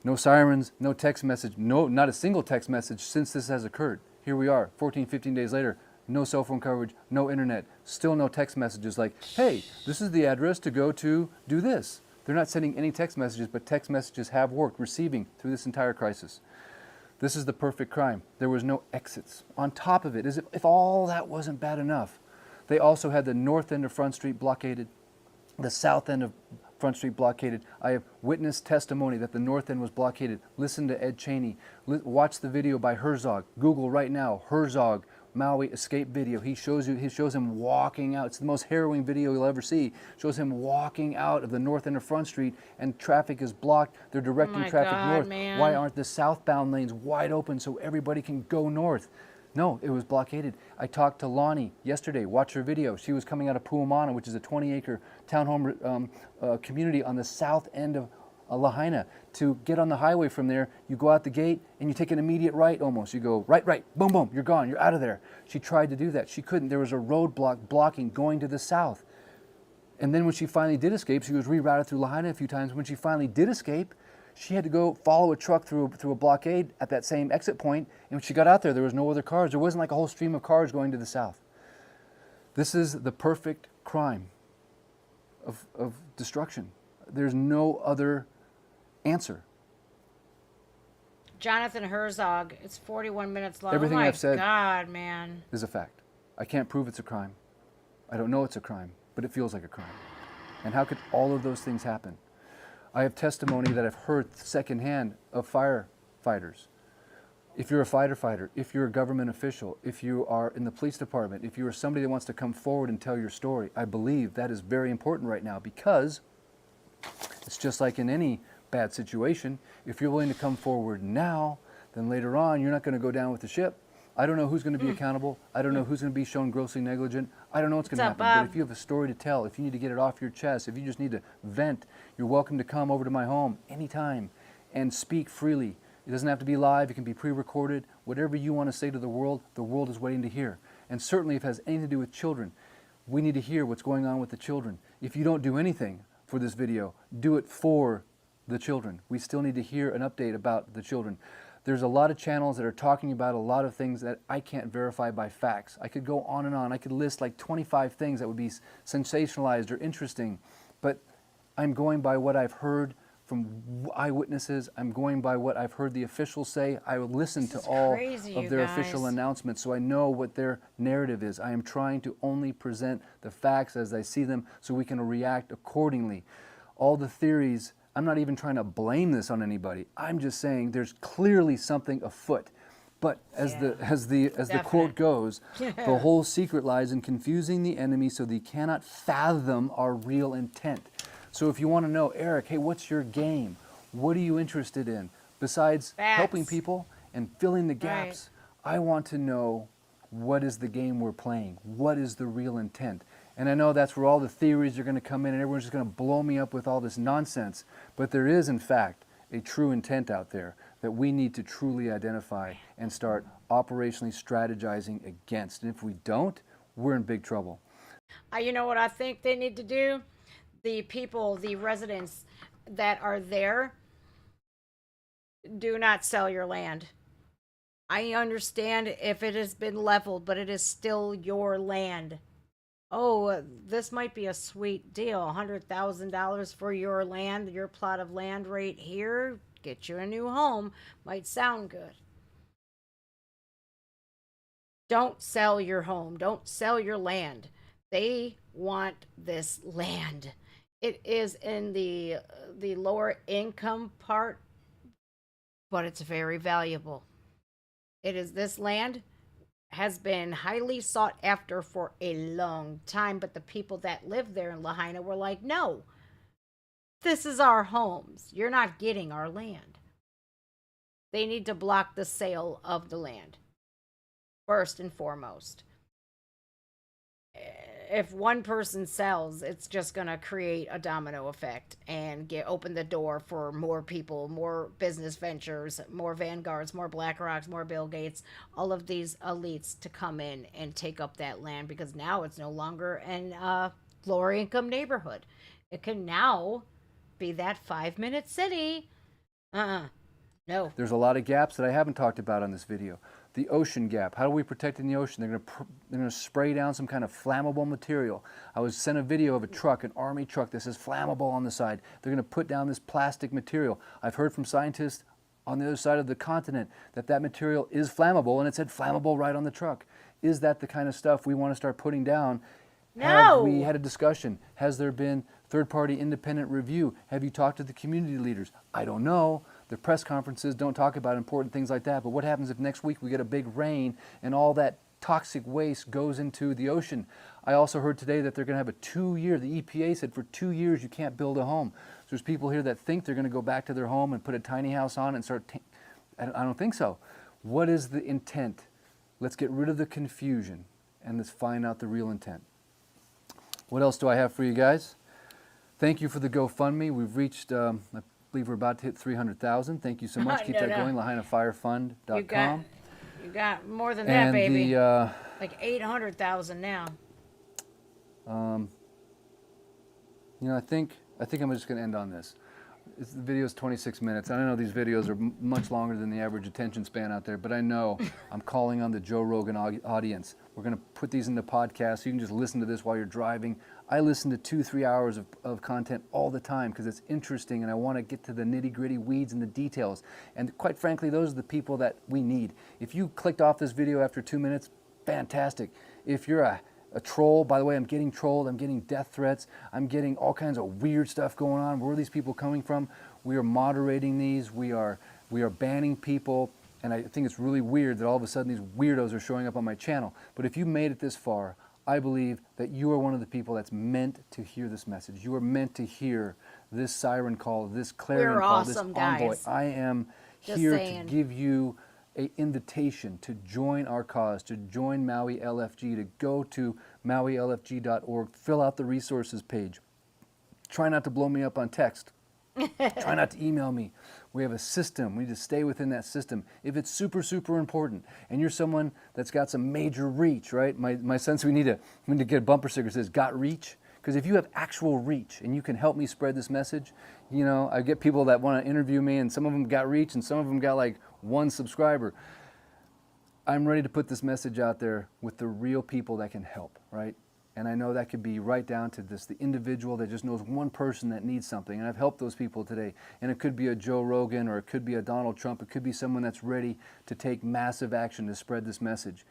No sirens, no text message, not a single text message since this has occurred. Here we are, 14, 15 days later, no cell phone coverage, no internet, still no text messages like, hey, this is the address to go to do this. They're not sending any text messages, but text messages have worked, receiving through this entire crisis. This is the perfect crime. There was no exits. On top of it, as if all that wasn't bad enough, they also had the north end of Front Street blockaded, the south end of Front Street blockaded. I have witnessed testimony that the north end was blockaded. Listen to Ed Cheney. Watch the video by Herzog. Google right now, Herzog, Maui escape video. He shows him walking out. It's the most harrowing video you'll ever see. Shows him walking out of the north end of Front Street and traffic is blocked. They're directing my traffic God, north. man. Why aren't the southbound lanes wide open so everybody can go north? No, it was blockaded. I talked to Lonnie yesterday. Watch her video. She was coming out of Puamana, which is a 20-acre townhome community on the south end of Lahaina. To get on the highway from there, you go out the gate and you take an immediate right almost. You go right, boom, boom, you're gone, you're out of there. She tried to do that. She couldn't. There was a roadblock blocking going to the south. And then when she finally did escape, she was rerouted through Lahaina a few times. When she finally did escape, she had to go follow a truck through a blockade at that same exit point, and when she got out there was no other cars. There wasn't like a whole stream of cars going to the south. This is the perfect crime of destruction. There's no other answer. Jonathan Herzog, it's 41 minutes long. Everything oh my I've said God, man. is a fact. I can't prove it's a crime. I don't know it's a crime, but it feels like a crime. And how could all of those things happen? I have testimony that I've heard secondhand of firefighters. If you're a fighter, if you're a government official, if you are in the police department, if you are somebody that wants to come forward and tell your story, I believe that is very important right now, because it's just like in any bad situation. If you're willing to come forward now, then later on you're not going to go down with the ship. I don't know who's going to be accountable. I don't know who's going to be shown grossly negligent. I don't know what's going to happen. But if you have a story to tell, if you need to get it off your chest, if you just need to vent, you're welcome to come over to my home anytime and speak freely. It doesn't have to be live. It can be pre-recorded. Whatever you want to say to the world is waiting to hear. And certainly if it has anything to do with children, we need to hear what's going on with the children. If you don't do anything for this video, do it for the children. We still need to hear an update about the children. There's a lot of channels that are talking about a lot of things that I can't verify by facts. I could go on and on. I could list like 25 things that would be sensationalized or interesting, but I'm going by what I've heard from eyewitnesses. I'm going by what I've heard the officials say. I will listen to all of their official announcements so I know what their narrative is. I am trying to only present the facts as I see them so we can react accordingly. All the theories, I'm not even trying to blame this on anybody. I'm just saying there's clearly something afoot. But as the quote goes, the whole secret lies in confusing the enemy so they cannot fathom our real intent. So if you want to know, Eric, hey, what's your game? What are you interested in? Besides helping people and filling the gaps, I want to know, what is the game we're playing? What is the real intent? And I know that's where all the theories are going to come in and everyone's just going to blow me up with all this nonsense. But there is, in fact, a true intent out there that we need to truly identify and start operationally strategizing against. And if we don't, we're in big trouble. You know what I think they need to do? The people, the residents that are there, do not sell your land. I understand if it has been leveled, but it is still your land. Oh, this might be a sweet deal. $100,000 for your land, your plot of land right here. Get you a new home. Might sound good. Don't sell your home. Don't sell your land. They want this land. It is in the lower income part, but it's very valuable. It is this land has been highly sought after for a long time, but the people that live there in Lahaina were like, no, this is our homes. You're not getting our land. They need to block the sale of the land, first and foremost. If one person sells, it's just going to create a domino effect and open the door for more people, more business ventures, more Vanguards, more BlackRocks, more Bill Gates, all of these elites to come in and take up that land, because now it's no longer an lower income neighborhood. It can now be that 5-minute city. No. There's a lot of gaps that I haven't talked about on this video. The ocean gap. How do we protect in the ocean? They're going to spray down some kind of flammable material. I was sent a video of a truck, an army truck that says flammable on the side. They're going to put down this plastic material. I've heard from scientists on the other side of the continent that that material is flammable, and it said flammable right on the truck. Is that the kind of stuff we want to start putting down? No. Have we had a discussion? Has there been third-party independent review? Have you talked to the community leaders? I don't know. The press conferences don't talk about important things like that, but what happens if next week we get a big rain and all that toxic waste goes into the ocean? I also heard today that they're going to have a 2-year, the EPA said for 2 years you can't build a home. So there's people here that think they're going to go back to their home and put a tiny house on and start, I don't think so. What is the intent? Let's get rid of the confusion and let's find out the real intent. What else do I have for you guys? Thank you for the GoFundMe. We've reached, I believe we're about to hit 300,000. Thank you so much. Keep that going. LahainaFireFund.com. You got more than that, baby. The, like 800,000 now. You know, I think I'm just going to end on this. The video is 26 minutes. I know these videos are much longer than the average attention span out there, but I know I'm calling on the Joe Rogan audience. We're going to put these into podcasts so you can just listen to this while you're driving. I listen to 2-3 hours of content all the time because it's interesting and I want to get to the nitty-gritty weeds and the details. And quite frankly, those are the people that we need. If you clicked off this video after 2 minutes, fantastic. If you're a troll, by the way, I'm getting trolled, I'm getting death threats, I'm getting all kinds of weird stuff going on. Where are these people coming from? We are moderating these, we are banning people, and I think it's really weird that all of a sudden these weirdos are showing up on my channel. But if you made it this far, I believe that you are one of the people that's meant to hear this message. You are meant to hear this siren call, this clarion call, awesome, this envoy. guys. I am here to give you an invitation to join our cause, to join Maui LFG, to go to MauiLFG.org, fill out the resources page. Try not to blow me up on text. Try not to email me. We have a system. We need to stay within that system. If it's super, super important, and you're someone that's got some major reach, right? My sense we need to get a bumper sticker that says, got reach? Because if you have actual reach and you can help me spread this message, you know, I get people that want to interview me and some of them got reach and some of them got like 1 subscriber. I'm ready to put this message out there with the real people that can help, right? And I know that could be right down to this, the individual that just knows one person that needs something. And I've helped those people today. And it could be a Joe Rogan or it could be a Donald Trump. It could be someone that's ready to take massive action to spread this message.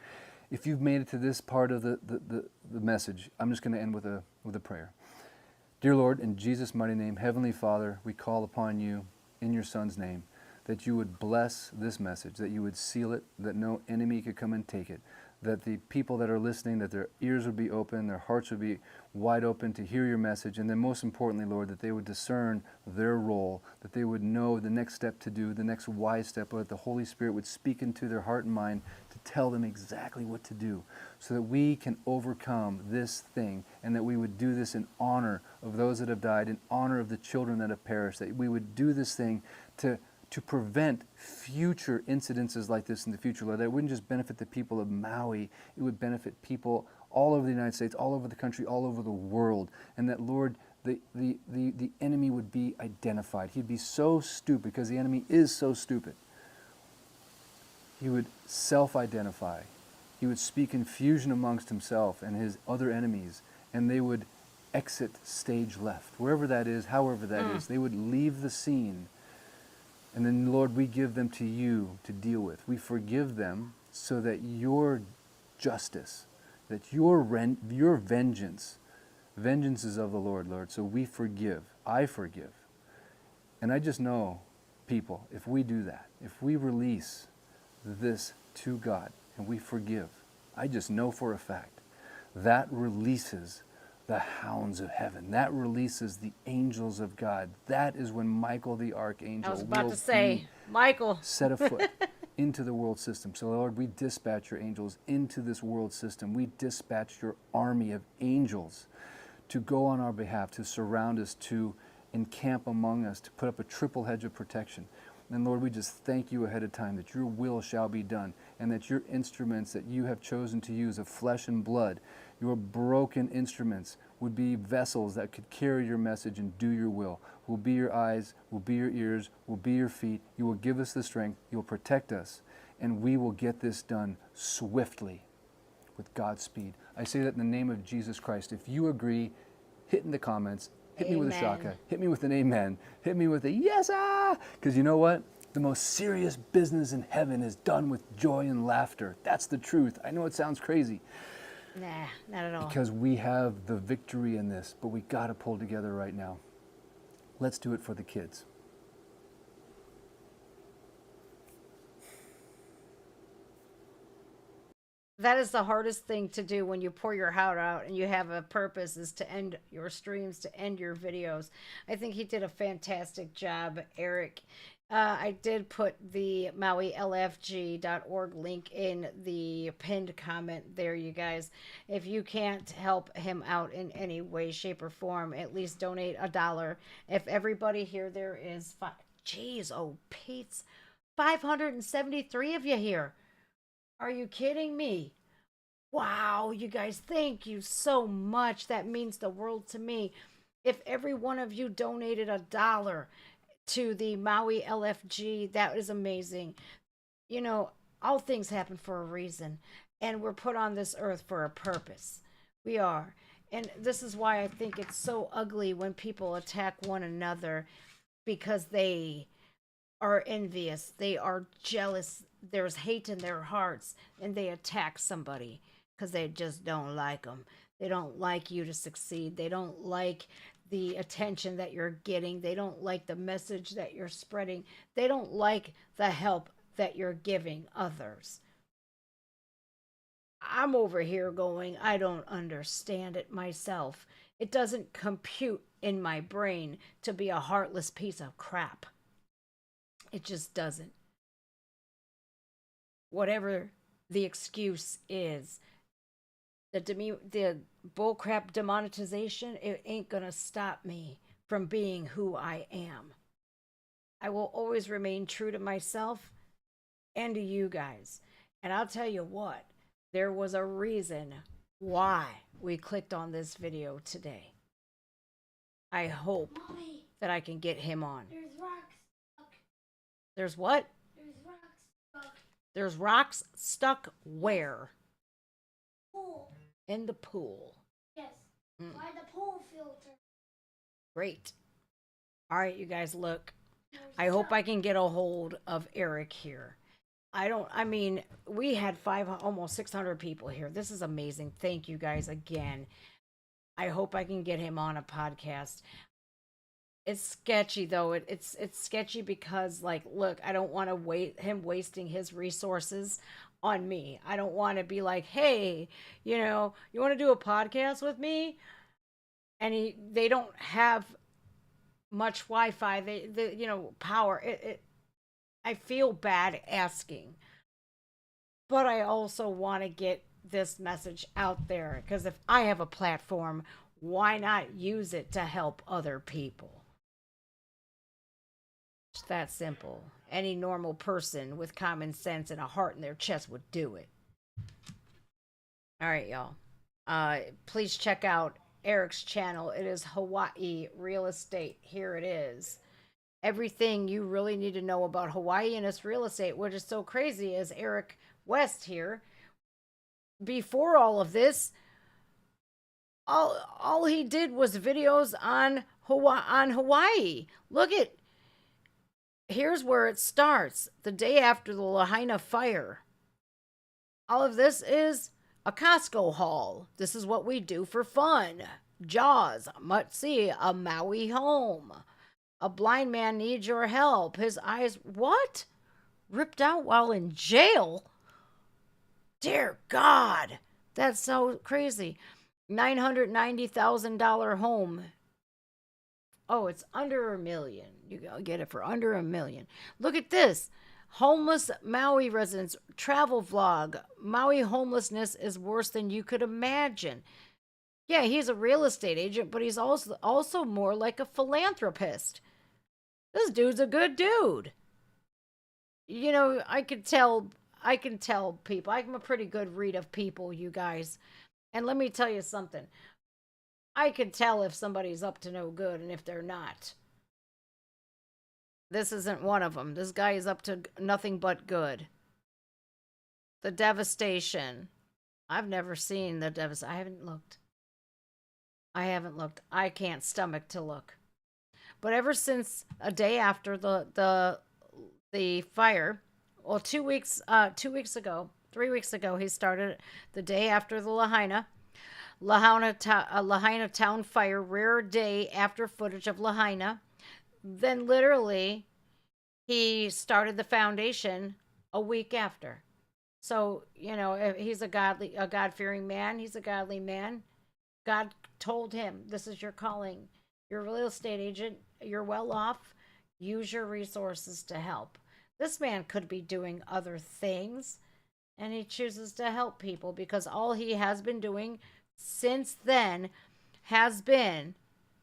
If you've made it to this part of the message, I'm just going to end with a prayer. Dear Lord, in Jesus' mighty name, Heavenly Father, we call upon you in your Son's name, that you would bless this message, that you would seal it, that no enemy could come and take it, that the people that are listening, that their ears would be open, their hearts would be wide open to hear your message, and then most importantly, Lord, that they would discern their role, that they would know the next step to do, the next wise step, Lord, that the Holy Spirit would speak into their heart and mind to tell them exactly what to do, so that we can overcome this thing, and that we would do this in honor of those that have died, in honor of the children that have perished, that we would do this thing to prevent future incidences like this in the future, Lord. That it wouldn't just benefit the people of Maui, it would benefit people all over the United States, all over the country, all over the world. And that, Lord, the enemy would be identified. He'd be so stupid, because the enemy is so stupid. He would self-identify. He would speak confusion amongst himself and his other enemies, and they would exit stage left. Wherever that is, however that is, they would leave the scene. And then, Lord, we give them to you to deal with. We forgive them so that your justice, that your vengeance Vengeance is of the Lord, Lord. So we forgive. I forgive. And I just know, people, if we do that, if we release this to God and we forgive, I just know for a fact that releases the hounds of heaven. That releases the angels of God. That is when Michael the archangel I was about will to say, be Michael, set afoot into the world system. So Lord, we dispatch your angels into this world system. We dispatch your army of angels to go on our behalf, to surround us, to encamp among us, to put up a triple hedge of protection. And Lord, we just thank you ahead of time that your will shall be done, and that your instruments that you have chosen to use of flesh and blood, your broken instruments, would be vessels that could carry your message and do your will. Will be your eyes, will be your ears, will be your feet. You will give us the strength, you will protect us, and we will get this done swiftly with God's speed. I say that in the name of Jesus Christ. If you agree, hit in the comments. Hit me with a shaka. Hit me with an amen. Hit me with a yes, ah! Because you know what? The most serious business in heaven is done with joy and laughter. That's the truth. I know it sounds crazy. Nah, not at all. Because we have the victory in this, but we got to pull together right now. Let's do it for the kids. That is the hardest thing to do when you pour your heart out and you have a purpose, is to end your streams, to end your videos. I think he did a fantastic job, Eric. I did put the MauiLFG.org link in the pinned comment there, you guys. If you can't help him out in any way, shape, or form, at least donate $1. If everybody here, there is Jeez, oh, Pete's 573 of you here. Are you kidding me? Wow, you guys, thank you so much. That means the world to me. If every one of you donated $1 to the Maui LFG, that is amazing. You know, all things happen for a reason, and we're put on this earth for a purpose. We are. And this is why I think it's so ugly when people attack one another, because they are envious, they are jealous, there's hate in their hearts, and they attack somebody because they just don't like them. They don't like you to succeed. They don't like the attention that you're getting. They don't like the message that you're spreading. They don't like the help that you're giving others. I'm over here going, I don't understand it myself. It doesn't compute in my brain to be a heartless piece of crap. It just doesn't. Whatever the excuse is, the bullcrap demonetization, it ain't gonna stop me from being who I am. I will always remain true to myself and to you guys. And I'll tell you what, there was a reason why we clicked on this video today. I hope that I can get him on. There's rocks stuck. There's what? There's rocks stuck. There's rocks stuck where? Pool. In the pool. Yes. By the pool filter. Great. All right, you guys, look. I hope I can get a hold of Eric here. I mean, we had almost 600 people here. This is amazing. Thank you guys again. I hope I can get him on a podcast. It's sketchy though. It's sketchy because, like, look, I don't want to him wasting his resources on me. I don't want to be like, hey, you want to do a podcast with me? And they don't have much Wi-Fi. They power. I feel bad asking, but I also want to get this message out there, because if I have a platform, why not use it to help other people? It's that simple. Any normal person with common sense and a heart in their chest would do it. All right, y'all. Please check out Eric's channel. It is Hawaii Real Estate. Here it is. Everything you really need to know about Hawaii and its real estate. What is so crazy is Eric West here, before all of this, all he did was videos on Hawaii. Look at, here's where it starts. The day after the Lahaina fire. All of this is a Costco haul. This is what we do for fun. Jaws, must see a Maui home. A blind man needs your help. His eyes, what? Ripped out while in jail? Dear God, that's so crazy. $990,000 home. Oh, it's under $1 million. You get it for under $1 million. Look at this. Homeless Maui residents travel vlog. Maui homelessness is worse than you could imagine. Yeah, he's a real estate agent, but he's also more like a philanthropist. This dude's a good dude. You know, I can tell people. I'm a pretty good read of people, you guys. And let me tell you something. I can tell if somebody's up to no good and if they're not. This isn't one of them. This guy is up to nothing but good. The devastation. I've never seen the devastation. I haven't looked. I can't stomach to look. But ever since a day after the fire, well, 3 weeks ago, he started the day after the Lahaina town fire, rare day after footage of Lahaina. Then literally, he started the foundation a week after. So, you know, he's a God-fearing man. He's a godly man. God told him, this is your calling. You're a real estate agent. You're well off. Use your resources to help. This man could be doing other things, and he chooses to help people because all he has been doing since then has been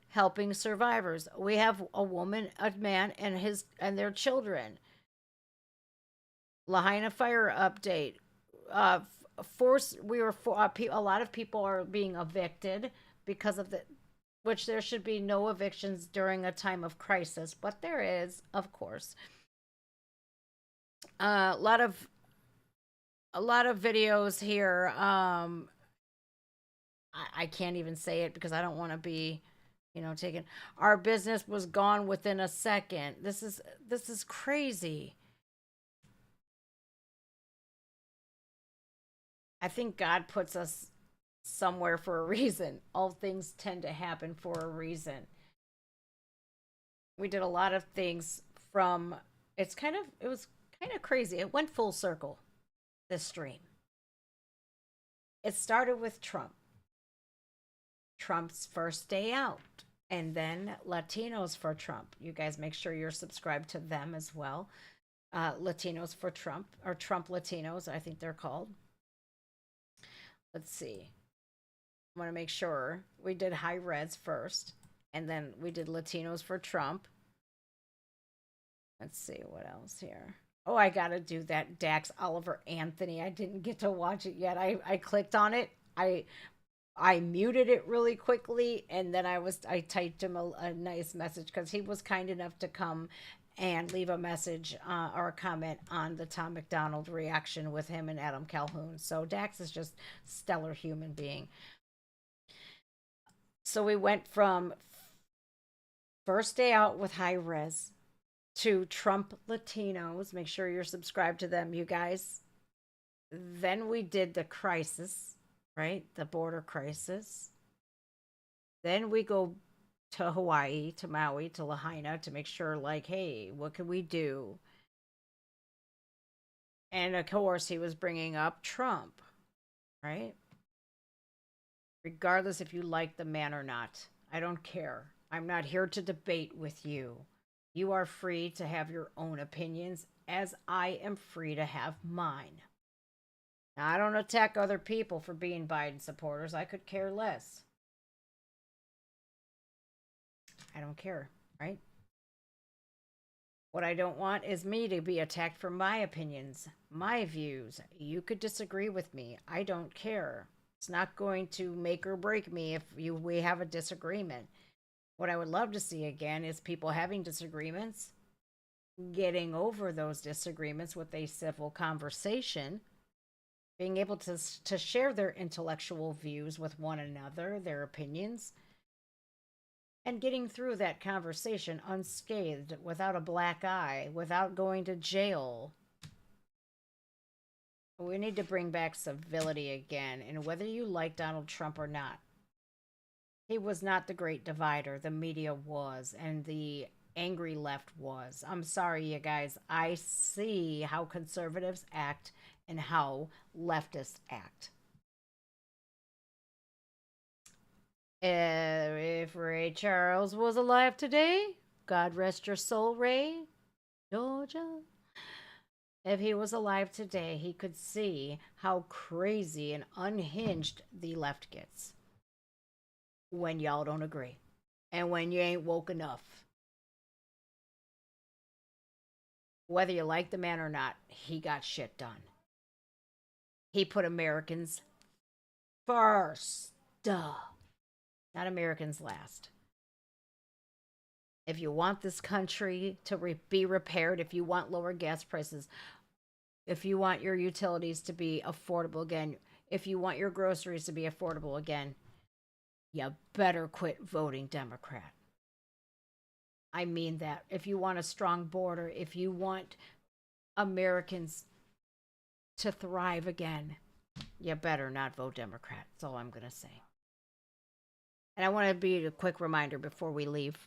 helping survivors. We have a woman, a man, and their children. Lahaina fire update. A lot of people are being evicted because of which there should be no evictions during a time of crisis, but there is, of course. A lot of videos here. I can't even say it because I don't want to be, taken. Our business was gone within a second. This is crazy. I think God puts us somewhere for a reason. All things tend to happen for a reason. We did a lot of things it was kind of crazy. It went full circle, this stream. It started with Trump's first day out, and then Latinos for Trump. You guys make sure you're subscribed to them as well. Latinos for Trump, or Trump Latinos, I think they're called. Let's see. I want to make sure we did high res first, and then we did Latinos for Trump. Let's see what else here. Oh, I gotta do that Dax Oliver Anthony. I didn't get to watch it yet. I clicked on it. I muted it really quickly, and then I typed him a nice message because he was kind enough to come and leave a message or a comment on the Tom McDonald reaction with him and Adam Calhoun. So Dax is just stellar human being. So we went from first day out with high res to Trump Latinos. Make sure you're subscribed to them, you guys. Then we did the crisis, right? The border crisis. Then we go to Hawaii, to Maui, to Lahaina to make sure, like, hey, what can we do? And of course, he was bringing up Trump, right? Regardless if you like the man or not, I don't care. I'm not here to debate with you. You are free to have your own opinions, as I am free to have mine. Now, I don't attack other people for being Biden supporters. I could care less. I don't care, right? What I don't want is me to be attacked for my opinions, my views. You could disagree with me. I don't care. It's not going to make or break me if we have a disagreement. What I would love to see again is people having disagreements, getting over those disagreements with a civil conversation, being able to share their intellectual views with one another, their opinions, and getting through that conversation unscathed, without a black eye, without going to jail. We need to bring back civility again, and whether you like Donald Trump or not, He was not the great divider. The media was, and the angry left was. I'm sorry, you guys. I see how conservatives act and how leftists act. If Ray Charles was alive today, God rest your soul, Ray, Georgia. If he was alive today, he could see how crazy and unhinged the left gets when y'all don't agree and when you ain't woke enough. Whether you like the man or not, he got shit done. He put Americans first. Duh. Not Americans last. If you want this country to be repaired, if you want lower gas prices, if you want your utilities to be affordable again, if you want your groceries to be affordable again, you better quit voting Democrat. I mean that. If you want a strong border, if you want Americans to thrive again, you better not vote Democrat. That's all I'm going to say. And I want to be a quick reminder before we leave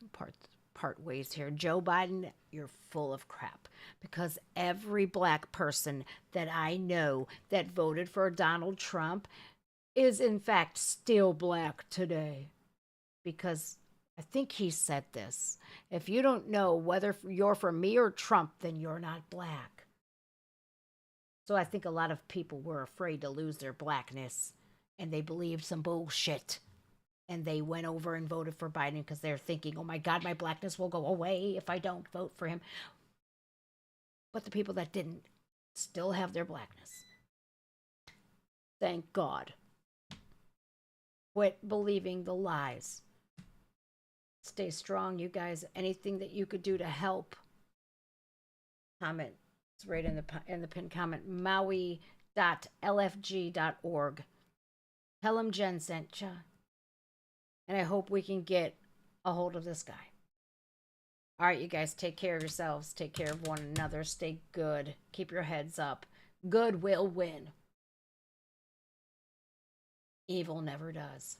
part ways here. Joe Biden, you're full of crap, because every black person that I know that voted for Donald Trump is in fact still black today. Because I think he said this: if you don't know whether you're for me or Trump, then you're not black. So I think a lot of people were afraid to lose their blackness, and they believed some bullshit. And they went over and voted for Biden because they're thinking, oh my God, my blackness will go away if I don't vote for him. But the people that didn't still have their blackness. Thank God. Quit believing the lies. Stay strong, you guys. Anything that you could do to help. Comment. It's right in the pinned comment. Maui.lfg.org. Tell him Jen sent ya. And I hope we can get a hold of this guy. All right, you guys, take care of yourselves. Take care of one another. Stay good. Keep your heads up. Good will win. Evil never does.